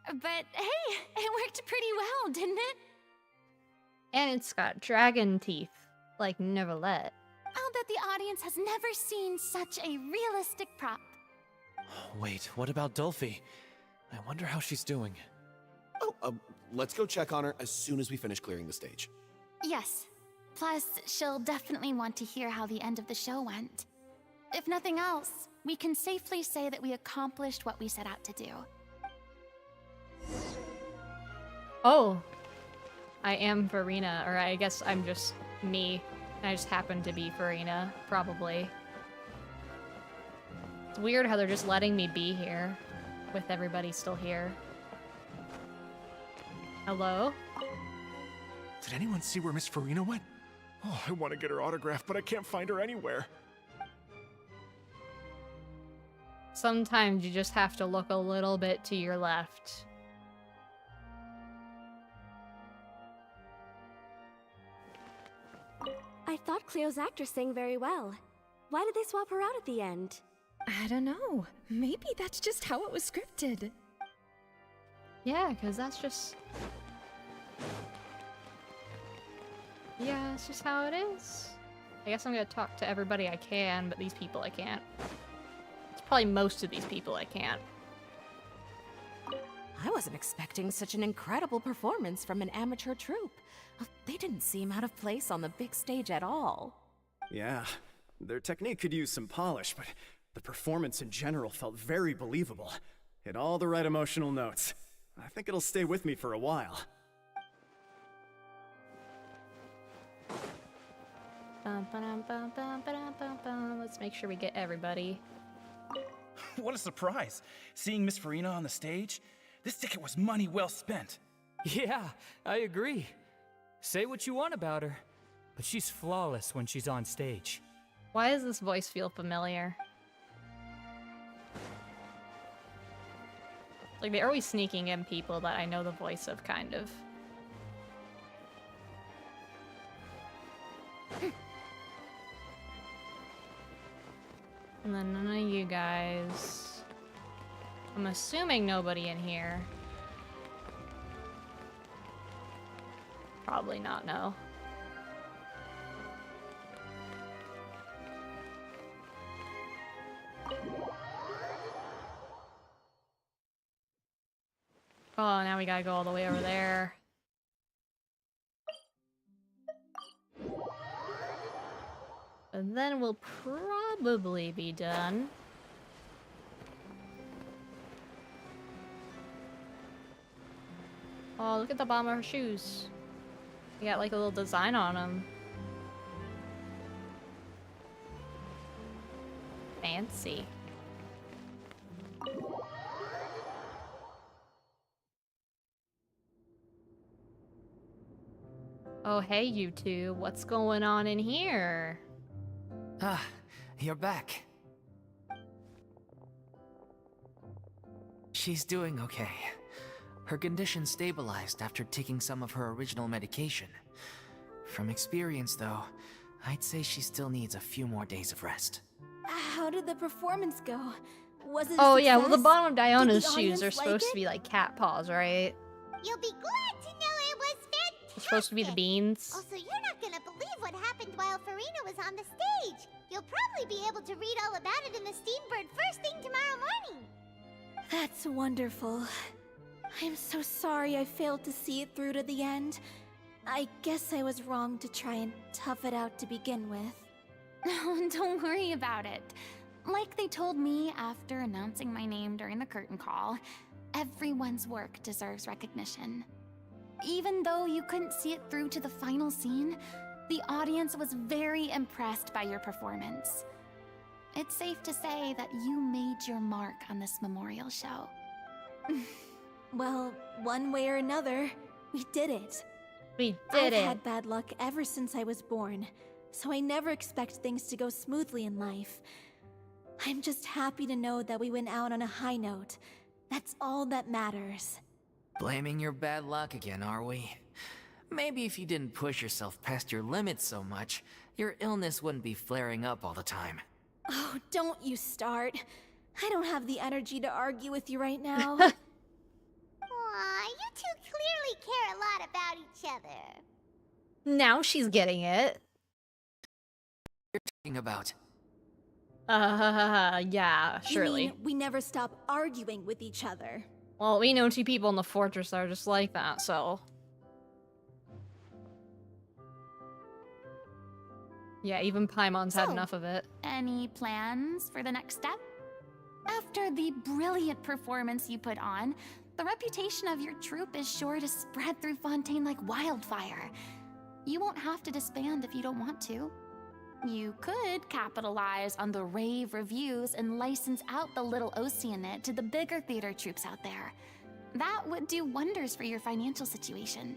But hey, it worked pretty well, didn't it? And it's got dragon teeth, like Neverlet. I'll bet the audience has never seen such a realistic prop. Wait, what about Dolphy? I wonder how she's doing. Oh, let's go check on her as soon as we finish clearing the stage. Yes. Plus, she'll definitely want to hear how the end of the show went. If nothing else, we can safely say that we accomplished what we set out to do. Oh, I am Furina, or I guess I'm just me. I just happen to be Furina, probably. It's weird how they're just letting me be here, with everybody still here. Hello? Did anyone see where Miss Furina went? Oh, I want to get her autograph, but I can't find her anywhere. Sometimes you just have to look a little bit to your left. I thought Cleo's actress sang very well. Why did they swap her out at the end? I don't know. Maybe that's just how it was scripted. Yeah, because that's just... Yeah, it's just how it is. I guess I'm gonna talk to everybody I can, but these people I can't. It's probably most of these people I can't. I wasn't expecting such an incredible performance from an amateur troupe. They didn't seem out of place on the big stage at all. Yeah, their technique could use some polish, but the performance in general felt very believable. Hit all the right emotional notes. I think it'll stay with me for a while. Let's make sure we get everybody. What a surprise, seeing Miss Furina on the stage. This ticket was money well spent. Yeah, I agree. Say what you want about her, but she's flawless when she's on stage. Why does this voice feel familiar? Like, they're always sneaking in people that I know the voice of, kind of. And then none of you guys. I'm assuming nobody in here. Probably not, no. Oh, now we gotta go all the way over there. And then we'll probably be done. Oh, look at the bottom of her shoes. We got like a little design on them. Fancy. Oh, hey, you two. What's going on in here? Ah, you're back. She's doing okay. Her condition stabilized after taking some of her original medication. From experience, though, I'd say she still needs a few more days of rest. How did the performance go? Was it a Oh, yeah, well, the success? bottom of Did Diona's the shoes audience are like supposed to it? be like cat paws, right? You'll be glad to know it was fantastic. It's supposed to be the beans. Also, you're not gonna believe what happened while Furina was on the stage. You'll probably be able to read all about it in the Steambird first thing tomorrow morning. That's wonderful. I'm so sorry I failed to see it through to the end. I guess I was wrong to try and tough it out to begin with. Oh, don't worry about it. Like they told me after announcing my name during the curtain call, everyone's work deserves recognition. Even though you couldn't see it through to the final scene, the audience was very impressed by your performance. It's safe to say that you made your mark on this memorial show. Well, one way or another, we did it. We I've had bad luck ever since I was born, so I never expect things to go smoothly in life. I'm just happy to know that we went out on a high note. That's all that matters. Blaming your bad luck again, are we? Maybe if you didn't push yourself past your limits so much, your illness wouldn't be flaring up all the time. Oh, don't you start. I don't have the energy to argue with you right now. Aw, you two clearly care a lot about each other. Now she's getting it. You're talking about. Yeah, surely. You mean we never stop arguing with each other? Well, we know two people in the fortress that are just like that, so. Yeah, even Paimon's had enough of it. Any plans for the next step? After the brilliant performance you put on, the reputation of your troupe is sure to spread through Fontaine like wildfire. You won't have to disband if you don't want to. You could capitalize on the rave reviews and license out the little Oceanit to the bigger theater troupes out there. That would do wonders for your financial situation.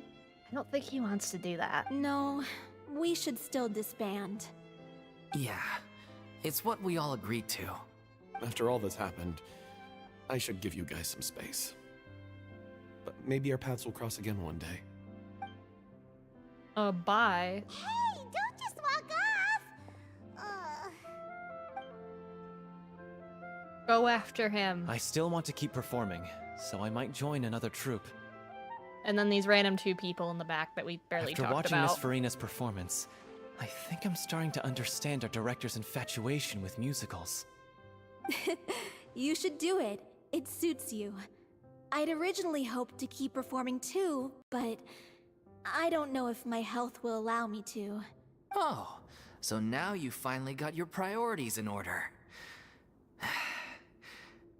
I don't think he wants to do that. No, we should still disband. Yeah, it's what we all agreed to. After all that's happened, I should give you guys some space. But maybe our paths will cross again one day. Bye. Hey, don't just walk off! Go after him. I still want to keep performing, so I might join another troupe. And then these random two people in the back that we barely After talked watching about. Miss Furina's performance, I think I'm starting to understand our director's infatuation with musicals. You should do it. It suits you. I'd originally hoped to keep performing too, but I don't know if my health will allow me to. Oh, so now you finally got your priorities in order.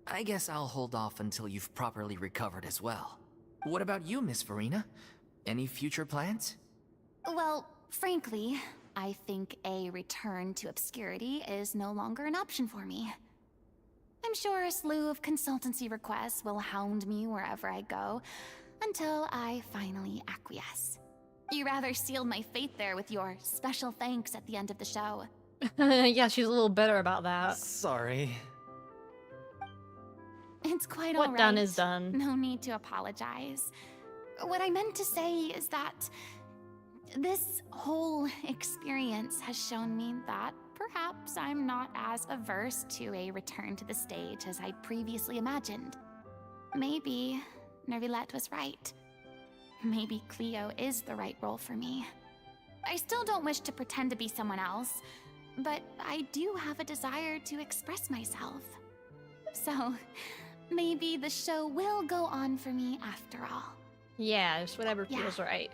I guess I'll hold off until you've properly recovered as well. What about you, Miss Furina? Any future plans? Well, frankly, I think a return to obscurity is no longer an option for me. I'm sure a slew of consultancy requests will hound me wherever I go, until I finally acquiesce. You rather sealed my fate there with your special thanks at the end of the show. Yeah, she's a little bitter about that. Sorry. It's quite What all right. done is done. No need to apologize. What I meant to say is that this whole experience has shown me that perhaps I'm not as averse to a return to the stage as I previously imagined. Maybe Nervilette was right. Maybe Cleo is the right role for me. I still don't wish to pretend to be someone else, but I do have a desire to express myself. So, maybe the show will go on for me after all. Yeah, just whatever feels right.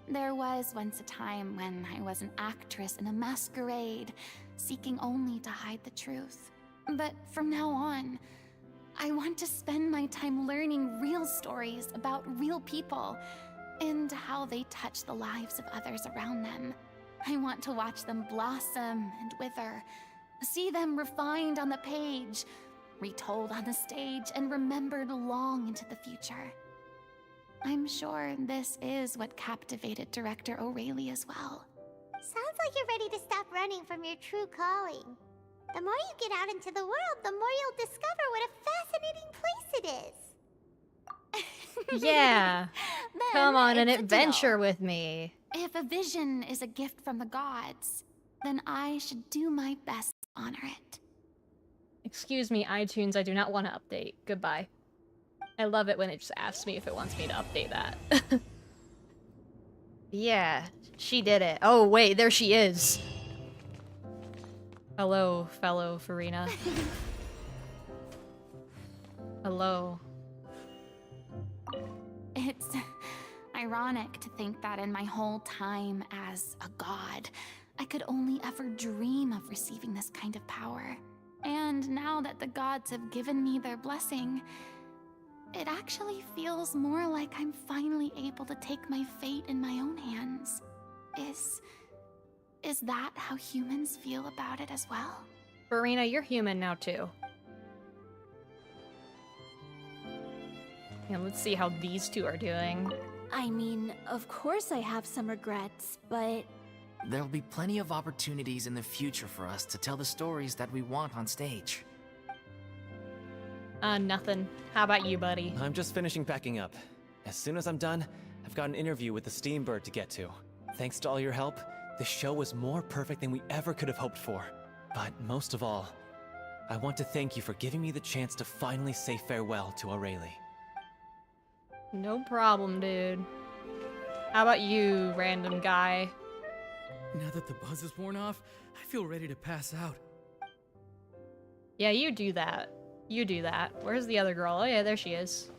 There was once a time when I was an actress in a masquerade, seeking only to hide the truth. But from now on, I want to spend my time learning real stories about real people and how they touch the lives of others around them. I want to watch them blossom and wither, see them refined on the page, retold on the stage, and remembered long into the future. I'm sure this is what captivated director O'Reilly as well. Sounds like you're ready to stop running from your true calling. The more you get out into the world, the more you'll discover what a fascinating place it is. Yeah. Come on an it's a adventure deal. with me. If a vision is a gift from the gods, then I should do my best to honor it. Excuse me, iTunes, I do not want to update. Goodbye. I love it when it just asks me if it wants me to update that. Yeah, she did it. Oh, wait, there she is. Hello, fellow Furina. Hello. It's ironic to think that in my whole time as a god, I could only ever dream of receiving this kind of power. And now that the gods have given me their blessing, it actually feels more like I'm finally able to take my fate in my own hands. Is that how humans feel about it as well? Furina, you're human now too. Yeah, let's see how these two are doing. I mean, of course I have some regrets, but... There'll be plenty of opportunities in the future for us to tell the stories that we want on stage. Nothing. How about you, buddy? I'm just finishing packing up. As soon as I'm done, I've got an interview with the Steambird to get to. Thanks to all your help, the show was more perfect than we ever could have hoped for. But most of all, I want to thank you for giving me the chance to finally say farewell to O'Reilly. No problem, dude. How about you, random guy? Now that the buzz is worn off, I feel ready to pass out. Yeah, you do that. You do that. Where's the other girl? Oh yeah, there she is.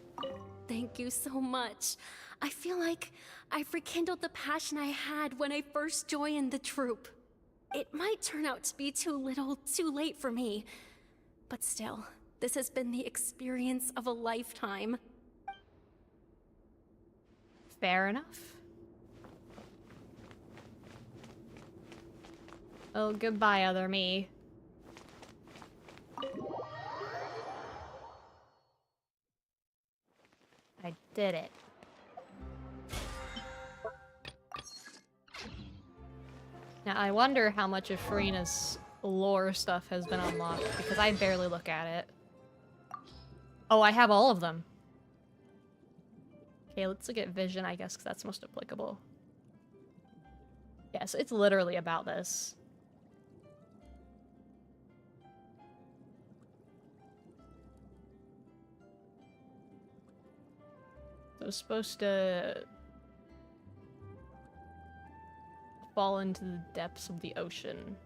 Thank you so much. I feel like I've rekindled the passion I had when I first joined the troupe. It might turn out to be too little, too late for me. But still, this has been the experience of a lifetime. Fair enough. Well, goodbye, other me. I did it. Now, I wonder how much of Furina's lore stuff has been unlocked, because I barely look at it. Oh, I have all of them. Okay, let's look at Vision, I guess, because that's most applicable. Yeah, so it's literally about this. So it's supposed to fall into the depths of the ocean.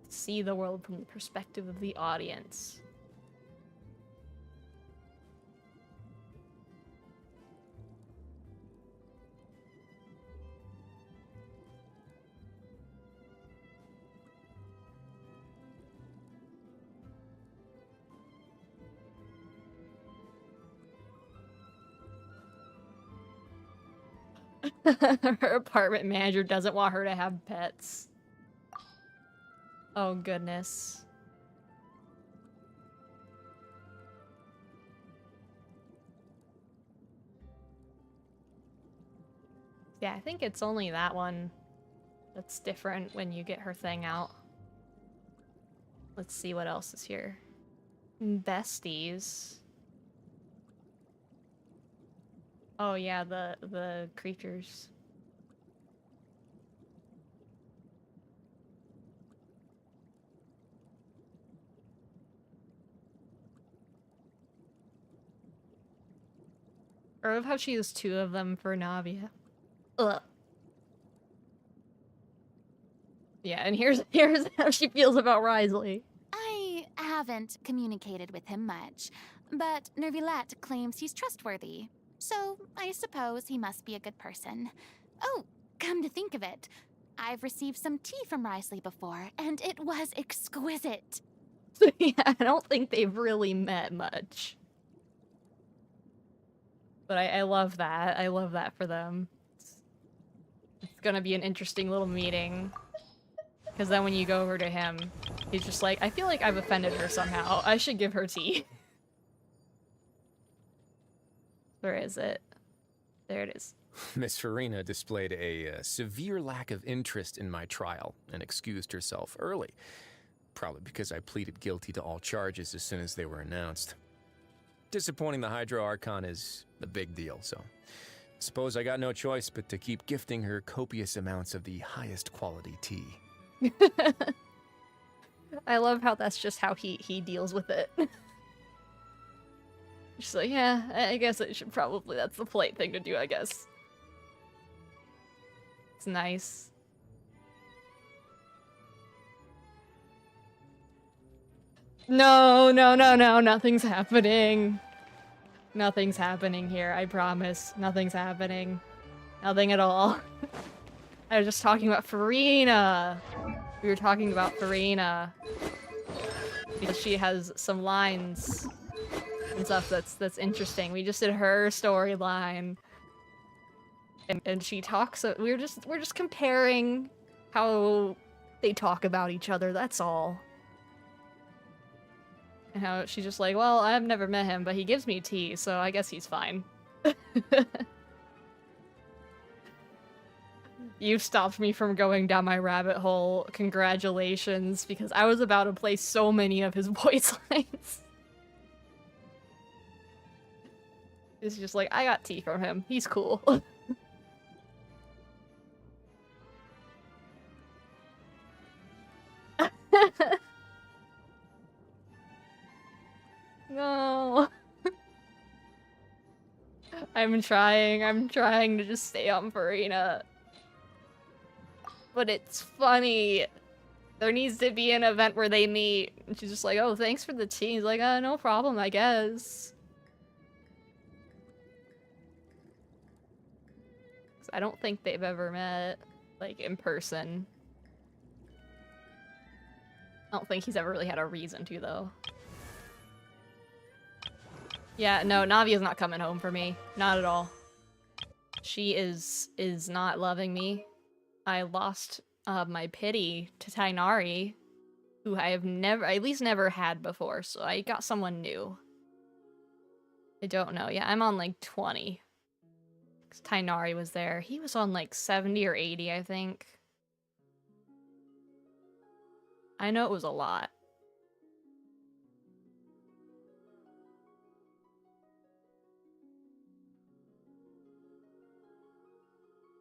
See the world from the perspective of the audience. Her apartment manager doesn't want her to have pets. Oh, goodness. Yeah, I think it's only that one that's different when you get her thing out. Let's see what else is here. Besties. Oh yeah, the creatures. I love how she has two of them for Navia. Ugh. Yeah, and here's how she feels about Risley. I haven't communicated with him much, but Nervilette claims he's trustworthy. So I suppose he must be a good person. Oh, come to think of it, I've received some tea from Risley before, and it was exquisite. Yeah, I don't think they've really met much. But I love that. I love that for them. It's gonna be an interesting little meeting. Because then when you go over to him, he's just like, I feel like I've offended her somehow. I should give her tea. Where is it? There it is. Miss Furina displayed a severe lack of interest in my trial and excused herself early. Probably because I pleaded guilty to all charges as soon as they were announced. Disappointing the Hydro Archon is a big deal, so suppose I got no choice but to keep gifting her copious amounts of the highest quality tea. I love how that's just how he deals with it. She's like, yeah, I guess I should probably, that's the polite thing to do, I guess. It's nice. No, nothing's happening. Nothing's happening here, I promise. Nothing's happening. Nothing at all. I was just talking about Furina. We were talking about Furina. Because she has some lines and stuff that's interesting. We just did her storyline. And she talks, we're just comparing how they talk about each other, that's all. And how she's just like, well, I've never met him, but he gives me tea, so I guess he's fine. You've stopped me from going down my rabbit hole. Congratulations, because I was about to play so many of his voice lines. It's just like, I got tea from him. He's cool. No. I'm trying to just stay on Furina. But it's funny. There needs to be an event where they meet. And she's just like, oh, thanks for the tea. He's like, no problem, I guess. 'Cause I don't think they've ever met, like, in person. I don't think he's ever really had a reason to, though. Yeah, no, Navia's not coming home for me. Not at all. She is not loving me. I lost my pity to Tainari, who I have at least never had before, so I got someone new. I don't know. Yeah, I'm on like 20. 'Cause Tainari was there. He was on like 70 or 80, I think. I know it was a lot.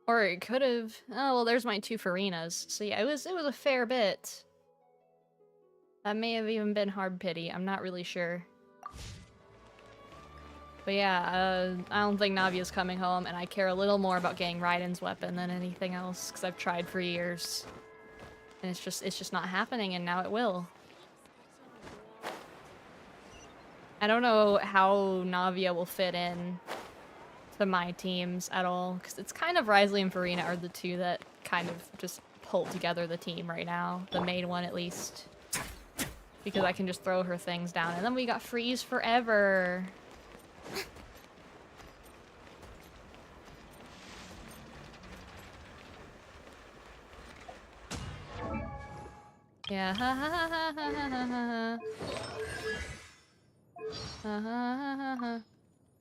Or it could have. Oh well, there's my two Furinas. So yeah, it was a fair bit. That may have even been hard pity. I'm not really sure. But yeah, I don't think Navia's coming home, and I care a little more about getting Raiden's weapon than anything else, because I've tried for years, and it's just not happening, and now it will. I don't know how Navia will fit in to my teams at all, because it's kind of Risley and Furina are the two that kind of just pull together the team right now, the main one at least, because I can just throw her things down, and then we got freeze forever. Yeah, ha ha ha ha ha ha ha ha ha ha ha.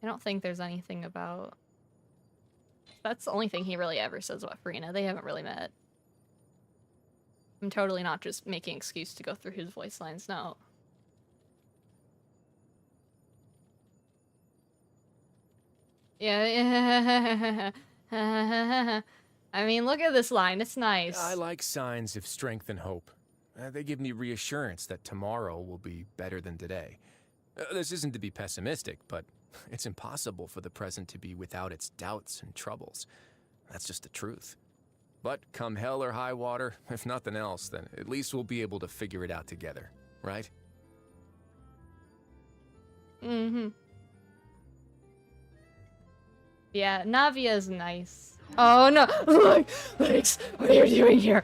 I don't think there's anything about That's the only thing he really ever says about Furina. They haven't really met. I'm totally not just making excuse to go through his voice lines, no. Yeah. I mean, look at this line. It's nice. I like signs of strength and hope. They give me reassurance that tomorrow will be better than today. This isn't to be pessimistic, but it's impossible for the present to be without its doubts and troubles. That's just the truth. But come hell or high water, if nothing else, then at least we'll be able to figure it out together, right? Mm-hmm. Yeah, Navia's nice. Oh no! Lex, what are you doing here?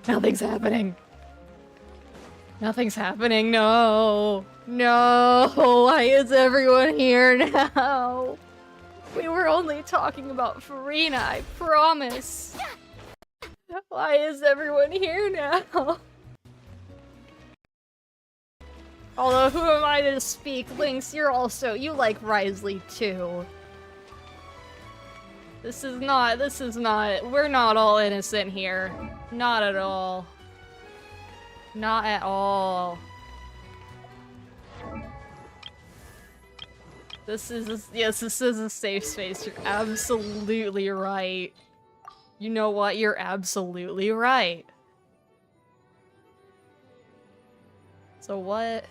Nothing's happening. Nothing's happening, no! No! Why is everyone here now? We were only talking about Furina, I promise. Why is everyone here now? Although, who am I to speak? Lynx, you like Risley too. This is not, we're not all innocent here. Not at all. Not at all. This is a safe space. You're absolutely right. You know what? You're absolutely right. So what?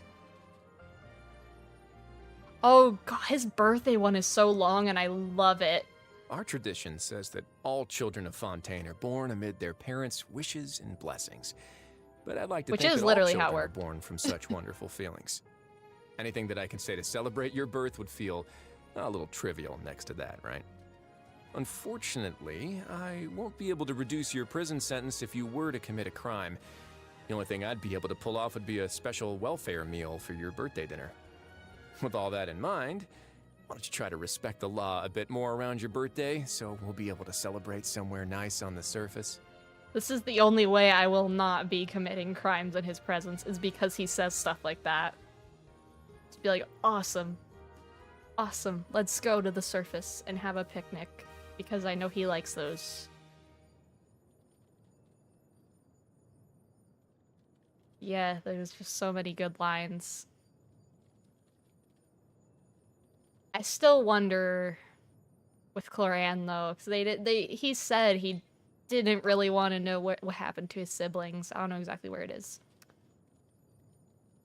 Oh god, his birthday one is so long and I love it. Our tradition says that all children of Fontaine are born amid their parents' wishes and blessings. But I'd like to think that all children are born from such wonderful feelings. Anything that I can say to celebrate your birth would feel a little trivial next to that, right? Unfortunately, I won't be able to reduce your prison sentence if you were to commit a crime. The only thing I'd be able to pull off would be a special welfare meal for your birthday dinner. With all that in mind, why don't you try to respect the law a bit more around your birthday, so we'll be able to celebrate somewhere nice on the surface? This is the only way I will not be committing crimes in his presence, is because he says stuff like that. Just be like, awesome. Awesome. Let's go to the surface and have a picnic, because I know he likes those. Yeah, there's just so many good lines. I still wonder with Cloran though, because he said he didn't really want to know what happened to his siblings. I don't know exactly where it is.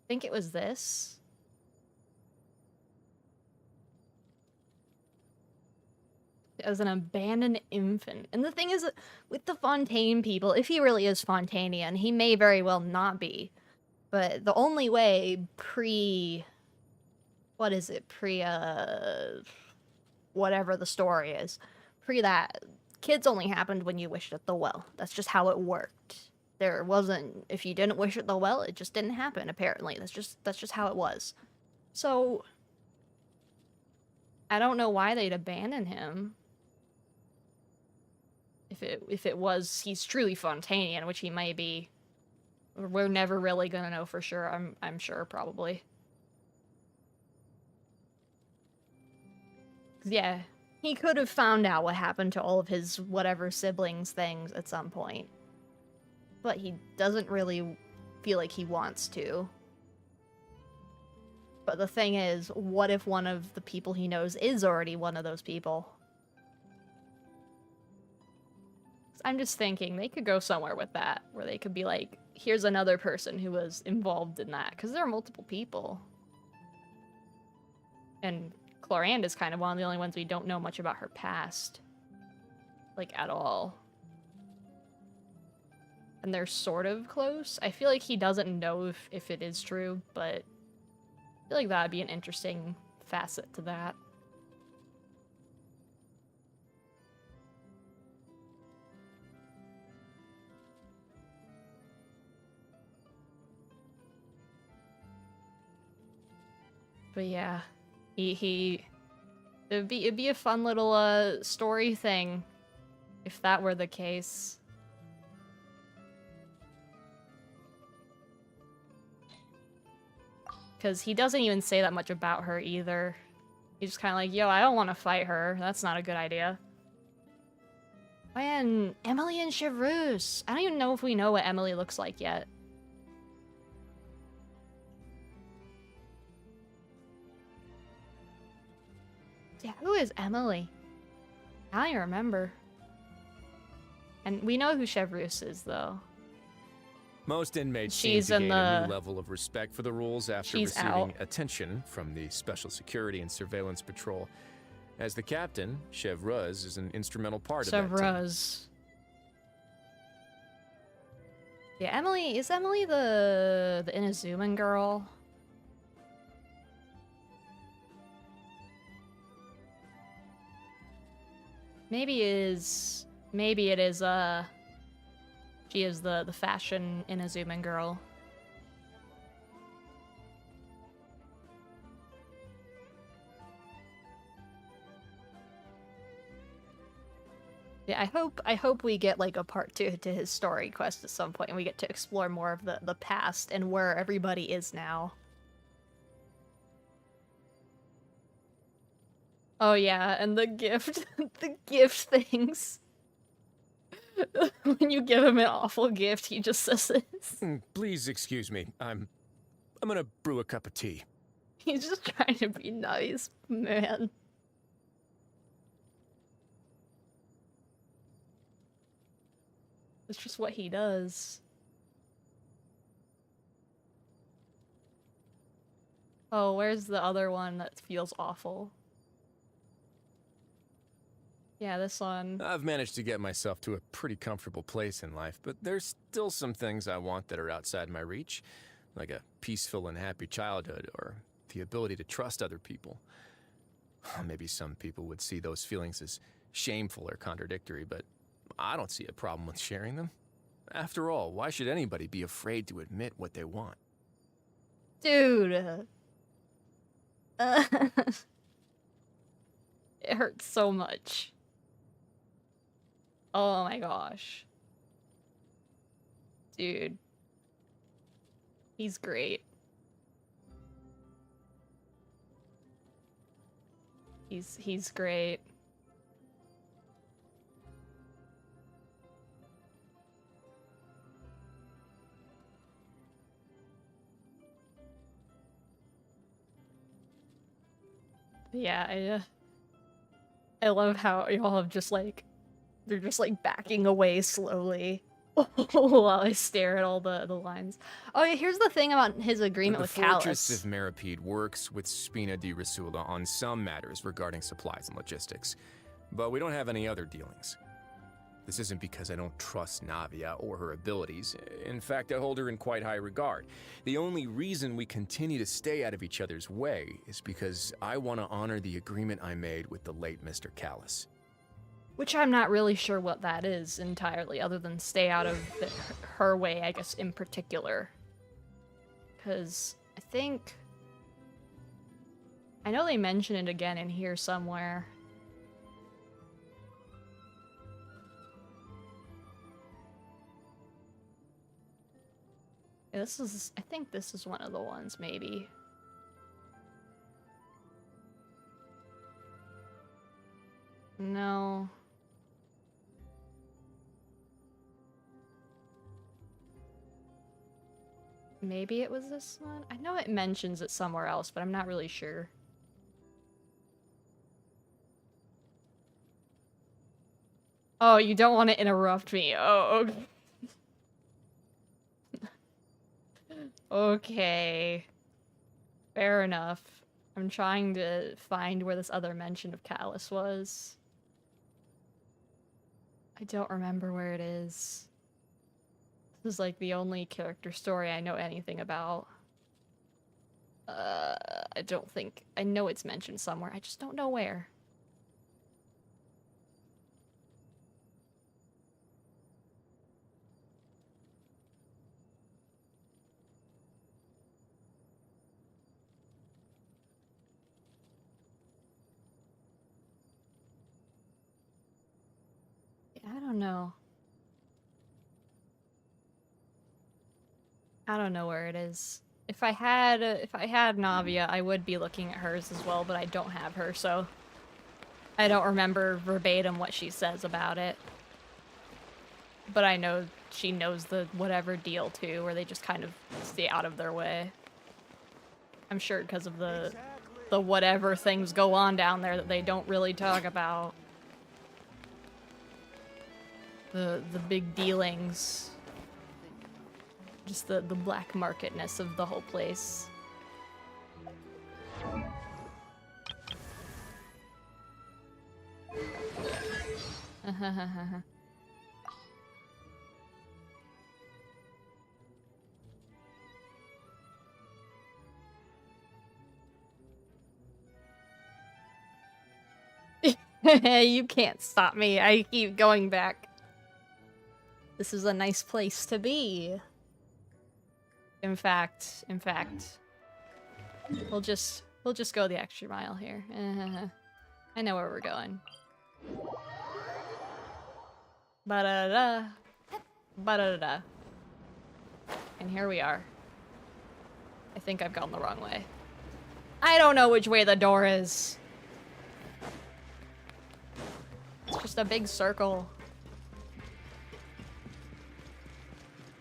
I think it was this. As an abandoned infant. And the thing is, with the Fontaine people, if he really is Fontainian, he may very well not be. But the only way what is it? Whatever the story is. That, kids only happened when you wished at the well. That's just how it worked. There wasn't, if you didn't wish at the well, it just didn't happen, apparently. That's just how it was. So, I don't know why they'd abandon him. If it was, he's truly Fontainian, which he may be. We're never really gonna know for sure, I'm sure, probably. Yeah, he could have found out what happened to all of his whatever siblings things at some point. But he doesn't really feel like he wants to. But the thing is, what if one of the people he knows is already one of those people? I'm just thinking they could go somewhere with that, where they could be like, here's another person who was involved in that, because there are multiple people. And Clorand is kind of one of the only ones we don't know much about her past. Like, at all. And they're sort of close. I feel like he doesn't know if it is true, but I feel like that would be an interesting facet to that. But yeah, it'd be a fun little story thing if that were the case. Because he doesn't even say that much about her either. He's just kind of like, yo, I don't want to fight her. That's not a good idea. And Emily and Chevreuse. I don't even know if we know what Emily looks like yet. Yeah, who is Emily? I don't even remember. And we know who Chevreuse is, though. Most inmates She's seem to in gain a the- new level of respect for the rules after She's receiving out. attention from the Special Security and Surveillance Patrol. As the captain, Chevreuse is an instrumental part of that team. Chevreuse. Yeah, Emily, is Emily the Inazuman girl? Maybe it is, she is the fashion Inazuman girl. Yeah, I hope we get like a part 2 to his story quest at some point and we get to explore more of the past and where everybody is now. Oh yeah, and the gift the gift things. When you give him an awful gift, he just says this. Please excuse me. I'm gonna brew a cup of tea. He's just trying to be nice, man. It's just what he does. Oh, where's the other one that feels awful? Yeah, this one. I've managed to get myself to a pretty comfortable place in life, but there's still some things I want that are outside my reach, like a peaceful and happy childhood or the ability to trust other people. Maybe some people would see those feelings as shameful or contradictory, but I don't see a problem with sharing them. After all, why should anybody be afraid to admit what they want? Dude. It hurts so much. Oh my gosh. Dude. He's great. He's great. Yeah, I love how y'all have just like, they're just like backing away slowly while I stare at all the lines. Oh yeah, here's the thing about his agreement with The Fortress Callus. of Meripede works with Spina di Risula on some matters regarding supplies and logistics, but we don't have any other dealings. This isn't because I don't trust Navia or her abilities. In fact, I hold her in quite high regard. The only reason we continue to stay out of each other's way is because I want to honor the agreement I made with the late Mr. Callus. Which I'm not really sure what that is entirely, other than stay out of her way, I guess, in particular. Because I know they mention it again in here somewhere. Yeah, I think this is one of the ones, maybe. No. Maybe it was this one? I know it mentions it somewhere else, but I'm not really sure. Oh, you don't want to interrupt me. Oh, okay. Okay. Fair enough. I'm trying to find where this other mention of Callus was. I don't remember where it is. This is like the only character story I know anything about. I don't think... I know it's mentioned somewhere, I just don't know where. I don't know. I don't know where it is. If I had Navia, I would be looking at hers as well, but I don't have her, so I don't remember verbatim what she says about it. But I know she knows the whatever deal too, where they just kind of stay out of their way. I'm sure because of the whatever things go on down there that they don't really talk about. The big dealings. Just the black marketness of the whole place. You can't stop me. I keep going back. This is a nice place to be. In fact, we'll just go the extra mile here. I know where we're going. Ba-da-da. Ba-da-da-da. And here we are. I think I've gone the wrong way. I don't know which way the door is. It's just a big circle.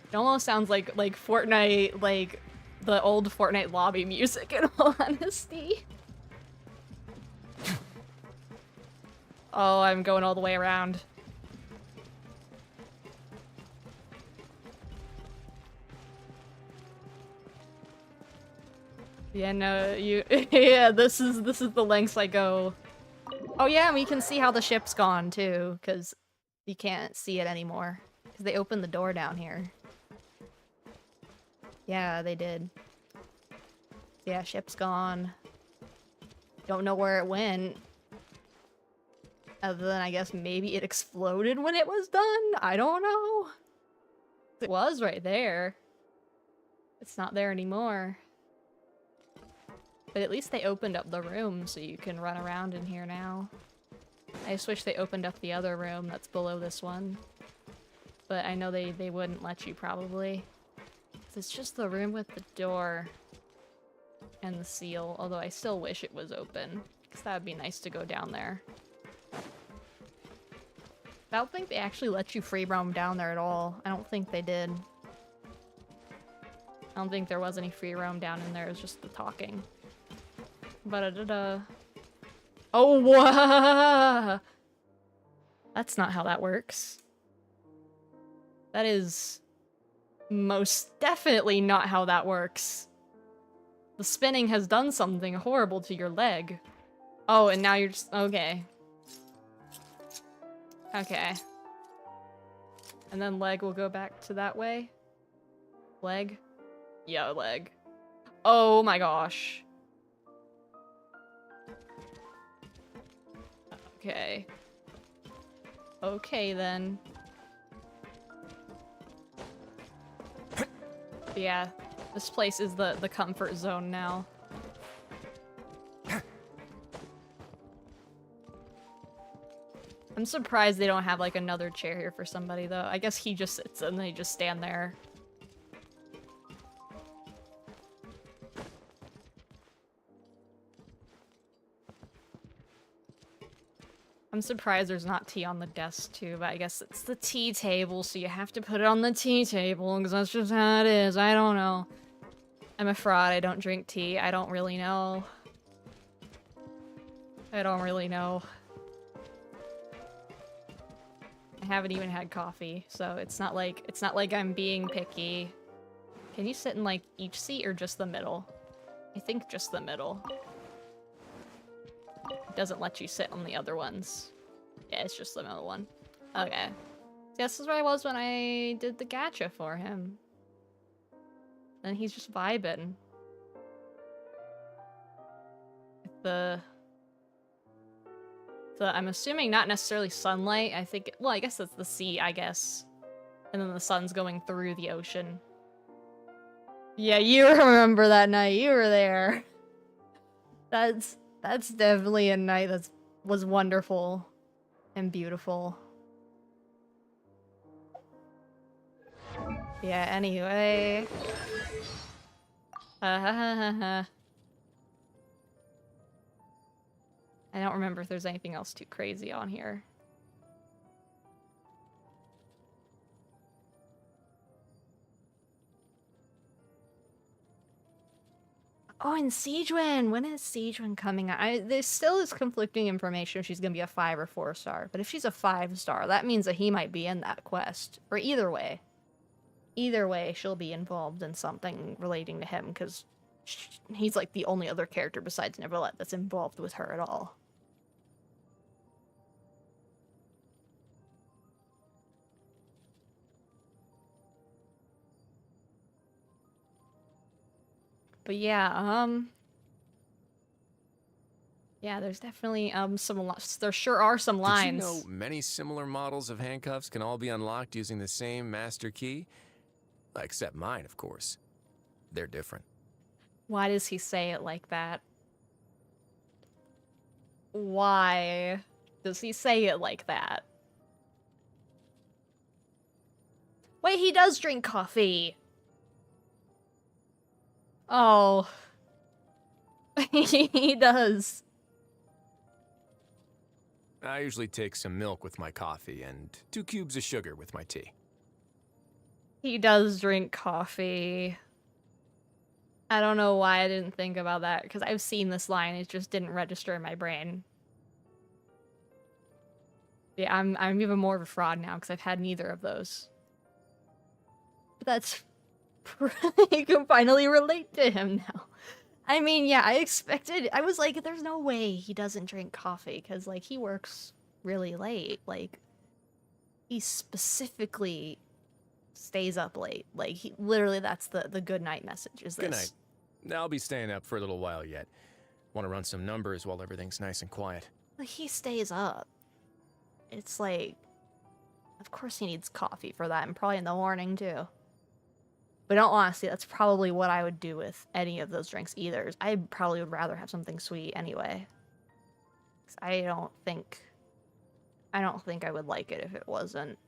It almost sounds like Fortnite, like the old Fortnite lobby music, in all honesty. Oh, I'm going all the way around. Yeah, no, you yeah, this is the lengths I go. Oh yeah, and we can see how the ship's gone too, because you can't see it anymore. Because they opened the door down here. Yeah, they did. Yeah, ship's gone. Don't know where it went. Other than, I guess, maybe it exploded when it was done? I don't know. It was right there. It's not there anymore. But at least they opened up the room so you can run around in here now. I just wish they opened up the other room that's below this one. But I know they wouldn't let you, probably. It's just the room with the door and the seal, although I still wish it was open, because that would be nice to go down there. I don't think they actually let you free roam down there at all. I don't think they did. I don't think there was any free roam down in there, it was just the talking. Ba-da-da-da. Oh, whoa! That's not how that works. That is most definitely not how that works. The spinning has done something horrible to your leg. Oh, and now you're just... okay. Okay. And then leg will go back to that way. Leg? Yeah, leg. Oh my gosh. Okay. Okay, then. Yeah, this place is the comfort zone now. I'm surprised they don't have, like, another chair here for somebody, though. I guess he just sits and they just stand there. I'm surprised there's not tea on the desk, too, but I guess it's the tea table, so you have to put it on the tea table, because that's just how it is. I don't know. I'm a fraud. I don't drink tea. I don't really know. I don't really know. I haven't even had coffee, so it's not like I'm being picky. Can you sit in, like, each seat or just the middle? I think just the middle. It doesn't let you sit on the other ones. Yeah, it's just the middle one. Okay. So this is where I was when I did the gacha for him. And he's just vibing. I'm assuming not necessarily sunlight. I think, well, I guess that's the sea, I guess. And then the sun's going through the ocean. Yeah, you remember that night. You were there. That's definitely a night that was wonderful and beautiful. Yeah, anyway. I don't remember if there's anything else too crazy on here. Oh, and Sijuan! When is Sijuan coming out? There still is conflicting information if she's gonna be a 5 or 4-star. But if she's a 5-star, that means that he might be in that quest. Or either way. Either way, she'll be involved in something relating to him, because he's like the only other character besides Neverlet that's involved with her at all. But yeah, yeah, there's definitely there sure are some lines. Did you know many similar models of handcuffs can all be unlocked using the same master key? Except mine, of course. They're different. Why does he say it like that? Why does he say it like that? Wait, he does drink coffee. Oh. He does. I usually take some milk with my coffee and 2 cubes of sugar with my tea. He does drink coffee. I don't know why I didn't think about that, because I've seen this line, it just didn't register in my brain. Yeah, I'm even more of a fraud now, because I've had neither of those. But that's... you can finally relate to him now. I mean, yeah, I was like, there's no way he doesn't drink coffee, because, like, he works really late. Like, he specifically stays up late. Like, he literally, that's the good night message, is this. Good night. I'll be staying up for a little while yet. Want to run some numbers while everything's nice and quiet. Like, he stays up. It's like, of course he needs coffee for that, and probably in the morning, too. But in all honesty, that's probably what I would do with any of those drinks either. I probably would rather have something sweet anyway. 'Cause I don't think I would like it if it wasn't.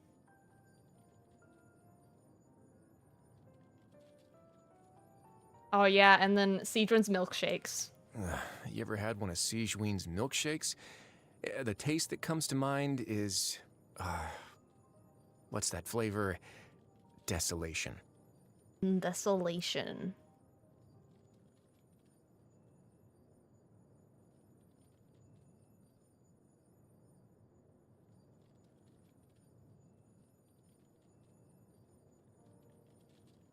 Oh yeah, and then Sijuan's milkshakes. You ever had one of Sijuan's milkshakes? The taste that comes to mind is... what's that flavor? Desolation. Desolation.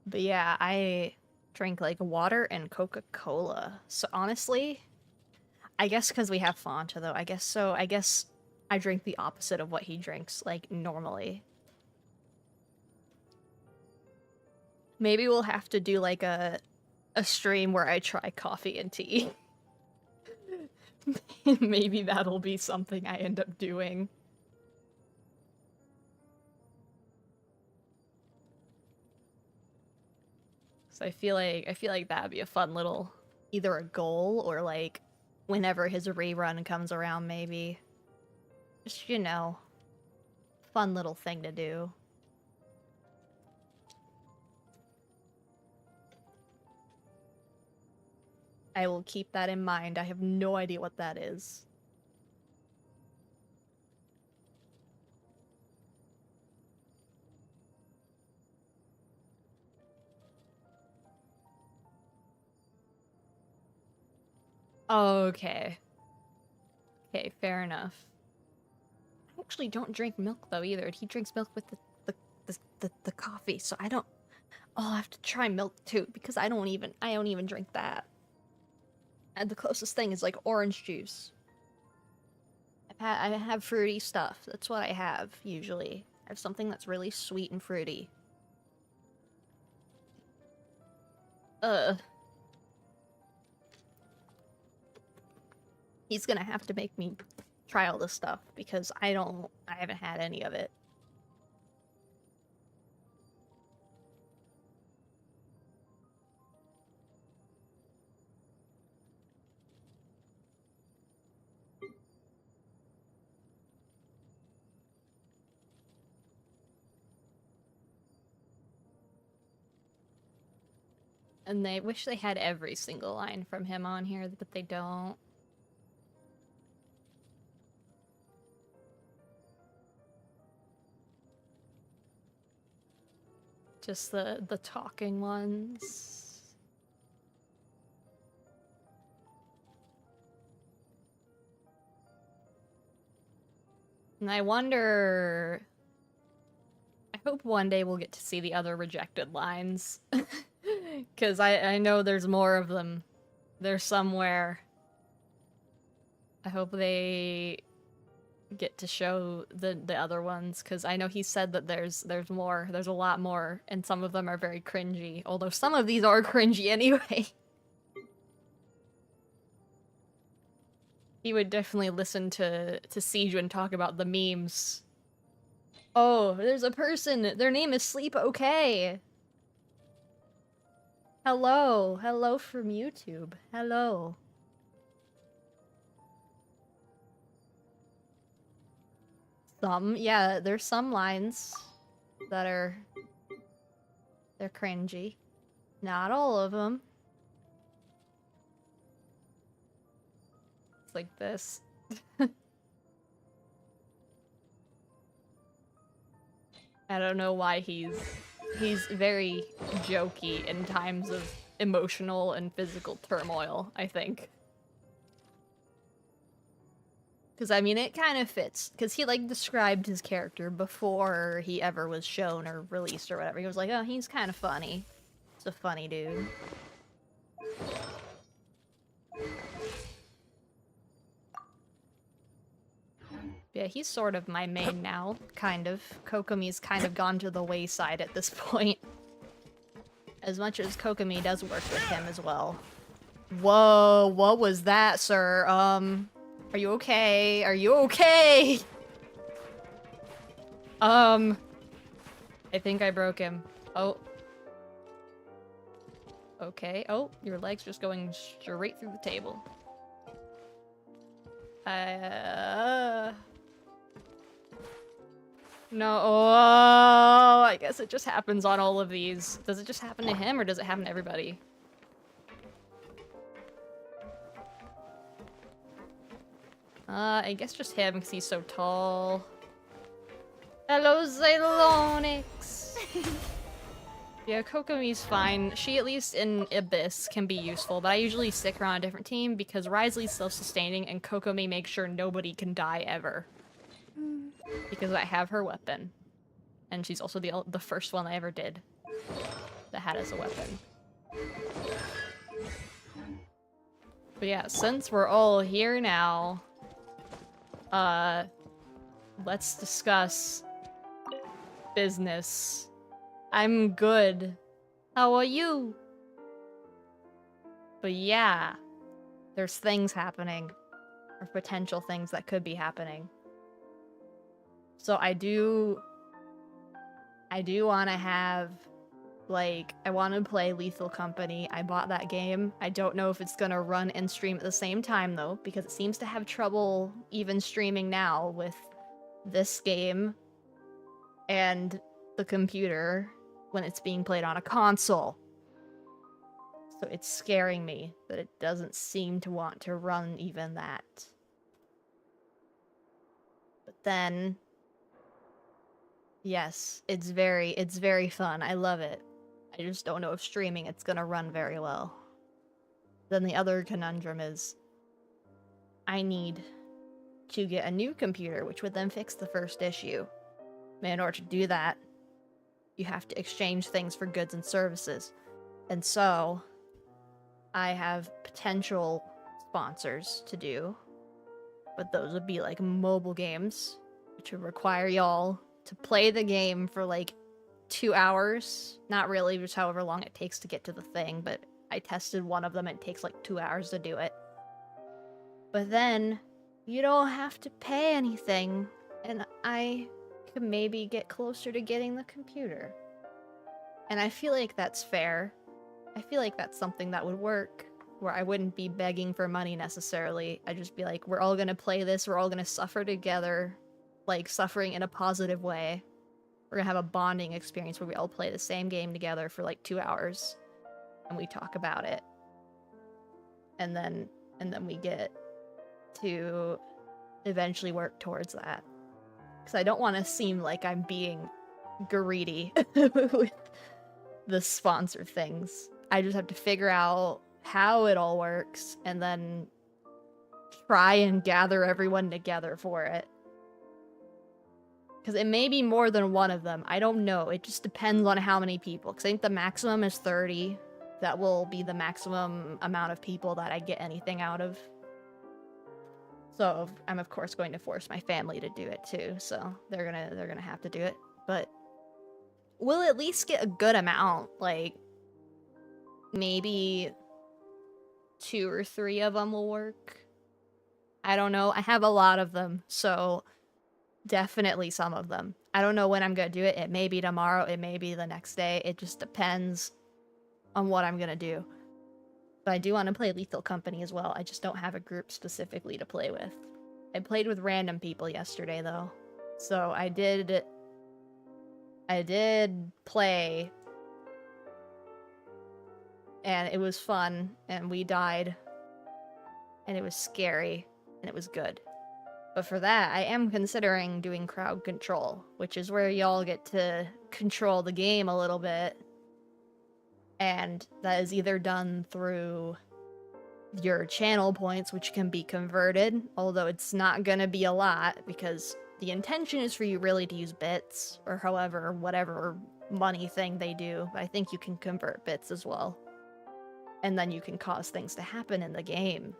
But yeah, I drink like water and Coca-Cola. So honestly, I guess because we have Fanta though, I guess I drink the opposite of what he drinks, like, normally. Maybe we'll have to do like a stream where I try coffee and tea. Maybe that'll be something I end up doing. So I feel like that'd be a fun little, either a goal or like whenever his rerun comes around, maybe. Just, you know, fun little thing to do. I will keep that in mind. I have no idea what that is. Okay. Okay, fair enough. I actually don't drink milk though either. He drinks milk with the coffee, so I don't. Oh, I'll have to try milk too because I don't even drink that. And the closest thing is like orange juice. I have fruity stuff. That's what I have usually. I have something that's really sweet and fruity. He's gonna have to make me try all this stuff because I haven't had any of it. And they wish they had every single line from him on here, but they don't. Just the talking ones. And I wonder... I hope one day we'll get to see the other rejected lines. Because I know there's more of them. They're somewhere. I hope they get to show the other ones, because I know he said that there's more. There's a lot more, and some of them are very cringy. Although some of these are cringy anyway. He would definitely listen to Sejun talk about the memes. Oh, there's a person. Their name is Sleep Okay. Hello. Hello from YouTube. Hello. Yeah, there's some lines that they're cringy. Not all of them. It's like this. I don't know why he's very jokey in times of emotional and physical turmoil, I think. Because, I mean, it kind of fits. Because he, like, described his character before he ever was shown or released or whatever. He was like, oh, he's kind of funny. He's a funny dude. Yeah, he's sort of my main now, kind of. Kokomi's kind of gone to the wayside at this point. As much as Kokomi does work with him as well. Whoa, what was that, sir? Are you okay? Are you okay? I think I broke him. Oh. Okay. Oh, your leg's just going straight through the table. No. Oh, I guess it just happens on all of these. Does it just happen to him, or does it happen to everybody? I guess just him, because he's so tall. Hello, Xylonix! Yeah, Kokomi's fine. She, at least in Abyss, can be useful, but I usually stick her on a different team because Wriothesley's self-sustaining and Kokomi makes sure nobody can die ever. Because I have her weapon. And she's also the first one I ever did that had as a weapon. But yeah, since we're all here now, let's discuss business. I'm good. How are you? But yeah, there's things happening, or potential things that could be happening. So I do want to have, like, I want to play Lethal Company. I bought that game. I don't know if it's gonna run and stream at the same time, though, because it seems to have trouble even streaming now with this game and the computer when it's being played on a console. So it's scaring me that it doesn't seem to want to run even that. But then... yes, it's very fun. I love it. I just don't know if streaming it's gonna run very well. Then the other conundrum is I need to get a new computer, which would then fix the first issue. And in order to do that, you have to exchange things for goods and services. And so I have potential sponsors to do, but those would be like mobile games, which would require y'all to play the game for like 2 hours. Not really, just however long it takes to get to the thing, but I tested one of them and it takes like 2 hours to do it. But then you don't have to pay anything, and I could maybe get closer to getting the computer. And I feel like that's fair. I feel like that's something that would work, where I wouldn't be begging for money necessarily. I'd just be like, we're all gonna play this, we're all gonna suffer together, like suffering in a positive way. We're gonna have a bonding experience where we all play the same game together for like 2 hours, and we talk about it. And then we get to eventually work towards that. Because I don't want to seem like I'm being greedy with the sponsor things. I just have to figure out how it all works and then try and gather everyone together for it. Because it may be more than one of them. I don't know. It just depends on how many people. Because I think the maximum is 30. That will be the maximum amount of people that I get anything out of. So I'm of course going to force my family to do it too. So they're gonna have to do it. But we'll at least get a good amount. Like maybe 2 or 3 of them will work. I don't know. I have a lot of them, so definitely some of them. I don't know when I'm gonna do it. It may be tomorrow, it may be the next day. It just depends on what I'm gonna do. But I do want to play Lethal Company as well. I just don't have a group specifically to play with. I played with random people yesterday though. So I did play, and it was fun, and we died, and it was scary, and it was good. But for that, I am considering doing crowd control, which is where y'all get to control the game a little bit. And that is either done through your channel points, which can be converted, although it's not gonna be a lot, because the intention is for you really to use bits, or however, whatever money thing they do. But I think you can convert bits as well. And then you can cause things to happen in the game.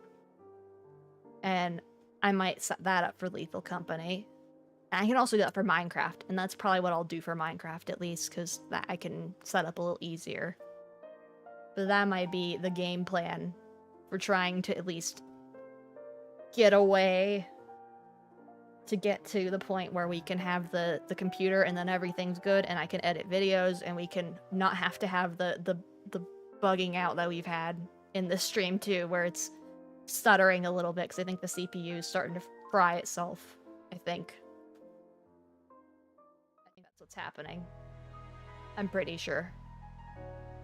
And I might set that up for Lethal Company. And I can also do that for Minecraft, and that's probably what I'll do for Minecraft at least, because that I can set up a little easier. But that might be the game plan for trying to at least get away to get to the point where we can have the computer and then everything's good and I can edit videos and we can not have to have the bugging out that we've had in this stream too, where it's stuttering a little bit because I think the CPU is starting to fry itself, I think that's what's happening. I'm pretty sure.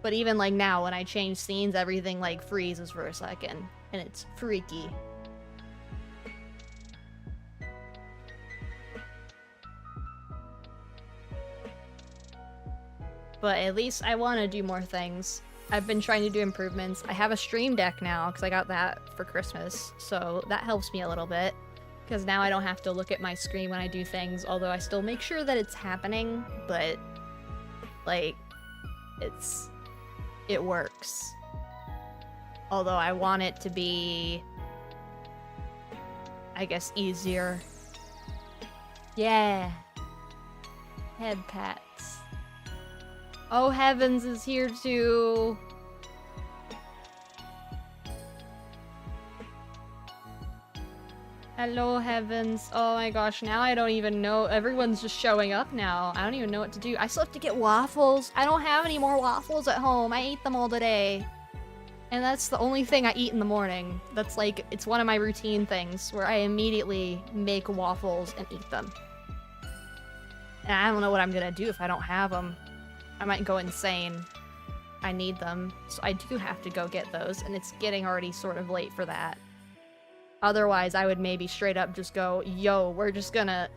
But even like now, when I change scenes, everything like freezes for a second, and it's freaky. But at least I want to do more things. I've been trying to do improvements. I have a stream deck now, because I got that for Christmas, so that helps me a little bit. Because now I don't have to look at my screen when I do things, although I still make sure that it's happening, but like, it works. Although I want it to be, I guess, easier. Yeah. Head pats. Oh, Heavens is here too. Hello, Heavens. Oh my gosh, now I don't even know. Everyone's just showing up now. I don't even know what to do. I still have to get waffles. I don't have any more waffles at home. I ate them all today. And that's the only thing I eat in the morning. That's like, it's one of my routine things where I immediately make waffles and eat them. And I don't know what I'm gonna do if I don't have them. I might go insane. I need them. So I do have to go get those, and it's getting already sort of late for that. Otherwise, I would maybe straight up just go, yo, we're just gonna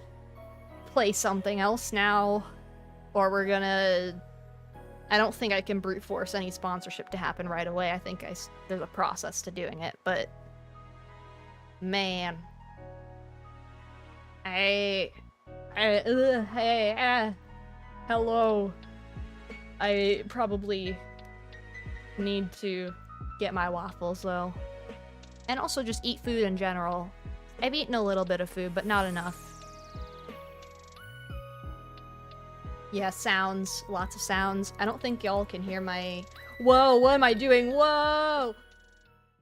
play something else now. Or we're gonna... I don't think I can brute force any sponsorship to happen right away. I think there's a process to doing it, but... Man. Hello. I probably need to get my waffles, though. And also just eat food in general. I've eaten a little bit of food, but not enough. Yeah, sounds. Lots of sounds. I don't think y'all can hear my... Whoa, what am I doing? Whoa!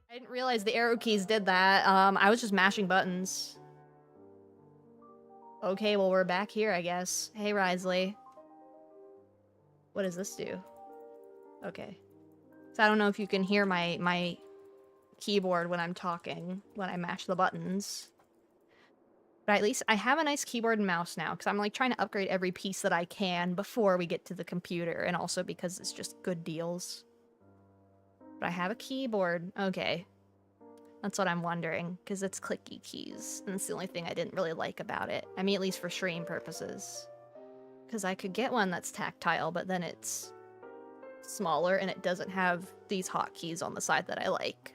I didn't realize the arrow keys did that. I was just mashing buttons. Okay, well, we're back here, I guess. Hey, Risley. What does this do? Okay. So I don't know if you can hear my keyboard when I'm talking, when I mash the buttons. But at least I have a nice keyboard and mouse now, because I'm like trying to upgrade every piece that I can before we get to the computer, and also because it's just good deals. But I have a keyboard. Okay. That's what I'm wondering, because it's clicky keys, and it's the only thing I didn't really like about it. I mean, at least for stream purposes. Because I could get one that's tactile, but then it's smaller, and it doesn't have these hotkeys on the side that I like.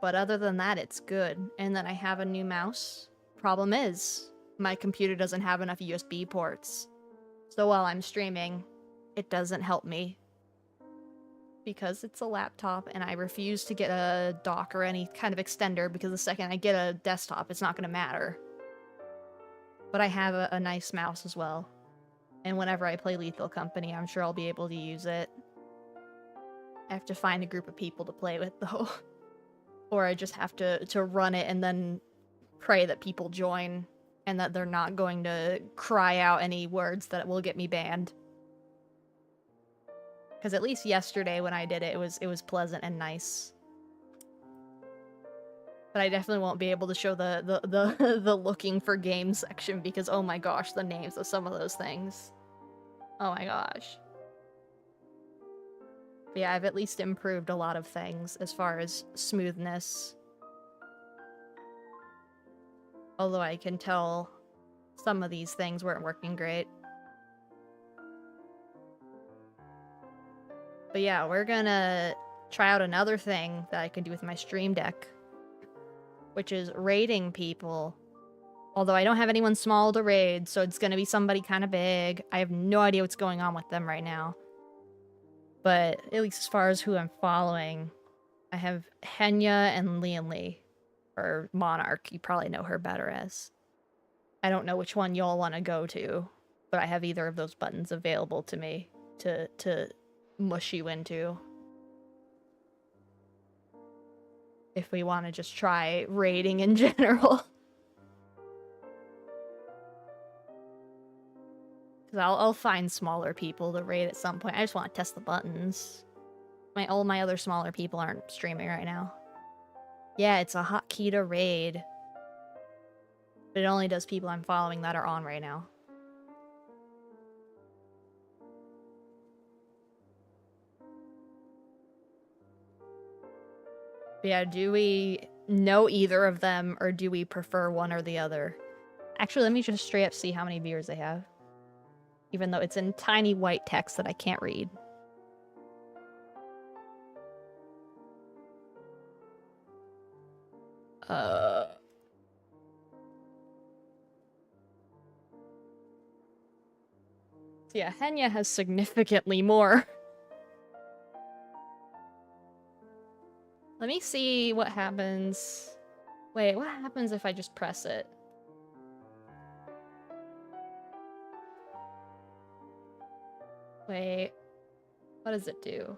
But other than that, it's good. And then I have a new mouse. Problem is, my computer doesn't have enough USB ports. So while I'm streaming, it doesn't help me. Because it's a laptop, and I refuse to get a dock or any kind of extender, because the second I get a desktop, it's not going to matter. But I have a nice mouse as well. And whenever I play Lethal Company, I'm sure I'll be able to use it. I have to find a group of people to play with, though. Or I just have to run it and then pray that people join, and that they're not going to cry out any words that will get me banned. Because at least yesterday when I did it, it was pleasant and nice. But I definitely won't be able to show the looking for games section, because oh my gosh, the names of some of those things. Oh my gosh. But yeah, I've at least improved a lot of things as far as smoothness. Although I can tell some of these things weren't working great. But yeah, we're gonna try out another thing that I can do with my stream deck, which is raiding people. Although I don't have anyone small to raid, so it's gonna be somebody kind of big. I have no idea what's going on with them right now. But at least as far as who I'm following, I have Henya and Lianli, or Monarch. You probably know her better as. I don't know which one y'all want to go to, but I have either of those buttons available to me to mush you into. If we want to just try raiding in general. Because I'll find smaller people to raid at some point. I just want to test the buttons. All my other smaller people aren't streaming right now. Yeah, it's a hotkey to raid. But it only does people I'm following that are on right now. But yeah, do we know either of them, or do we prefer one or the other? Actually, let me just straight up see how many viewers they have. Even though it's in tiny white text that I can't read. So yeah, Henya has significantly more. Let me see what happens. Wait, what happens if I just press it? Wait, what does it do?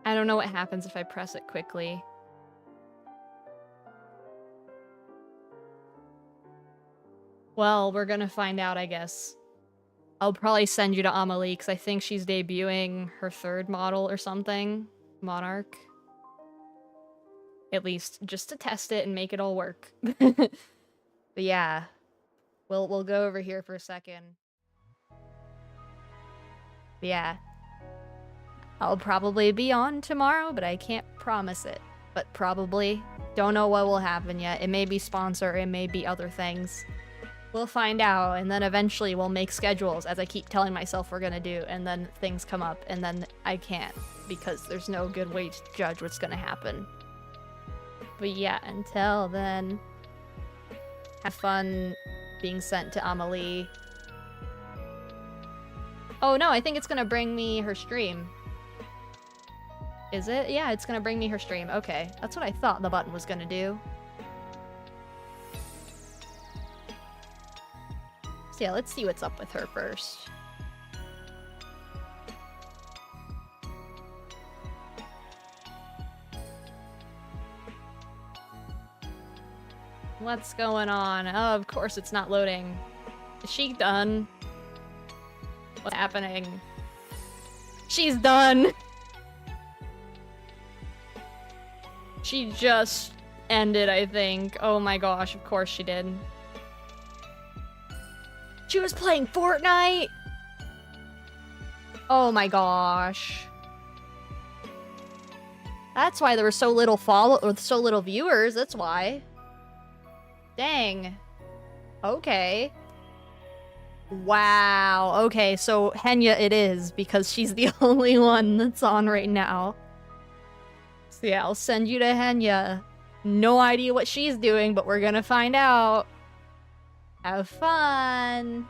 I don't know what happens if I press it quickly. Well, we're gonna find out, I guess. I'll probably send you to Amelie, because I think she's debuting her third model or something. Monarch. At least, just to test it and make it all work. But yeah. We'll go over here for a second. But yeah. I'll probably be on tomorrow, but I can't promise it. But probably. Don't know what will happen yet. It may be sponsor, it may be other things. We'll find out, and then eventually we'll make schedules, as I keep telling myself we're gonna do, and then things come up, and then I can't, because there's no good way to judge what's gonna happen. But yeah, until then, have fun being sent to Amelie. Oh no, I think it's gonna bring me her stream. Is it? Yeah, it's gonna bring me her stream. Okay, that's what I thought the button was gonna do. So yeah, let's see what's up with her first. What's going on? Oh, of course it's not loading. Is she done? What's happening? She's done! She just ended, I think. Oh my gosh, of course she did. She was playing Fortnite? Oh my gosh. That's why there were so little so little viewers, that's why. Dang. Okay. Wow. Okay, so Henya it is, because she's the only one that's on right now. So yeah, I'll send you to Henya. No idea what she's doing, but we're gonna find out. Have fun!